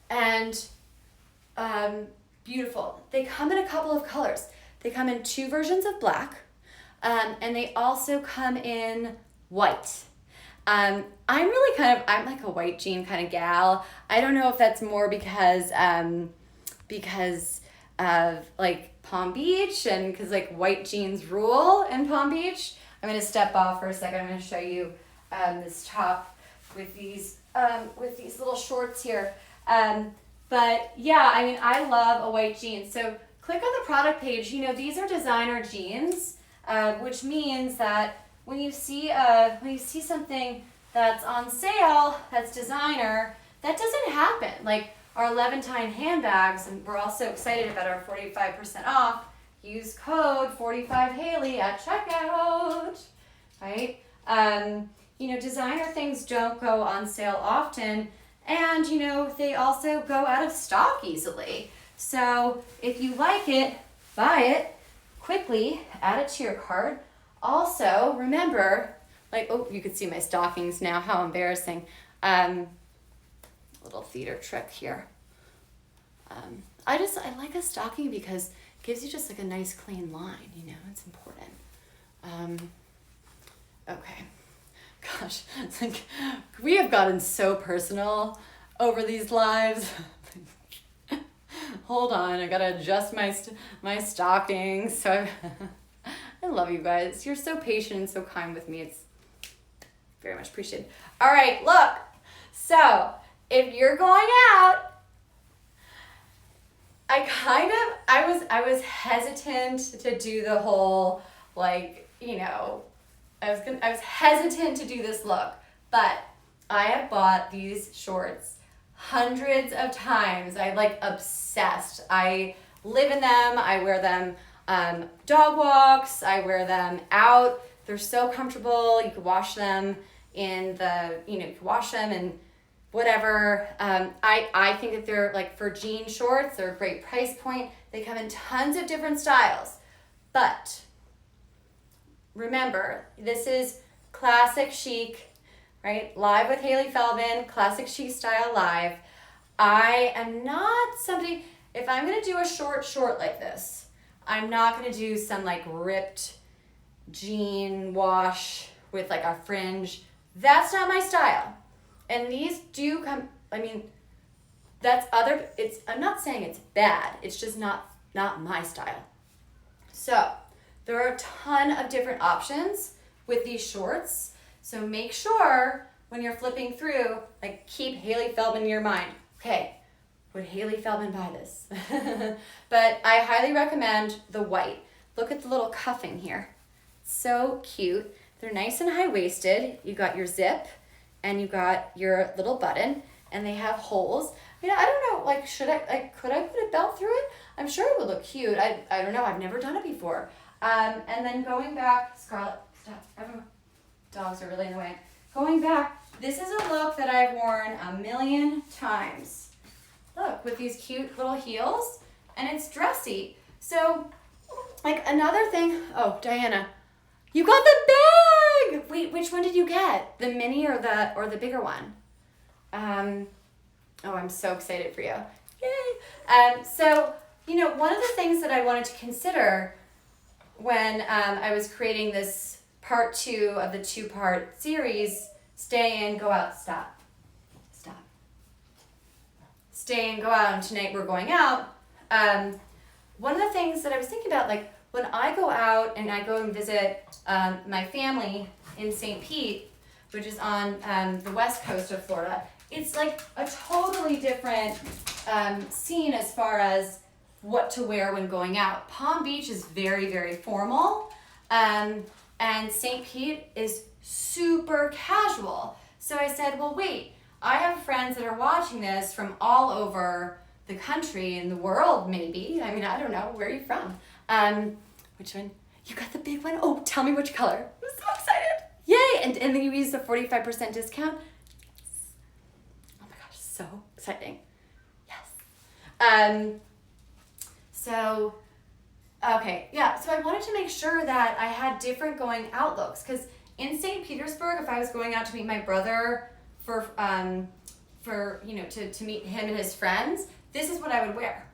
And beautiful. They come in a couple of colors. They come in 2 versions of black, and they also come in white. I'm like a white jean kind of gal. I don't know if that's more because of like Palm Beach, and because like white jeans rule in Palm Beach. I'm gonna step off for a second. I'm gonna show you this top with these little shorts here. But yeah, I mean, I love a white jean. So click on the product page. You know, these are designer jeans, which means that when you see something that's on sale, that's designer, that doesn't happen. Like our Levantine handbags, and we're also excited about our 45% off. Use code 45Hailey at checkout, right? You know, designer things don't go on sale often, and you know, they also go out of stock easily. So if you like it, buy it quickly, add it to your cart. Also, remember, like, oh, you can see my stockings now, how embarrassing. Little theater trick here. I like a stocking because it gives you just like a nice clean line, you know, it's important. Okay. Gosh, it's like we have gotten so personal over these lives. Hold on, I gotta adjust my stockings. So I love you guys. You're so patient and so kind with me. It's very much appreciated. All right, look. So if you're going out, I was hesitant to do the whole, like, you know, I was hesitant to do this look, but I have bought these shorts hundreds of times. I like obsessed. I live in them. I wear them dog walks. I wear them out. They're so comfortable. You can wash them you can wash them and whatever. I think that they're like for jean shorts, they're a great price point. They come in tons of different styles, but remember, this is classic chic, right? Live with Hailey Feldman, classic chic style live. I am not somebody, if I'm gonna do a short like this, I'm not gonna do some like ripped jean wash with like a fringe. That's not my style. And these do come, I mean, I'm not saying it's bad, it's just not my style. So, there are a ton of different options with these shorts. So make sure when you're flipping through, like keep Hailey Feldman in your mind. Okay, would Hailey Feldman buy this? But I highly recommend the white. Look at the little cuffing here. So cute. They're nice and high-waisted. You got your zip and you got your little button and they have holes. I mean, I don't know, like could I put a belt through it? I'm sure it would look cute. I don't know, I've never done it before. And then going back, Scarlett, stop, everyone, dogs are really in the way. Going back, this is a look that I've worn a million times. Look, with these cute little heels, and it's dressy. So, like another thing, oh, Diana, you got the bag! Wait, which one did you get? The mini or the bigger one? Oh, I'm so excited for you. Yay! So, you know, one of the things that I wanted to consider when I was creating this part 2 of the 2-part series, stay in, go out, stop. Stay in, go out, and tonight we're going out. One of the things that I was thinking about, like when I go out and I go and visit my family in St. Pete, which is on the west coast of Florida, it's like a totally different scene as far as what to wear when going out. Palm Beach is very, very formal, and St. Pete is super casual. So I said, well, wait, I have friends that are watching this from all over the country and the world, maybe. I mean, I don't know. Where are you from? Which one? You got the big one? Oh, tell me which color. I'm so excited. Yay! And then you use the 45% discount. Yes. Oh my gosh, so exciting. Yes. So, okay, yeah, so I wanted to make sure that I had different going out looks, because in St. Petersburg, if I was going out to meet my brother for you know, to meet him and his friends, this is what I would wear.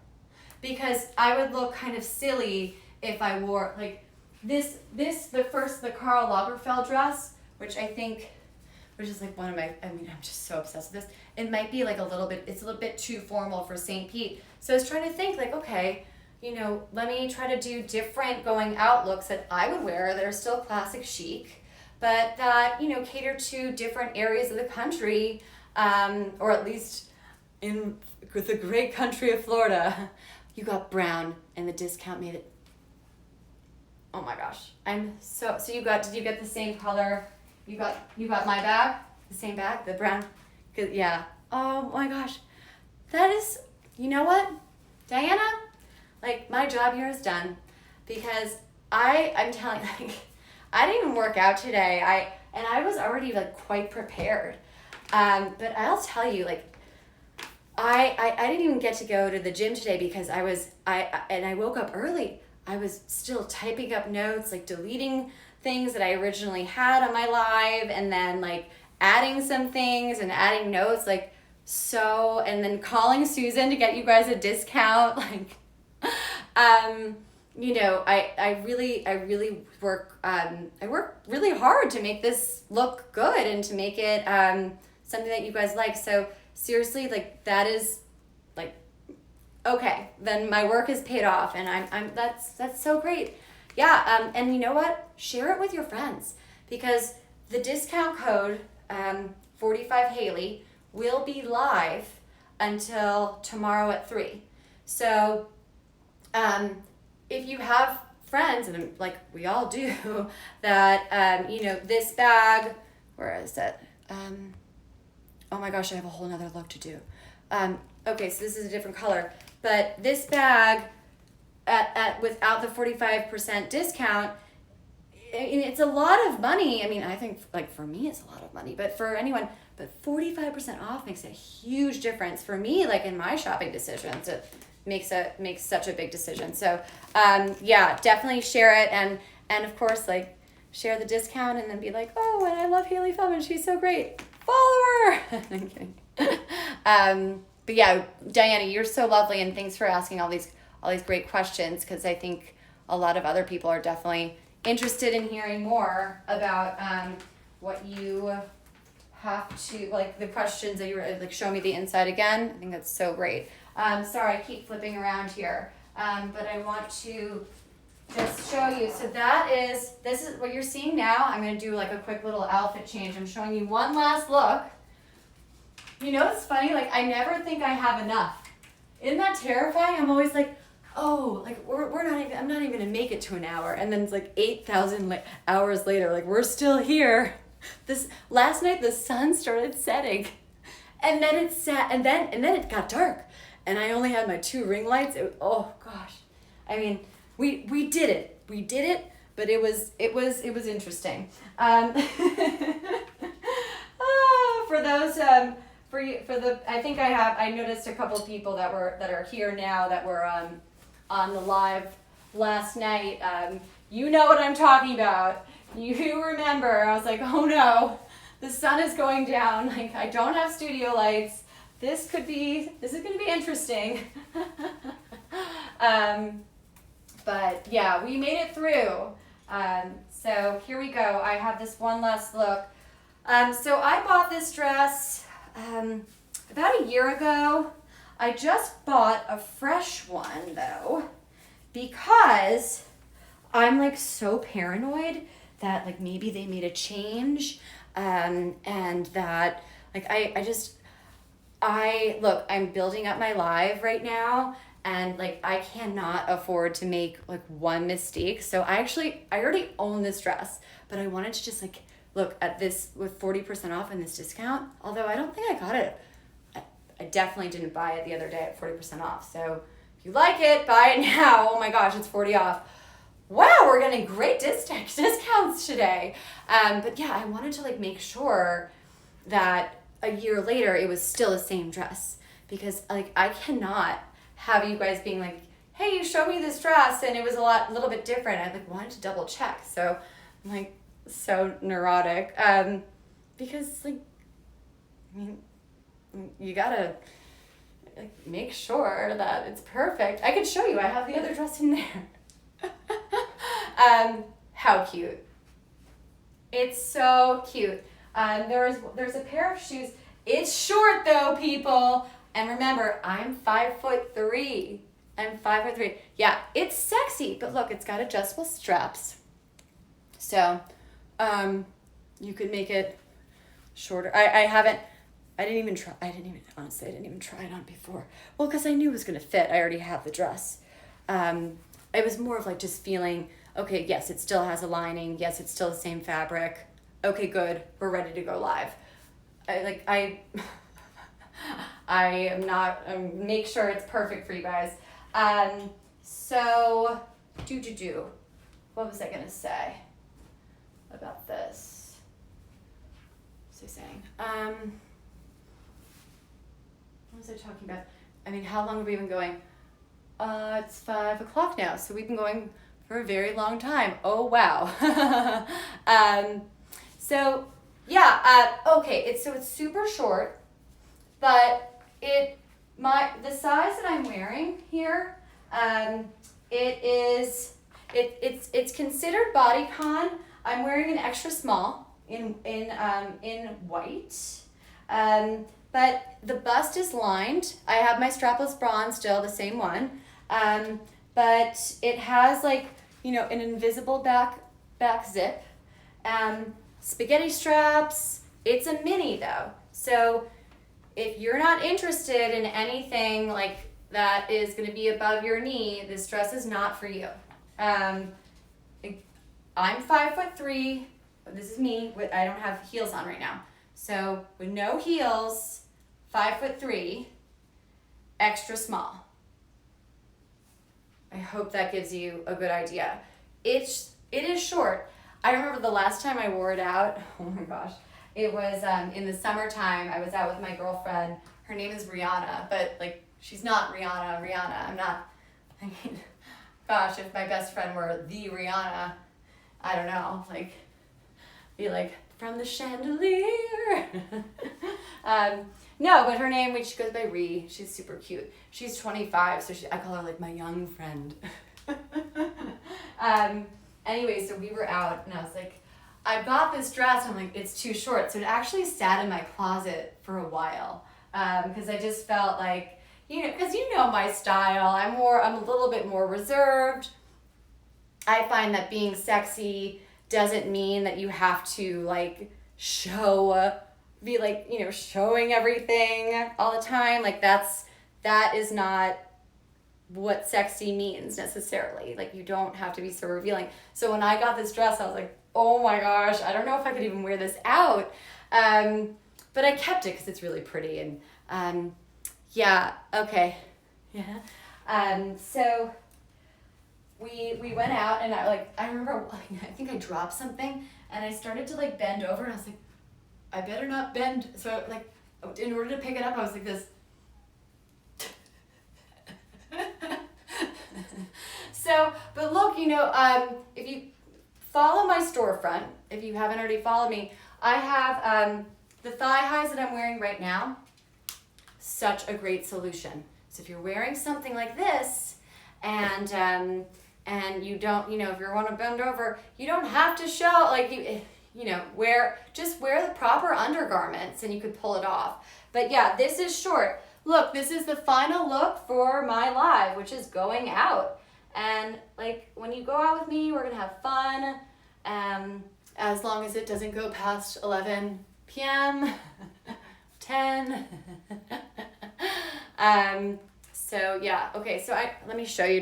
Because I would look kind of silly if I wore, like, the Karl Lagerfeld dress, which is like one of my, I mean, I'm just so obsessed with this. It might be like it's a little bit too formal for St. Pete. So I was trying to think, like, okay, let me try to do different going out looks that I would wear that are still classic chic, but that, cater to different areas of the country, or at least in the great country of Florida. You got brown and the discount made it. Oh my gosh. So did you get the same color? You got my bag? The same bag? The brown? Yeah. Oh my gosh. That is, you know what? Diana, like my job here is done because I'm telling you, I didn't even work out today. I was already like quite prepared. But I'll tell you, like, I didn't even get to go to the gym today because I woke up early. I was still typing up notes, like deleting things that I originally had on my live, and then like adding some things and adding notes, like and then calling Susan to get you guys a discount. Like, I really work, I work really hard to make this look good and to make it something that you guys like. So seriously, like that is like, okay, then my work is paid off, and that's so great. Yeah, and you know what? Share it with your friends, because the discount code 45 Hailey will be live until tomorrow at 3. So if you have friends, and like we all do, that this bag, where is it? Oh my gosh, I have a whole nother look to do. Okay, so this is a different color, but this bag at without the 45% discount, it's a lot of money. I mean, I think like for me it's a lot of money, but for anyone, but 45% off makes a huge difference for me, like in my shopping decisions. It makes such a big decision. So yeah, definitely share it, and of course, like, share the discount and then be like, oh, and I love Hailey Feldman, she's so great, follow her. I'm kidding. But yeah, Diana, you're so lovely, and thanks for asking all these great questions, because I think a lot of other people are definitely interested in hearing more about what you have to, like, the questions that you were like, show me the inside again. I think that's so great. Sorry, I keep flipping around here, but I want to just show you. So this is what you're seeing now. I'm going to do like a quick little outfit change. I'm showing you one last look. You know, it's funny, like I never think I have enough. Isn't that terrifying? I'm always like, oh, like I'm not even going to make it to an hour. And then it's like 8,000 hours later, like we're still here. Last night the sun started setting, and then it set, and then it got dark, and I only had my 2 ring lights. Oh gosh. I mean, we did it, but it was interesting. For those I noticed a couple people that are here now that were on the live last night. You know what I'm talking about. You remember, I was like, oh no, the sun is going down. Like, I don't have studio lights. This is going to be interesting. But yeah, we made it through. So here we go. I have this one last look. So I bought this dress about a year ago. I just bought a fresh one though, because I'm like so paranoid that like maybe they made a change, and that like I'm building up my live right now, and like I cannot afford to make like one mistake. So I already own this dress, but I wanted to just like look at this with 40% off and this discount. Although I don't think I got it. I definitely didn't buy it the other day at 40% off. So if you like it, buy it now. Oh my gosh, it's 40 off. Wow, we're getting great discounts today. But yeah, I wanted to like make sure that a year later it was still the same dress, because like I cannot have you guys being like, hey, you showed me this dress and it was a little bit different. I like wanted to double check. So I'm like so neurotic, because like, I mean, you gotta like make sure that it's perfect. I could show you, I have the other dress in there. How cute. It's so cute. There's a pair of shoes. It's short though, people. And remember, I'm 5'3", I'm 5'3". Yeah, it's sexy, but look, it's got adjustable straps. So, you could make it shorter. Honestly, I didn't even try it on before. Well, because I knew it was going to fit. I already have the dress. It was more of like just feeling, okay, yes, it still has a lining. Yes, it's still the same fabric. Okay, good. We're ready to go live. Make sure it's perfect for you guys. So, what was I going to say about this? What was I saying? What was I talking about? I mean, how long have we been going? It's 5 o'clock now, so we've been going for a very long time. Oh, wow. Okay, it's super short, but the size that I'm wearing here, it's considered bodycon. I'm wearing an extra small in white. But the bust is lined. I have my strapless bra on still, the same one. But it has like, an invisible back zip. Spaghetti straps. It's a mini though. So if you're not interested in anything like that is going to be above your knee, this dress is not for you. I'm 5'3". This is me. I don't have heels on right now. So with no heels, 5'3", extra small. I hope that gives you a good idea. It is short. I remember the last time I wore it out, oh my gosh, it was in the summertime. I was out with my girlfriend. Her name is Rihanna, but like she's not Rihanna. I'm not, gosh, if my best friend were the Rihanna, I don't know, like, be like, from the chandelier. No, but her name, she goes by Ree. She's super cute. She's 25, so I call her like my young friend. Anyway, so we were out, and I was like, I bought this dress. I'm like, it's too short. So it actually sat in my closet for a while, because I just felt like, because my style. I'm a little bit more reserved. I find that being sexy doesn't mean that you have to like be like, showing everything all the time. Like that is not what sexy means necessarily. Like you don't have to be so revealing. So when I got this dress, I was like, oh my gosh, I don't know if I could even wear this out. But I kept it because it's really pretty. And yeah, okay. Yeah. So we went out, and I remember, I think I dropped something, and I started to like bend over, and I was like, I better not bend. So like, in order to pick it up, I was like this. So, but look, if you follow my storefront, if you haven't already followed me, I have the thigh highs that I'm wearing right now. Such a great solution. So if you're wearing something like this, and you don't, if you want to bend over, you don't have to show, like, wear the proper undergarments and you could pull it off. But yeah, this is short. Look, this is the final look for my live, which is going out. And like, when you go out with me, we're going to have fun. As long as it doesn't go past 11 p.m., 10. So yeah, okay, so let me show you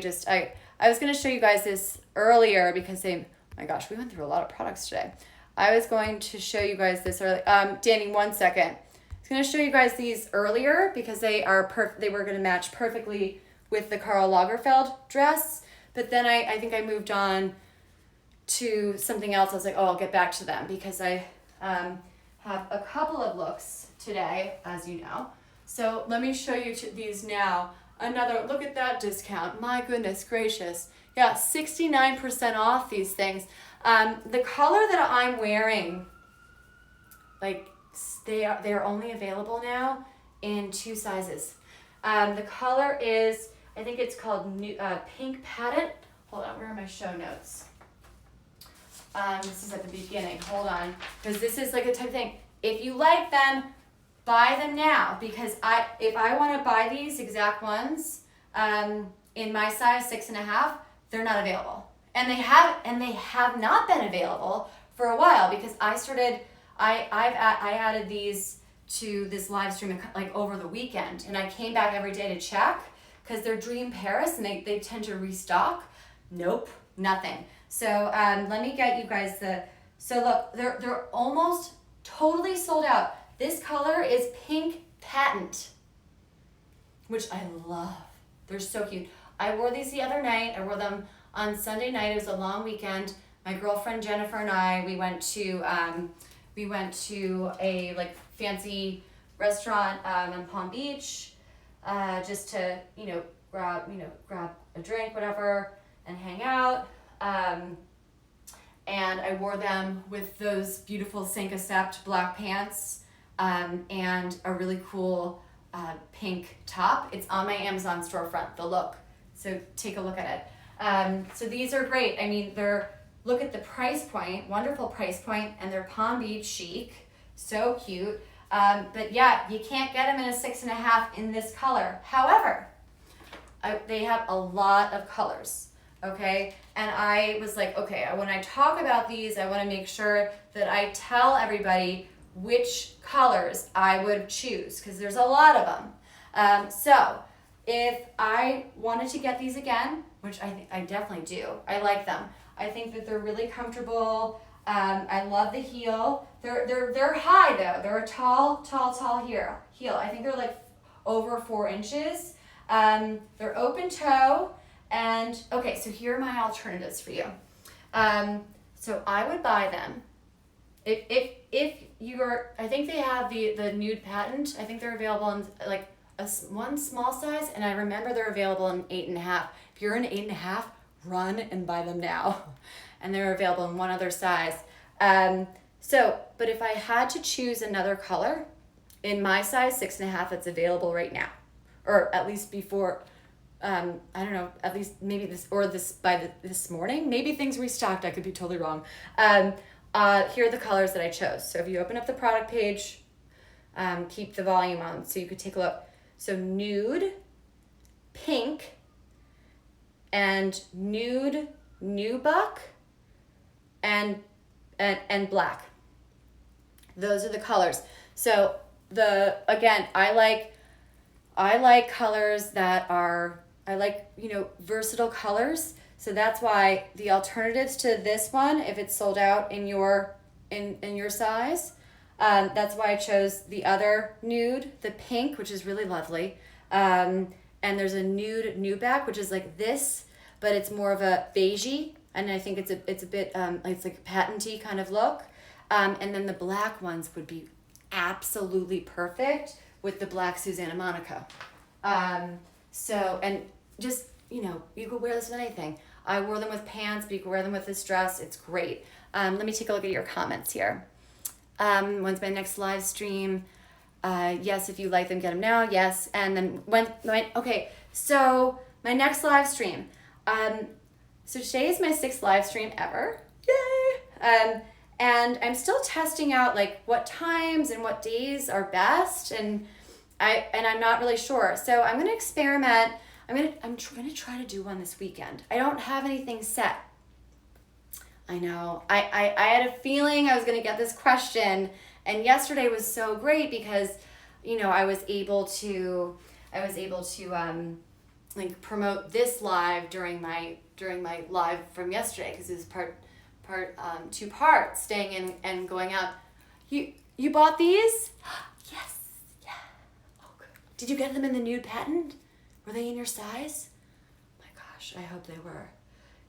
I was going to show you guys this earlier because my gosh, we went through a lot of products today. I was going to show you guys this earlier. Danny, 1 second. I was going to show you guys these earlier because they were going to match perfectly with the Karl Lagerfeld dress. But then I think I moved on to something else. I was like, oh, I'll get back to them because I have a couple of looks today, as you know. So let me show you these now. Another, look at that discount. My goodness gracious. Yeah, 69% off these things. The color that I'm wearing, like, they're only available now in 2 sizes. The color is, I think it's called Pink Patent. Hold on, where are my show notes? This is at the beginning. Hold on, because this is like a type of thing. If you like them, buy them now, because if I want to buy these exact ones in my size 6.5, they're not available. And they have not been available for a while because I added these to this live stream like over the weekend, and I came back every day to check because they're Dream Paris and they tend to restock. Nope, nothing. So let me get you guys so look, they're almost totally sold out. This color is Pink Patent, which I love. They're so cute. I wore these the other night. I wore them on Sunday night. It was a long weekend. My girlfriend Jennifer and I, we went to a like fancy restaurant in Palm Beach, just to grab a drink, whatever, and hang out. And I wore them with those beautiful Cinq Accept black pants, and a really cool pink top. It's on my Amazon storefront, the look. So take a look at it. So these are great. I mean, look at the price point, wonderful price point, and they're Palm Beach chic, so cute. But yeah, you can't get them in a 6.5 in this color. However, they have a lot of colors, okay? And I was like, okay, when I talk about these, I want to make sure that I tell everybody which colors I would choose, because there's a lot of them. So if I wanted to get these again, which I definitely do, I like them. I think that they're really comfortable. I love the heel. They're high though. They're a tall heel. I think they're like over 4 inches. They're open toe. And okay, so here are my alternatives for you. So I would buy them. If you're, I think they have the nude patent. I think they're available in like one small size, and I remember they're available in 8.5. If you're in 8.5, run and buy them now. And they're available in one other size. But if I had to choose another color in my size 6.5, it's available right now, or at least before. I don't know, at least maybe this morning. Maybe things restocked. I could be totally wrong. Here are the colors that I chose. So if you open up the product page, keep the volume on so you could take a look. So nude, pink, and nude nubuck, and black. Those are the colors. So I like colors that are, versatile colors. So that's why the alternatives to this one, if it's sold out in your size, that's why I chose the other nude, the pink, which is really lovely. And there's a nude nuback, which is like this, but it's more of a beigey, and I think it's a bit it's like a patenty kind of look. And then the black ones would be absolutely perfect with the black Susanna Monica. And just, you could wear this with anything. I wore them with pants, but you can wear them with this dress. It's great. Let me take a look at your comments here. When's my next live stream? Yes, if you like them, get them now. Yes. And then so my next live stream. So today is my 6th live stream ever. Yay! And I'm still testing out like what times and what days are best, and I'm not really sure. So I'm gonna experiment. I'm gonna try to do one this weekend. I don't have anything set. I know. I had a feeling I was gonna get this question, and yesterday was so great because, I was able to promote this live during my live from yesterday, because it was part 2 parts, staying in and going out. You bought these? Yes. Yeah. Oh, good. Did you get them in the nude patent? Were they in your size? My gosh, I hope they were.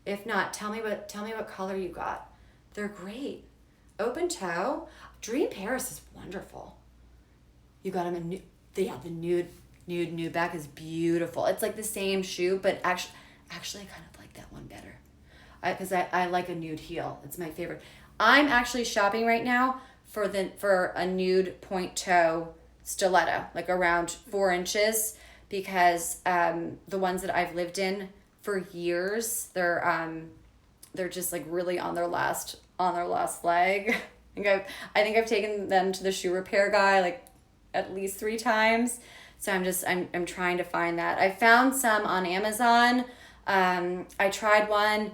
If not, tell me what color you got. They're great. Open toe. Dream Paris is wonderful. You got them in nude. Yeah, the nude back is beautiful. It's like the same shoe, but actually I kind of like that one better. Because I like a nude heel. It's my favorite. I'm actually shopping right now for a nude point toe stiletto, like around 4 inches, because the ones that I've lived in for years, they're just like really on their last leg. I think I've taken them to the shoe repair guy like at least 3 times. So I'm trying to find that. I found some on Amazon. I tried one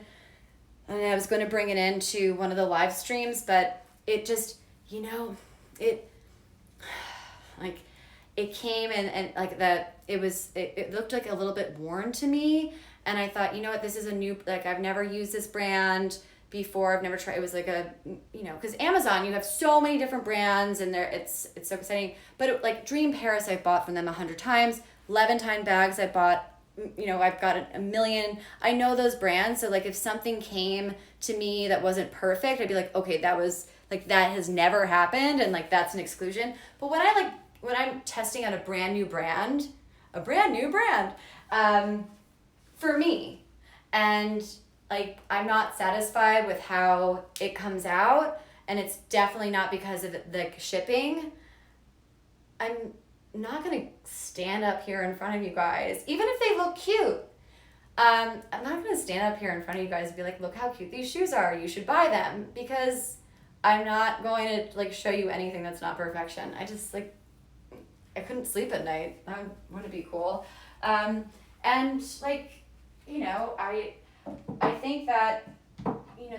and I was going to bring it into one of the live streams, but it just, it like it came and like that it looked like a little bit worn to me, and I thought, this is a new, like, I've never used this brand before. I've never tried. It was like a, because Amazon, you have so many different brands and it's so exciting. But like Dream Paris, I've bought from them 100 times. Levantine bags, I bought, I've got a million. I know those brands. So like if something came to me that wasn't perfect, I'd be like, okay, that was like, that has never happened. And like, that's an exclusion. But when I'm testing out a brand new brand, for me, and like, I'm not satisfied with how it comes out, and it's definitely not because of the shipping, I'm not gonna stand up here in front of you guys, even if they look cute. I'm not gonna stand up here in front of you guys and be like, look how cute these shoes are, you should buy them, because I'm not going to like show you anything that's not perfection. I just like, I couldn't sleep at night. That wouldn't be cool. And like, I think that,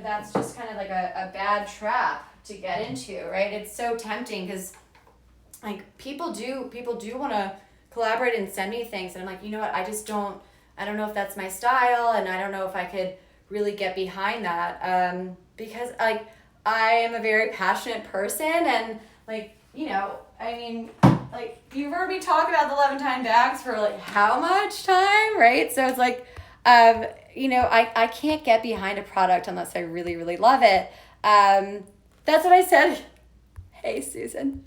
that's just kind of like a bad trap to get into, right? It's so tempting because like people do want to collaborate and send me things, and I'm like, what, I don't know if that's my style, and I don't know if I could really get behind that, because like I am a very passionate person, and like, like you've heard me talk about the Levantine bags for like how much time, right? So it's like, I can't get behind a product unless I really, really love it. That's what I said. Hey, Susan.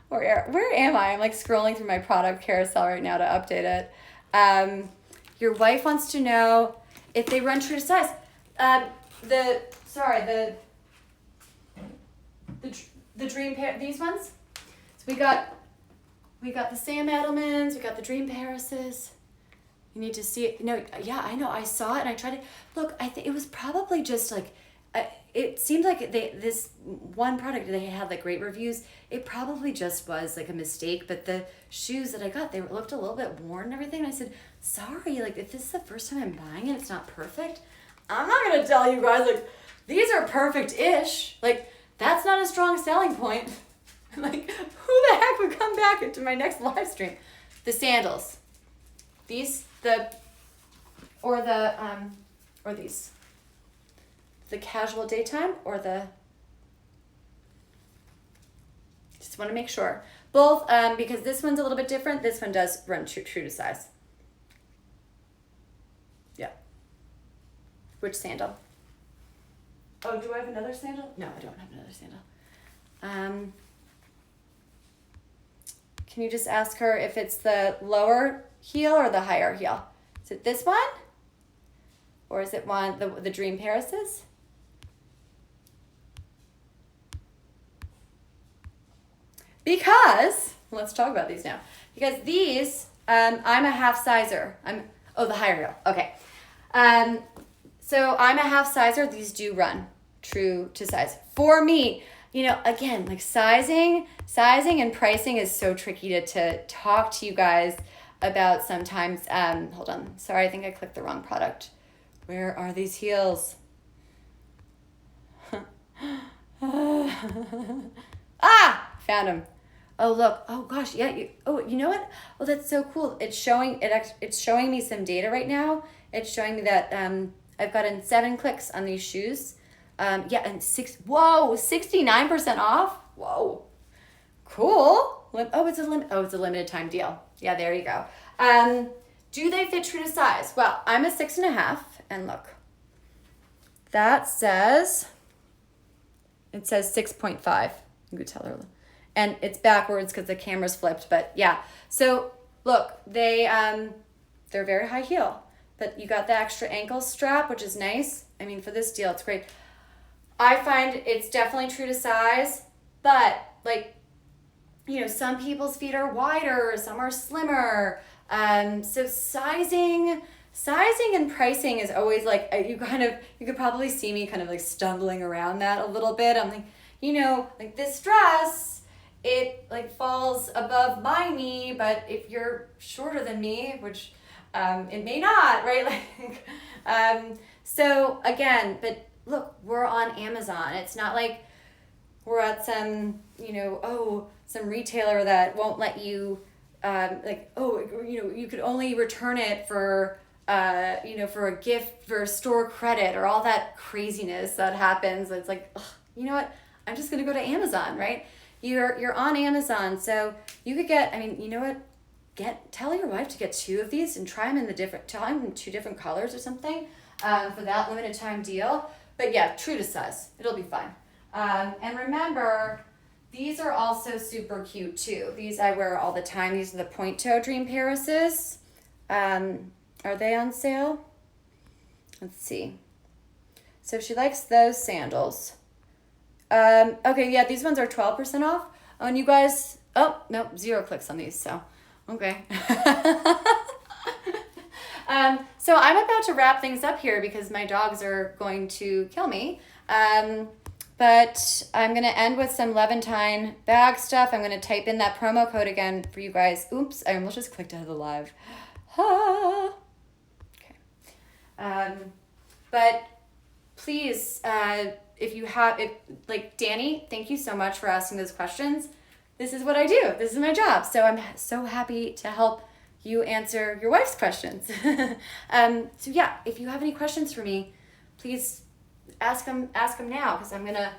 Where am I? I'm like scrolling through my product carousel right now to update it. Your wife wants to know if they run true to size. The Dream Pair, these ones. So we got the Sam Edelmans, we got the Dream Parises. You need to see it. No, yeah, I know. I saw it and I tried to look. I think it was probably just like, it seemed like this one product, they had like great reviews. It probably just was like a mistake. But the shoes that I got, they looked a little bit worn and everything. And I said, sorry, like if this is the first time I'm buying it, it's not perfect. I'm not gonna tell you guys like these are perfect-ish. Like that's not a strong selling point. Like who the heck would come back into my next live stream? The sandals. These, or these, the casual daytime or just want to make sure. Both, because this one's a little bit different. This one does run true to size. Yeah. Which sandal? Oh, do I have another sandal? No, I don't have another sandal. Can you just ask her if it's the lower heel or the higher heel? Is it this one? Or is it one, the Dream Parises? Because, let's talk about these now. Because these, I'm a half sizer. The higher heel, okay. So I'm a half sizer. These do run true to size. For me, again, like sizing and pricing is so tricky to talk to you guys about sometimes. Hold on. Sorry, I think I clicked the wrong product. Where are these heels? Found them. Oh, look. Oh, gosh. Yeah. You know what? Oh, that's so cool. It's showing me some data right now. It's showing me that I've gotten 7 clicks on these shoes. And 69% off. Whoa. Cool. It's a limited time deal. Yeah, there you go. Do they fit true to size? Well, I'm a 6.5, and look, it says 6.5. You could tell her, and it's backwards because the camera's flipped. But yeah, so look, they're very high heel, but you got the extra ankle strap, which is nice. I mean, for this deal, it's great. I find it's definitely true to size, but like, some people's feet are wider, some are slimmer. So sizing and pricing is always like, you could probably see me kind of like stumbling around that a little bit. I'm like, like this dress it like falls above my knee, but if you're shorter than me, which it may not, right? Like, so again, but look, we're on Amazon. It's not like we're at some, some retailer that won't let you, you could only return it for, for a gift, for store credit, or all that craziness that happens. It's like, ugh, you know what? I'm just going to go to Amazon, right? You're on Amazon, so you could get, tell your wife to get 2 of these and try them in 2 different colors or something, for that limited time deal. But yeah, true to size. It'll be fine. And remember, these are also super cute too. These I wear all the time. These are the point toe Dream Parises. Are they on sale? Let's see. So she likes those sandals. Okay, yeah, these ones are 12% off. Oh, and you guys, oh, no, 0 clicks on these, so, okay. So I'm about to wrap things up here because my dogs are going to kill me. But I'm going to end with some Levantine bag stuff. I'm going to type in that promo code again for you guys. Oops, I almost just clicked out of the live. Ah. Okay. But please, Danny, thank you so much for asking those questions. This is what I do. This is my job. So I'm so happy to help you answer your wife's questions. So yeah, if you have any questions for me, please ask them now, because I'm going to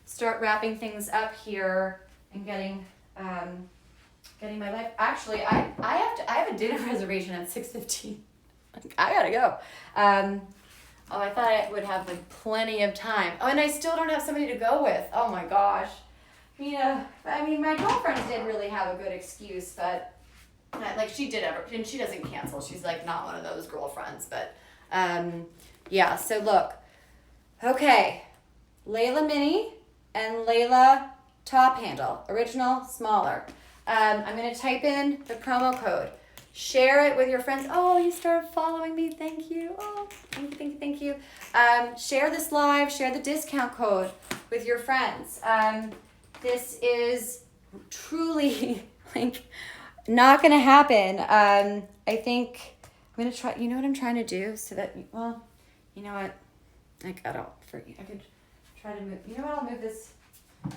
start wrapping things up here and getting my life. Actually, I have a dinner reservation at 6:15. I got to go. I thought I would have plenty of time. Oh, and I still don't have somebody to go with. Oh my gosh. Yeah, my girlfriend did really have a good excuse, but she did and she doesn't cancel. She's not one of those girlfriends, but yeah, so look. Okay. Layla Mini and Layla Top Handle. Original, smaller. I'm going to type in the promo code. Share it with your friends. Oh, you started following me. Thank you. Oh, thank you. Share this live. Share the discount code with your friends. This is truly not going to happen. I think I'm going to try. You know what I'm trying to do so that, well, you know what? I could try to move. You know what? I'll move this. Do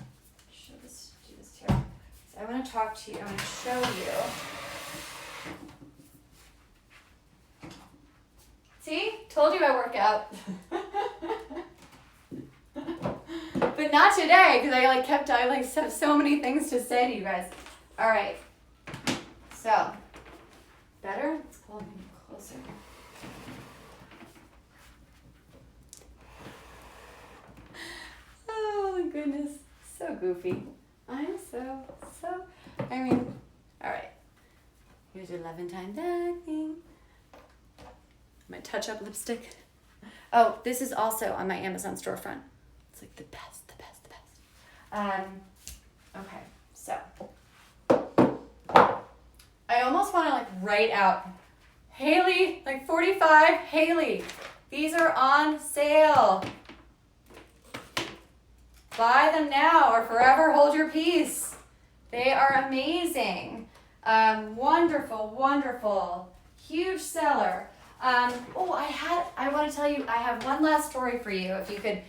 this here. So I want to talk to you. I want to show you. See? Told you I work out. But not today, because I have so many things to say to you guys. All right. So, better? Let's pull it closer. Oh my goodness. So goofy. I'm so, all right. Here's your Levantine bag thing. My touch-up lipstick. Oh, this is also on my Amazon storefront. It's the best. Okay, so. I almost want to write out, Hailey, 45, Hailey, these are on sale. Buy them now or forever hold your peace. They are amazing. Wonderful. Huge seller. I want to tell you, I have one last story for you. If you could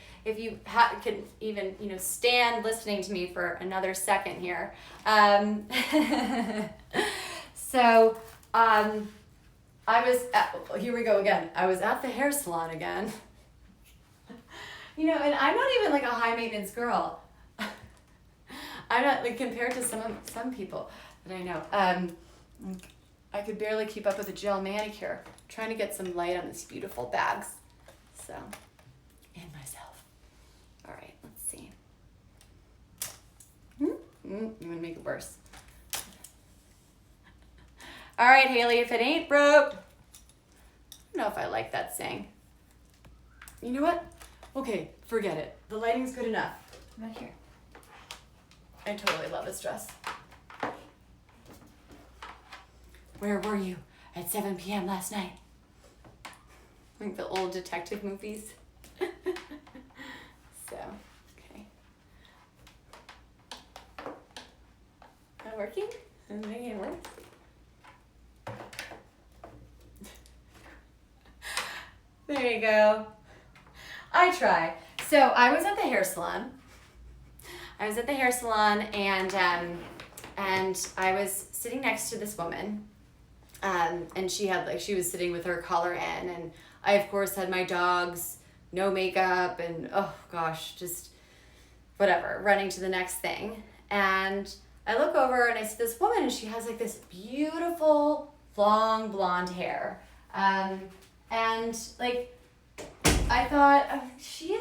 even, stand listening to me for another second here. So, here we go again. I was at the hair salon again. And I'm not even a high maintenance girl. I'm not compared to some people that I know. I could barely keep up with a gel manicure. I'm trying to get some light on these beautiful bags. So, and myself. All right, let's see. I'm gonna make it worse. All right, Hailey, if it ain't broke. I don't know if I like that saying. You know what? Okay, forget it. The lighting's good enough. Right here. I totally love this dress. Where were you at 7 p.m. last night? The old detective movies. So, okay. There you go. I try. So I was at the hair salon. And I was sitting next to this woman. And she was sitting with her collar in, and I of course had my dogs, no makeup, and oh gosh, just whatever, running to the next thing. And I look over and I see this woman, and she has like this beautiful long blonde hair. And like I thought, oh, she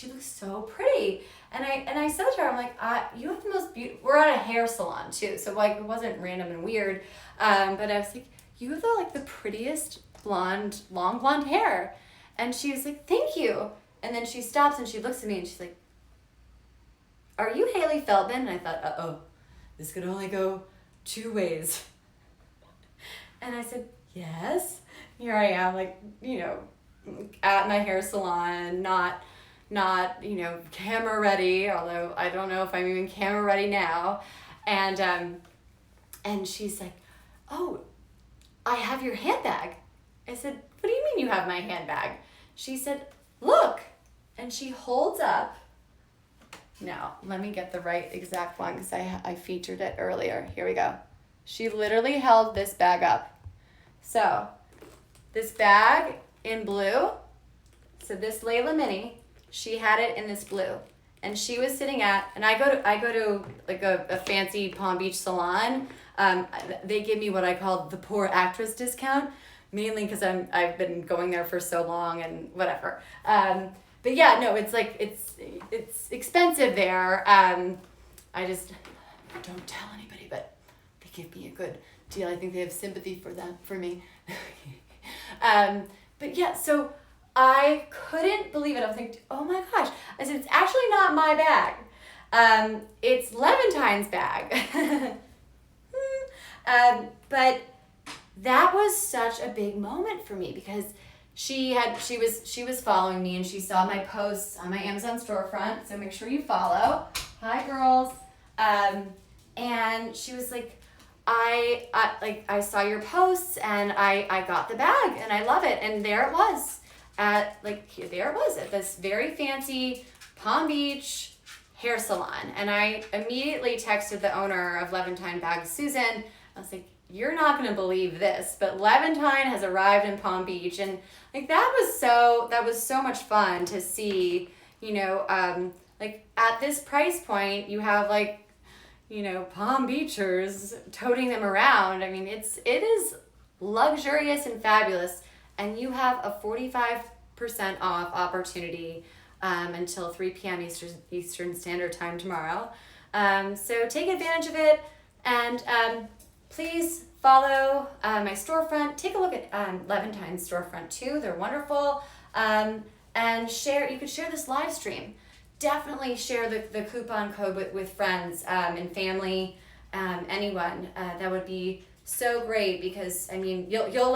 looks so pretty. And I said to her, I'm like, you have the most beautiful, we're at a hair salon too, so like it wasn't random and weird. But I was like, you have the prettiest long blonde hair. And she was like, thank you. And then she stops and she looks at me and she's like, are you Hailey Feldman? And I thought, uh-oh, this could only go two ways. And I said, yes. Here I am, like, at my hair salon, not camera ready, although I don't know if I'm even camera ready now. And she's like, oh, I have your handbag. I said, what do you mean you have my handbag? She said, look. And she holds up. Now, let me get the right exact one because I featured it earlier. Here we go. She literally held this bag up. So, this bag in blue. So this Layla Mini, she had it in this blue. And she was sitting and I go to like a fancy Palm Beach salon. They give me what I call the poor actress discount, mainly because I've been going there for so long and whatever. But yeah, no, it's like it's expensive there. I just don't tell anybody, but they give me a good deal. I think they have sympathy for me. But yeah, so I couldn't believe it. I was like, oh my gosh. I said, it's actually not my bag. It's Leventine's bag. But that was such a big moment for me because she was following me and she saw my posts on my Amazon storefront. So make sure you follow. Hi girls. And she was like, I saw your posts and I got the bag and I love it. And there it was at this very fancy Palm Beach hair salon. And I immediately texted the owner of Levantine Bags, Susan. I was like, you're not going to believe this, but Levantine has arrived in Palm Beach. And like, that was so much fun to see, like at this price point, you have like, Palm Beachers toting them around. I mean, it is luxurious and fabulous. And you have a 45% off opportunity until 3 p.m. Eastern Standard Time tomorrow. So take advantage of it. And please follow my storefront. Take a look at Levantine's storefront too. They're wonderful. And you could share this live stream. Definitely share the coupon code with friends and family, anyone. That would be so great because I mean you'll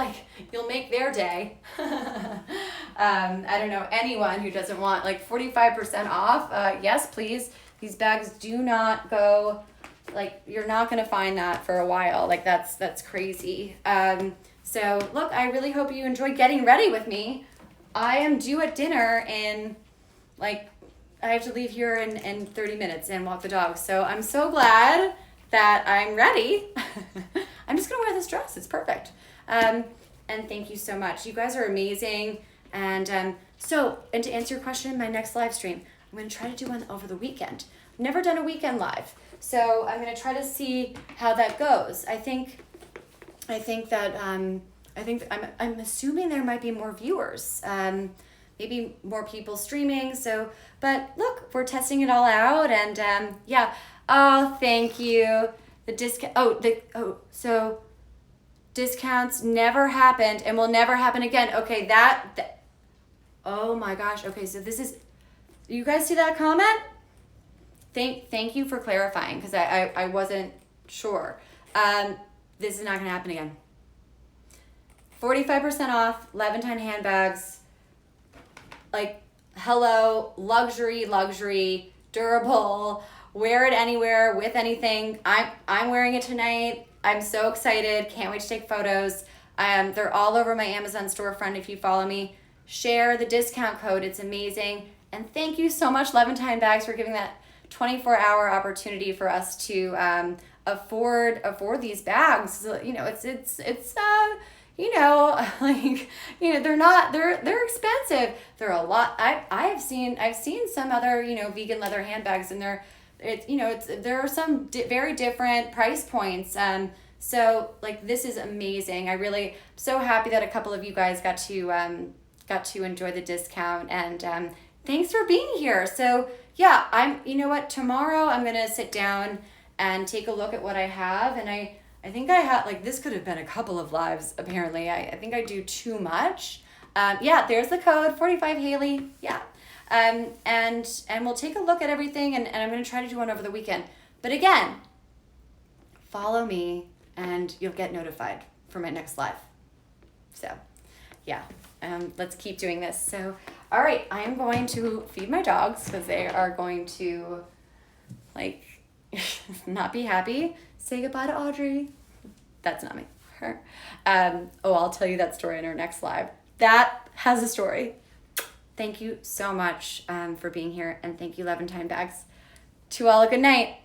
make their day. I don't know, anyone who doesn't want like 45% off. Yes, please. These bags do not go, like you're not gonna find that for a while. Like that's crazy. So look, I really hope you enjoy getting ready with me. I am due at dinner in I have to leave here in 30 minutes and walk the dog. So I'm so glad that I'm ready. I'm just gonna wear this dress, it's perfect. And thank you so much. You guys are amazing. And and to answer your question, my next live stream, I'm gonna try to do one over the weekend. I've never done a weekend live. So I'm gonna try to see how that goes. I think that I'm assuming there might be more viewers. Maybe more people streaming. But look, we're testing it all out, and yeah. Oh, thank you. The discount. So discounts never happened and will never happen again. Okay, that. Oh my gosh. Okay, so this is. You guys see that comment? Thank you for clarifying because I wasn't sure. This is not gonna happen again. 45% off Levantine handbags. Like, hello, luxury, durable, wear it anywhere with anything. I'm wearing it tonight. I'm so excited. Can't wait to take photos. They're all over my Amazon storefront if you follow me. share the discount code. It's amazing. And thank you so much, Levantine Bags, for giving that 24-hour opportunity for us to afford these bags. You know, it's you know, like, you know, they're expensive. They're a lot. I've seen some other, you know, vegan leather handbags, and there are some very different price points. So like, this is amazing. I really so happy that a couple of you guys got to enjoy the discount, and thanks for being here. So yeah, you know what, tomorrow I'm gonna sit down and take a look at what I have, and I think I have, like, this could have been a couple of lives, apparently. I think I do too much. Yeah, there's the code, 45 Hailey. Yeah. And we'll take a look at everything, and I'm going to try to do one over the weekend. But again, follow me and you'll get notified for my next live. So yeah, let's keep doing this. So, all right, I am going to feed my dogs because they are going to, like, not be happy. Say goodbye to Audrey. That's not me. Her. I'll tell you that story in our next live. That has a story. Thank you so much for being here, and thank you, Levantine Bags. To all, a good night.